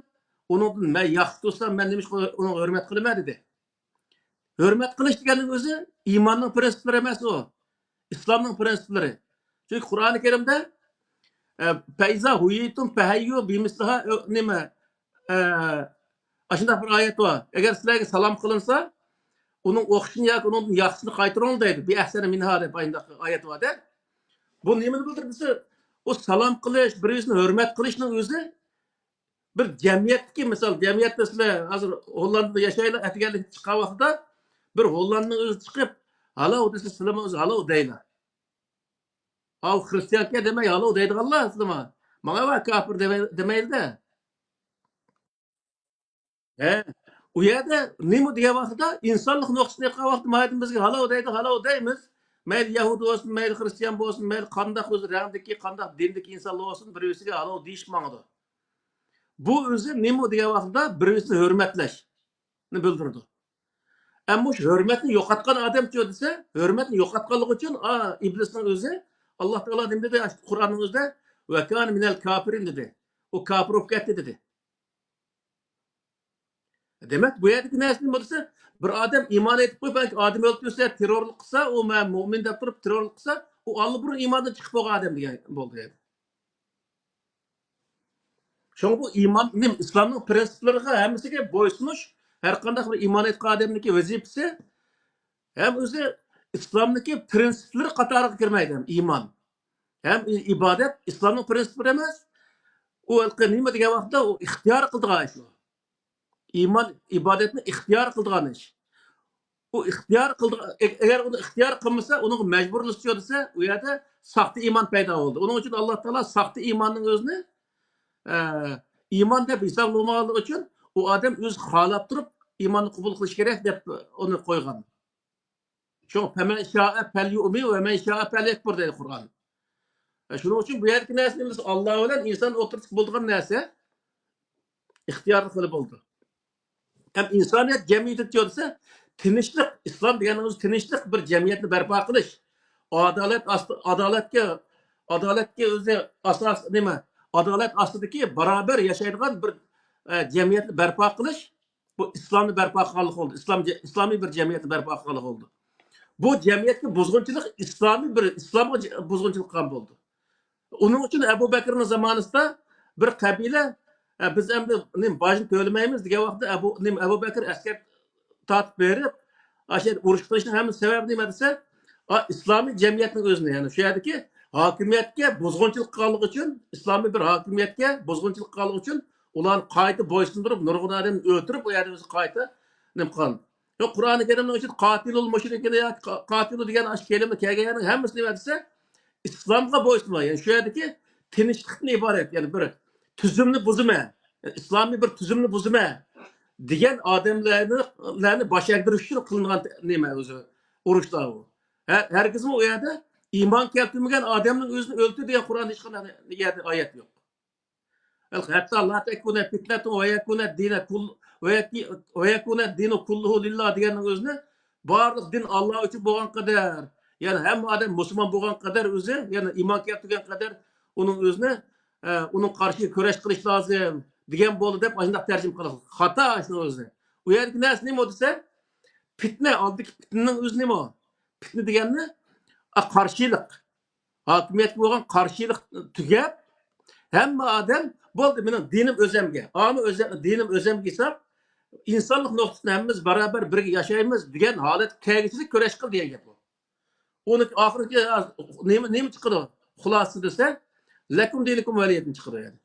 uningdan men yaxshi tursam, men nima uni hurmat qilaman dedi. Hurmat qilish deganning o'zi iymonning prinsiplari emas u. Islomning prinsiplari. Chunki Qur'oni Karimda Faiza huyitum fahayyu bimisliha nima ashunday bir oyat bor. Agar sizlarga salom qilinsa, uning o'qishini yoki uning yaxshisini qaytaring deydi. Bi ahsana minha deb oyat bor. Bu nimani bildirdi? O salom qilish, birisini hurmat qilishning o'zi bir jamiyatki, misol jamiyatda sizlar hozir Hollandiyada yashaylar, atganlik chiqqan vaqtda bir Hollandning o'zi chiqib, "Hallo" desa, sizlar o'zi "hallo" deylar. Av xristianga demay "hallo" deydiganlar sizlar. Menga va kafir demaydi-da. U yerda nima degan vaqtda insonlik nuqtasida qolgan vaqtda mayli bizga "hallo" deydi, "hallo" deymiz. Mayli Yahudi bo'lsin, mayli xristian bo'lsin, mayli qanday o'zi rangdagi, qanday dindagi insonlar bo'lsin, birisiga "hallo" deyishmangdi. Bu o'zi nima degan vaqtda birisini hurmatlashni bildirdi. Ammo shu hurmatni yo'qotgan odamchi desa, hurmatni yo'qotganligi uchun iblisning o'zi Alloh taolo nima dedi? Qur'onning o'zida "Va kana minal kafirin" dedi. U kafir bo'lib ketdi dedi. Demak, bu yerdagi narsa nima bo'lsa, bir odam iymon etib qo'yib, balki odam o'ldirsa, terrorlik qilsa, u men mo'min deb turib terrorlik qilsa, u allburun iymondan chiqib bo'lgan odam degan bo'ldi yani. Çünkü bu iman, İslam'ın prensiplerine hemisiga bo'ysunish, her qanday bir iman etgan odamniki vazifasi hem o'zi İslam'daki prensipleri qatoriga kirmaydi ham iman. Hem ibadet İslam'ın prensipleri emas. U nima degan vaqtda u ixtiyor qildigan ish. İman ibadetni ixtiyor qildigan ish. U ixtiyor qildi, agar uni ixtiyor qilmasa, uni majburlashchi desa, u yerda saxta iymon paydo bo'ldi. Uning uchun Alloh taolo saxta iymonning o'zini iymon deb hisoblamoqligi uchun u odam o'zi xohlab turib iymonni qabul qilish kerak deb uni qo'ygan. Shu "Faman sha'a falyu'min va man sha'a falyakfur" deydi Qur'on. Shuning uchun bu yerdagi narsamiz Alloh bilan inson o'tirib bo'lgan narsa ixtiyor qilib bo'ldi. Ham insoniyat jamiyati desa, tinchlik, islom deganimiz tinchlik bir jamiyatni barpo qilish. Adolatga o'zi asos nima? Adolat ostidagi barobar yashaydigan bir jamiyatni barpo qilish, bu islomni barpo qilganlik bo'ldi. Islomiy bir jamiyatni barpo qilganlik bo'ldi. Bu jamiyatga buzg'unchilik islomga buzg'unchilik qilgan bo'ldi. Uning uchun Abu Bakrning zamonasida bir qabila biz endi bojni to'lamaymiz degan vaqtda Abu Bakr askar tortib berib, o'sha urush qilishning hamma sababi nima desa, islomiy jamiyatning o'zini, ya'ni shu yerdagi hokimiyatga buzg'unchilik qilganligi uchun, islomiy bir hokimiyatga buzg'unchilik qilganligi uchun ularni qayta bo'ysundirib, nurg'un odamni o'ltirib, u yerda o'zi qayta nima qilgan. Qur'oni Karimning uchun "Qatilul mushrikina" yoki "Qatilu" degan kelima kelganning hammasi nima desa, İslamga boysunma. Yani şu yerdeki tinchlikdan ibaret. Yani bir tüzümni buzma. Yani İslami bir tüzümni buzma degan odamlarni bosh egdirish uchun qilingan nima o'zi urushlar u. Herkesmi o yerda iymon keltirmagan odamning o'zini o'ldi degan Qur'onda hech qanday yerda oyat yo'q. Hatta la tekune fitnetu ve yekune dine kul ve yekune dinu kulluhu lillah deganning o'zini barliq din Alloh uchun bo'lgan qadar, ya'ni hamma odam musulmon bo'lgan qadar o'zi, ya'ni iymon keltirgan qadar uning o'zini uning qarshi kurash qilish lozim degan bo'ldi deb shunday tarjima qiladi. Xato shuni o'zi. U yergi narsa nima desa, fitna oldiki fitnaning o'zi nima? Fitna deganni qarshilik, hokimiyatga bo'lgan qarshilik tugab, hamma odam bo'ldi mening dinim o'zimga, ami dinim o'zimga hisob, insonlik nuqtasidan hammamiz barobar birga yashaymiz degan holat tegishli kurash qil degan gap bu. Uni oxirgi nima chiqadi? Xulosa desa, lakum dinikum valiyatni chiqadi yani.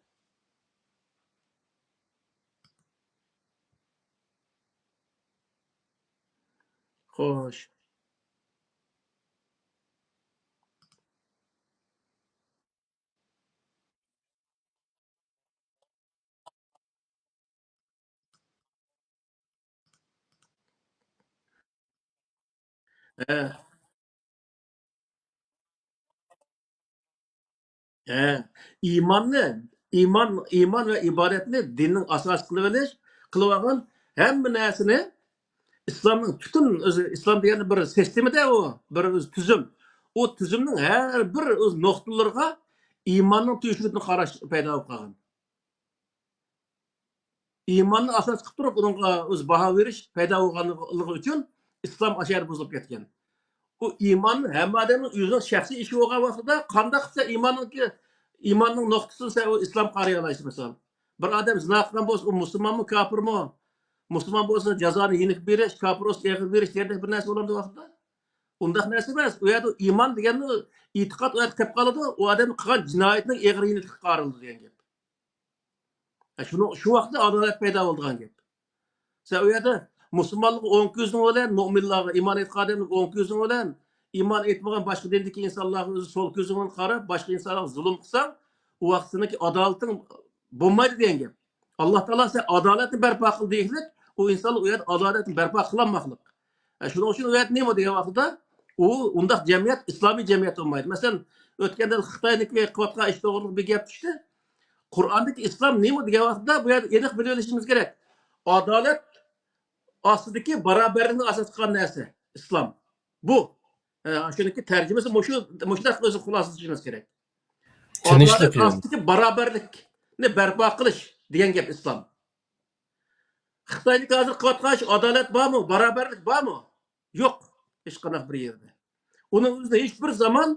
Xo'sh. He, he. İman ve ibadetni dinning asos qilib olgan hamma narsani İslam'ın bütün İslam degani bir sistemida o, bir öz tüzüm. O tüzümning her bir öz noktalarga imanning tuyuşligini qarash paydo bo'lib qolgan. İmanni asos qilib turib, unga o'z baho berish paydo bo'lganligi uchun islom ashar buzilib ketgan. O imanni hamma odamning o'zining shaxsiy ishi bo'lgan vaqtida qanday qilsa imanning nuqtasini sen o islom qariy olasiz misol. Bir odam zina qilgan bo'lsa, u musulmonmi, kofirmi? Musulmon bo'lsa jazoni yenik berish, kofir bo'lsa eg'ir berish degandek bir narsa bo'ladi vaqtida. Undaq narsa emas. U yerda iymon deganni e'tiqod u yerda kelib qoladi, u odam qilgan jinoyatning eg'ir yeniklikka qarildi degan gap. Shu vaqtda adolat paydo bo'lgan gap. Sen u yerda musulmonlik o'ng ko'zing bilan, mo'minlarga iymon etgan odamning o'ng ko'zing bilan, iymon etmagan boshqa dindagi insonlarga o'zi so'l ko'zing bilan qarab, boshqa insonlarga zulm qilsang, u vaqt seniki adolating bo'lmaydi degan gap. Alloh taolo sen adolatni barpo qil deylik, u insonlar u yerda adolatni barpo qilolmoqlik. Shuning uchun u yerda nima degan vaqtda u undaq jamiyat islomiy jamiyat bo'lmaydi. Masalan, o'tganda Xitoyniki qilayotgan ish to'g'riliq bir gap chiqdi. Qur'ondagi islom nima degan vaqtda bu yerda aniq bilib olishimiz kerak. Adolat ostidagi barobarlikni asos qilgan narsa islom. Bu shuniki tarjimasi mushundaq o'zi xulosasini kerak. Tinchlik Adolat yani. ostidagi barobarlikni barpo qilish degan gap islom. Xitoylik hozir qilayotgan ish adolat bormi, barobarlik bormi? Yo'q, hech qanday bir yerda. Uning o'zida hech bir zaman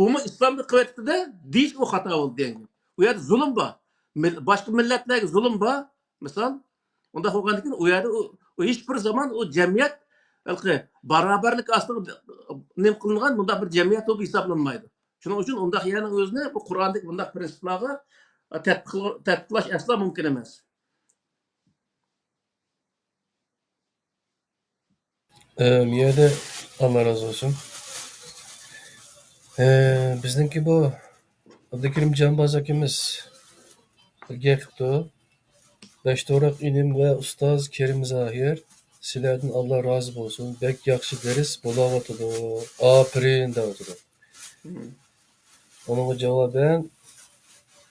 umi islomni qilyapti-da, deyish bu xato bo'ldi degan. U yerda zulm bor. Boshqa millatlarga zulm bor. Misol, unda bo'lgandan keyin u yerda u hech bir zaman o jamiyat barobarlik ostida nim qilingan bunda bir jamiyat bo'lib hisoblanmaydi. Shuning uchun unda yana o'zini bu Qur'ondagi bunda prinsiplarga tatbiqlash aslo mumkin emas. Miyada Allah razı olsun. Bizdeki bu Abdülkerim Canbaz akimiz Gekto, Beştorak ilim ve Ustaz Kerim Zahir sizlerden Allah razı olsun. Bek yakşı deriz bulavatıdı. Aferin dağıtıdı. Onun cevaben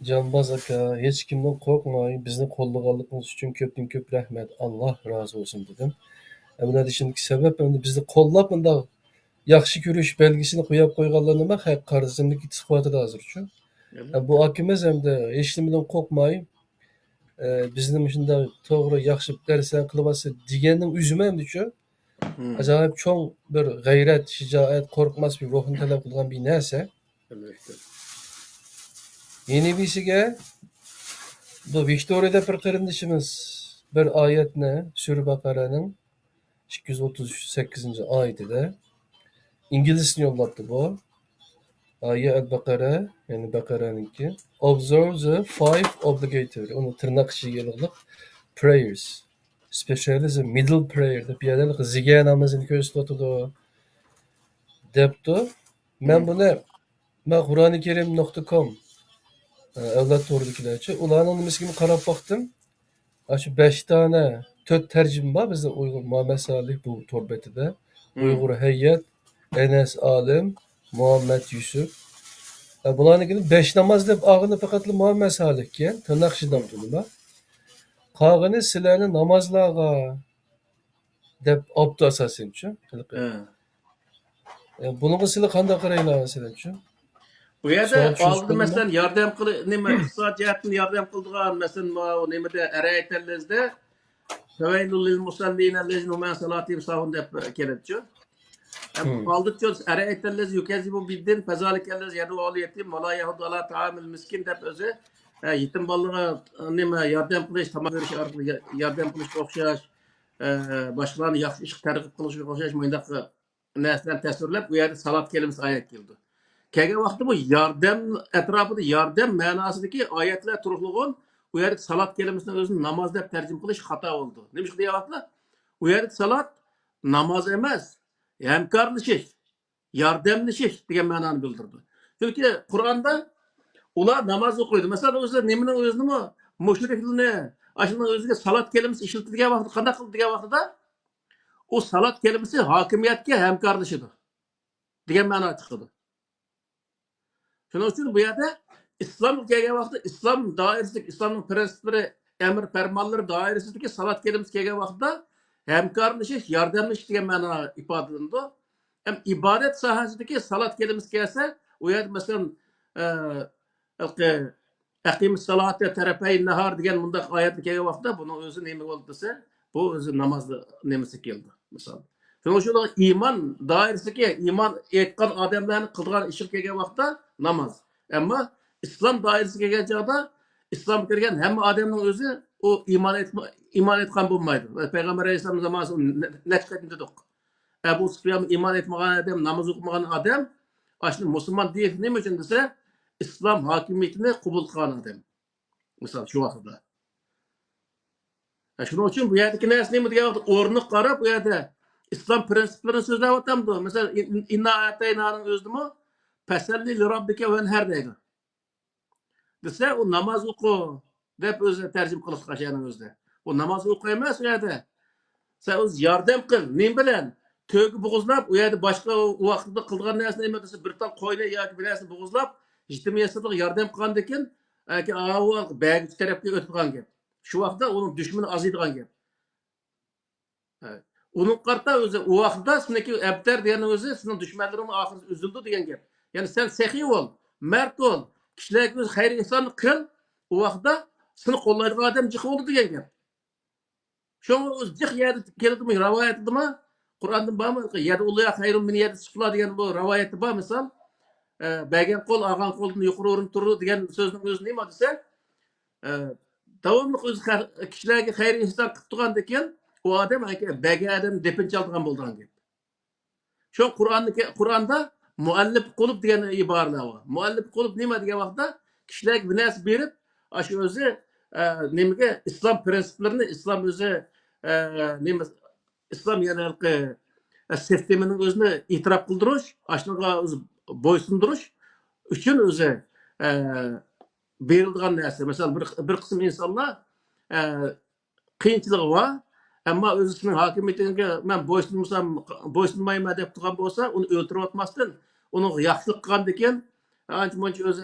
Canbaz aka hiç kimden korkmayın. Bizni kollaganlığınız için köpten köp rahmet. Allah razı olsun dedim. Buna dışındaki sebep bizni kollab bunda yaxshi ko'rish belgisini qo'yib qo'yganlarni nima haq qarzimlik isboti hozir shu. Bu akimiz hamda hech nimadan qo'rqmay bizni shunda to'g'ri yaxshi darslar qilyapsa deganning o'zim ham shu. Ajoyib cho'ng bir g'ayrat, shijoat, qo'rqmas bir ruhni talab qilgan bir narsa. Yeni birisiga bu Viktoriyada bir qarindishimiz bir oyatni Sura Baqaraning 238-oyatida İngilizcesini yollattı bu. Ayet el-Bakara, yani Bakara'nınki. Observe the 5 obligatory, onu tırnak içigelik prayers. Especially the middle prayer. Bir yerden zige namazını gösterdi. Depto. Ben bunu Ben Kur'an-ı Kerim.com evlat to'g'ridagilarcha ularning nimasiga qarab boqdim. Shu 5 tane 4 tercüme var bizde Uygur Muhammed Salih bu torbetide. Uygur Heyyet, Enes Alim, Muhammed Yusuf. Bularnikini 5 namaz deb ağını fakat Muhammed Salih ki tırnak şidam tunuma. Kağını silahını namazlağa deb abdu asasin için. Bunun silah kanda karayla asasin için. Bu yerda So'ng tushunib oldin qo'ydingmi? masalan yordam qil nima iqtisod jihatdan yordam qildigan masalan nimada arayatlarda Fevailul lil musallin allazina hum an salatihim sahun deb keladi-ku. Oldincha arayatlarda yukazibu biddin fazalikalaz yadu aliyatim va la yahudu ala ta'amil miskin deb o'zi yetim bolalarga nima yordam qilish, tamoq berish orqali yordam qilishga o'xshash, boshqalarni yaxshi ishga targ'ib qilishga o'xshash bunday narsalarni tasvirlab bu yerda salat kelimasi oyat keldi. Kelgan vaqtda bu yordam atrofida yordam ma'nosidagi oyatlar turg'ilgan u yerda salat kelimasini o'zini namoz deb tarjima qilish xato bo'ldi. Nima uchun deyaptilar? U yerda salat namoz emas, hamkorlashish, yordamlashish degan ma'noni bildirdi. Chunki Qur'onda ular namoz o'qiydi. Masalan, o'zi nimaning o'zini mushriklarni ashuna o'ziga salat kelimasi ishlatilgan vaqtda qanday qildi degan vaqtida u salat kelimasi hokimiyatga hamkorlashidir degan ma'no chiqdi. Shuning uchun bu yerda islom kelgan vaqtda islom doirasidagi islomning prinsiplari, amr farmonlari doirasidagi salat kelimasi kelgan vaqtda hamkorlashish, yordamlashish degan ma'no ifodalandi. Ham ibodat sohasidagi salat kelimasi kelsa, u yerda masalan aqimus salata tarafay nahar degan bunday oyatlar kelgan vaqtda buni o'zi nima bo'ldi desa, bu o'zi namozni nimasi keldi, misol. Shuning uchun iymon doirasiga iymon etgan odamlarning qilgan ishi kelgan vaqtda namoz. Ammo islom doirasiga kelgan chog'da islom kirgan hamma odamning o'zi u iymon etgan bo'lmaydi. Payg'ambar alayhisalom zamonida nechqatim dedik. Abu Sufyan iymon etmagan odam, namoz o'qimagan odam, ashuni musulmon deyil nima uchun desa, islom hokimiyatini qabul qilgan odam. Misol shu vaqtda. Shuning uchun bu yerdagi narsa nima degan vaqtda o'rni qarab bu yerda islom prinsiplarini so'zlayapti. Masalan, inna ataynaning o'zimi fasalli li robbika vanhar deydi. Desa u namoz o'qi deb o'zi tarjima qilib qashani o'zida. U namoz o'qiy emas u yerda. Sen o'z yordam qil, nim bilan to'gi bo'g'izlab, u yerda boshqa vaqtda qilgan narsa nima desa bir tal qo'yni yoki bir narsa bo'g'izlab, ijtimoiyatga yordam qilgandan keyin avval bagi tarafga o'tib qolgan gap. Shu vaqtda uning dushmani aziydigan gap. Onun qarta o'zi u vaqtda sizniki abtar degan o'zi sizning dushmanlaringning oxiri uzildi degan gap. Ya'ni sen saxiy bo'l, mard bo'l, kishilarga o'z xayr ehson qil, u vaqtda seni qo'llaydigan odam jiq bo'ldi degan gap. Shunga o'z jiq yerda keldimi, rivoyatdimi? Qur'onda bormi? Yadulloh xayrun min yadi sufla degan bu rivoyati bor misol. Bagan qo'l og'an qo'ldan yuqori o'rin turdi degan so'zning o'zi nima desa, davomli o'z kishilarga xayr ehson qilib turgandan keyin o adam bagi adam depin çaldıgan bo'lgan gap. Shu Qur'onda muallif qulub degan iboralar bor. Muallif qulub nima degan vaqtda kishilarga bir narsa berib, shu o'zi nimaga islom prinsiplarini, islom o'zi nima islom yana sistemaning o'zini e'tirof qildirish, shunaqa o'zi bo'ysundirish uchun o'zi berilgan narsa. Masalan, bir qism insonlar qiyinchiligi bor. Ama özünün hakimiyetiga men bo'ysunmayman deb turgan bo'lsa, uni o'ltirib atmasdan, uni yaxshilik qilgandan keyin ancha-muncha o'zi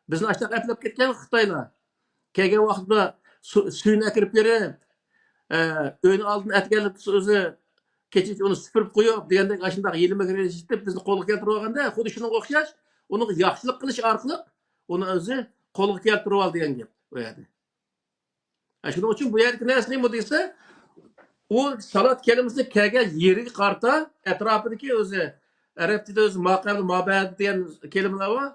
bizni ashta atlab ketgan Xitoylar. Kelgan vaqtda suyni kirib berib, uyni oldin atganlik o'zi kechib uni supurib qo'yib degandek ashunday yilma kirishib bizni qo'lga keltirib olganda, xuddi shunga o'xshash, uni yaxshilik qilish orqali uni o'zi qo'lga keltirib ol degan gap u yerda. Shuning uchun bu yerda narsa nima desa, o salat kelimesi kelgan yeriga qarta atrofidagi o'zi arab tilida o'zi maqam mabad degan kelimalar bor.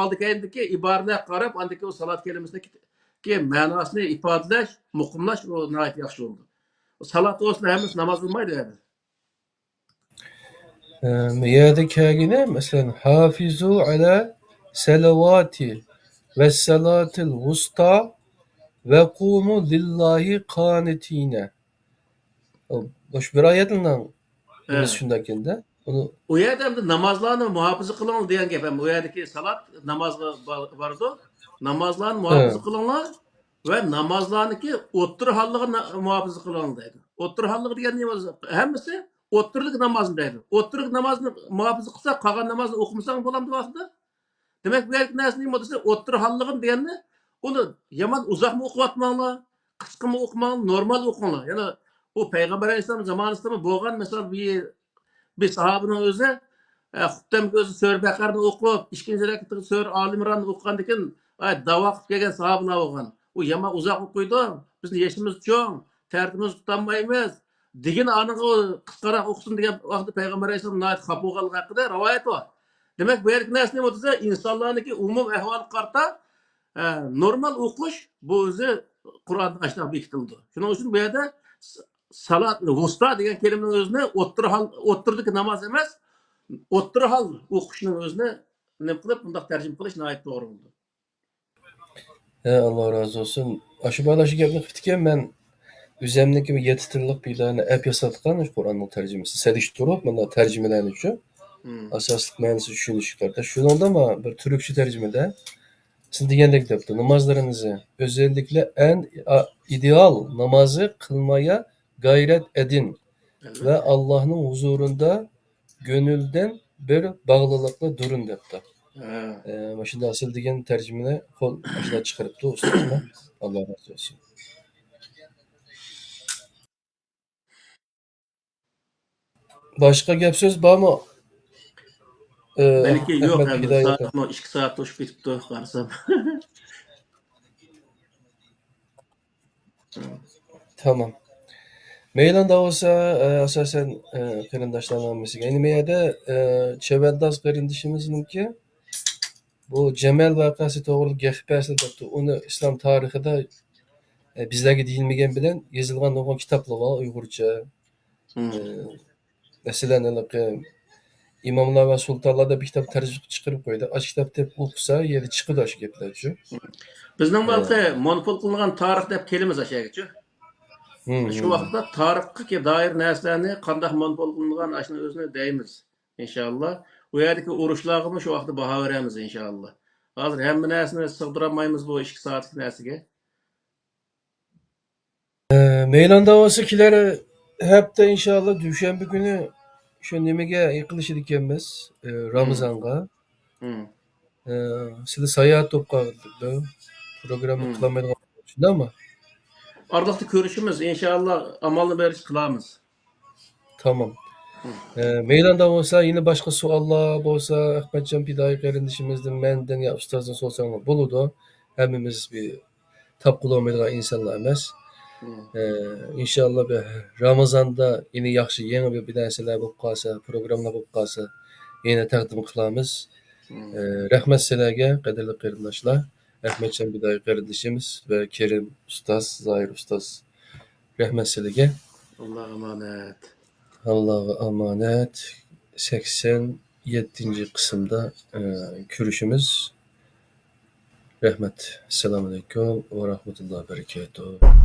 Oldikayindagi iboralarga qarab, andagi o salat kelimasidagi ma'nosini ifodalash, muqimlash o nihoyat yaxshi bo'ldi. Salat olsun hammasi namoz bo'lmaydi yani. Miyada kelgini mesela hafizu ala salavati ve salatil vusta ve kumu lillahi qanitine. Boş bir ayetinden biz şundakinde. Onu O yerde hem de namazlarını muhafaza kılın diyen gep. Hem o yerdeki salat namazı vardı. Namazlarını muhafaza he, kılınlar ve namazlarınki otur hallığı muhafaza kılın dedi. Otur hallığı diyen ne var? Hemisi oturluk namazın dedi. Oturluk namazını muhafaza kılsa kalan namazını okumusan bulamdı vaxtı. Demek belki näsini modası otur halliğin diyenni onu yaman uzak mı okuvatmalı, kıskı mı okumalı, normal okumalı. Yani o Peygamber Aleyhisselam zamanında mı boğan mesela bir sahabının özü Huttem gözü Sör Bekar'ını okup, ikinci rekatı Sör Alimran'ı okugandikin davaq kelgen sahabına boğan. O yama uzak okuydu. Bizim yaşımız çoğun, tertimiz tutanmayımız. Degin anın o kıskarak okusun diye vaxtı Peygamber Aleyhisselam nait kapı oğalı hakkında rivayet var. Demek bu erk näsini bolsa insanlarnınki umum ahval qarta normal okuş bu özü Kur'an aşağı bekitildi. Şunun için bu yerde salat vusta degan kelimenin özüne otturduk namaz emas, ottur hal okuşunun özüne ne kılıp bundaq tercüme kılış nayet doğru oldu. Allah razı olsun. Aşı balaşı gapni qiptiken men üzemdeki bir 7 tillik bir tane app yasatqan Kur'an'ın tercümesi. Sediştirip bunda tercümelerni üçün Hmm. asaslık ma'nosi tushunishlarda. Shuningda ama bir Türkçe tercümede siz degandek depti. Namazlarınızı özellikle en ideal namazı kılmaya gayret edin Evet. ve Allah'ın huzurunda gönülden bir bağlılıkla durun depti. Şimdi asıl degen tercümene kol aşıda çıkarıptı ustazma. Allah razı olsun. Başka gap söz var mı? Belki yok Ahmet hem Hidayet'e. saat 2 saat hoş bitipti qarsam. Tamam. Meylanda olsa asasen kırındaşlarla mesela. Yani meyada Çeveldaz kırındışımızınki bu Cemel vakası doğru gehbersi depti. Onu İslam tarihinde bizlerge deyilmegen bilen yazılgan olan kitaplar var Uygurca. Hmm. Mesela İmamlar ve Sultanlar da bir kitap tercih çıkarıp koydu. Aç kitap dep okusa yeri çıkıdı aşı gepler şu. Bizning balqi monopol qilingan tarix deb kelimiz aşağı geçiyor. Şu vaqtda tarixga dair narsalarni qanday monopol qilingan ashuni o'zini deymiz inshaalloh. U yerdagi urushlarga shu vaqtda baho beramiz inshaalloh. Hozir hamma narsani sig'dirolmaymiz bu 2 soatlik narsaga. Meylan davası kileri hep de inşallah düşenbe günü şu nimege yıkılışı dikemez Ramazan'a. Hmm. Sizi sayahat topqa qildik programı kılamaydigan şunda ama Arlıqda görüşümüz inshaalloh amalni berish qilamiz. tamam. Meylanda olsa yine başka suallar olsa Ahmetcan Pidai kardeşimizden menden ya ustazdan sorsanlar buludu. Hemimiz bir tap kulamaydigan insanlar emas. İnşallah bir Ramazanda yine yaxşı yeni bir narsalar bo'lib qolsa, programlar bo'lib qolsa, yine taqdim qilamiz. Rahmat sizlarga, qadrli qarindoshlar. Ahmetcan Pidai kardeşimiz ve Kerim ustaz, Zahir ustaz. Rahmat sizlarga. Alloh emanet. Allah'a emanet. 87. kısımda görüşümüz. Rahmet. Selamun Aleyküm ve Rahmetullah Berekatuhu.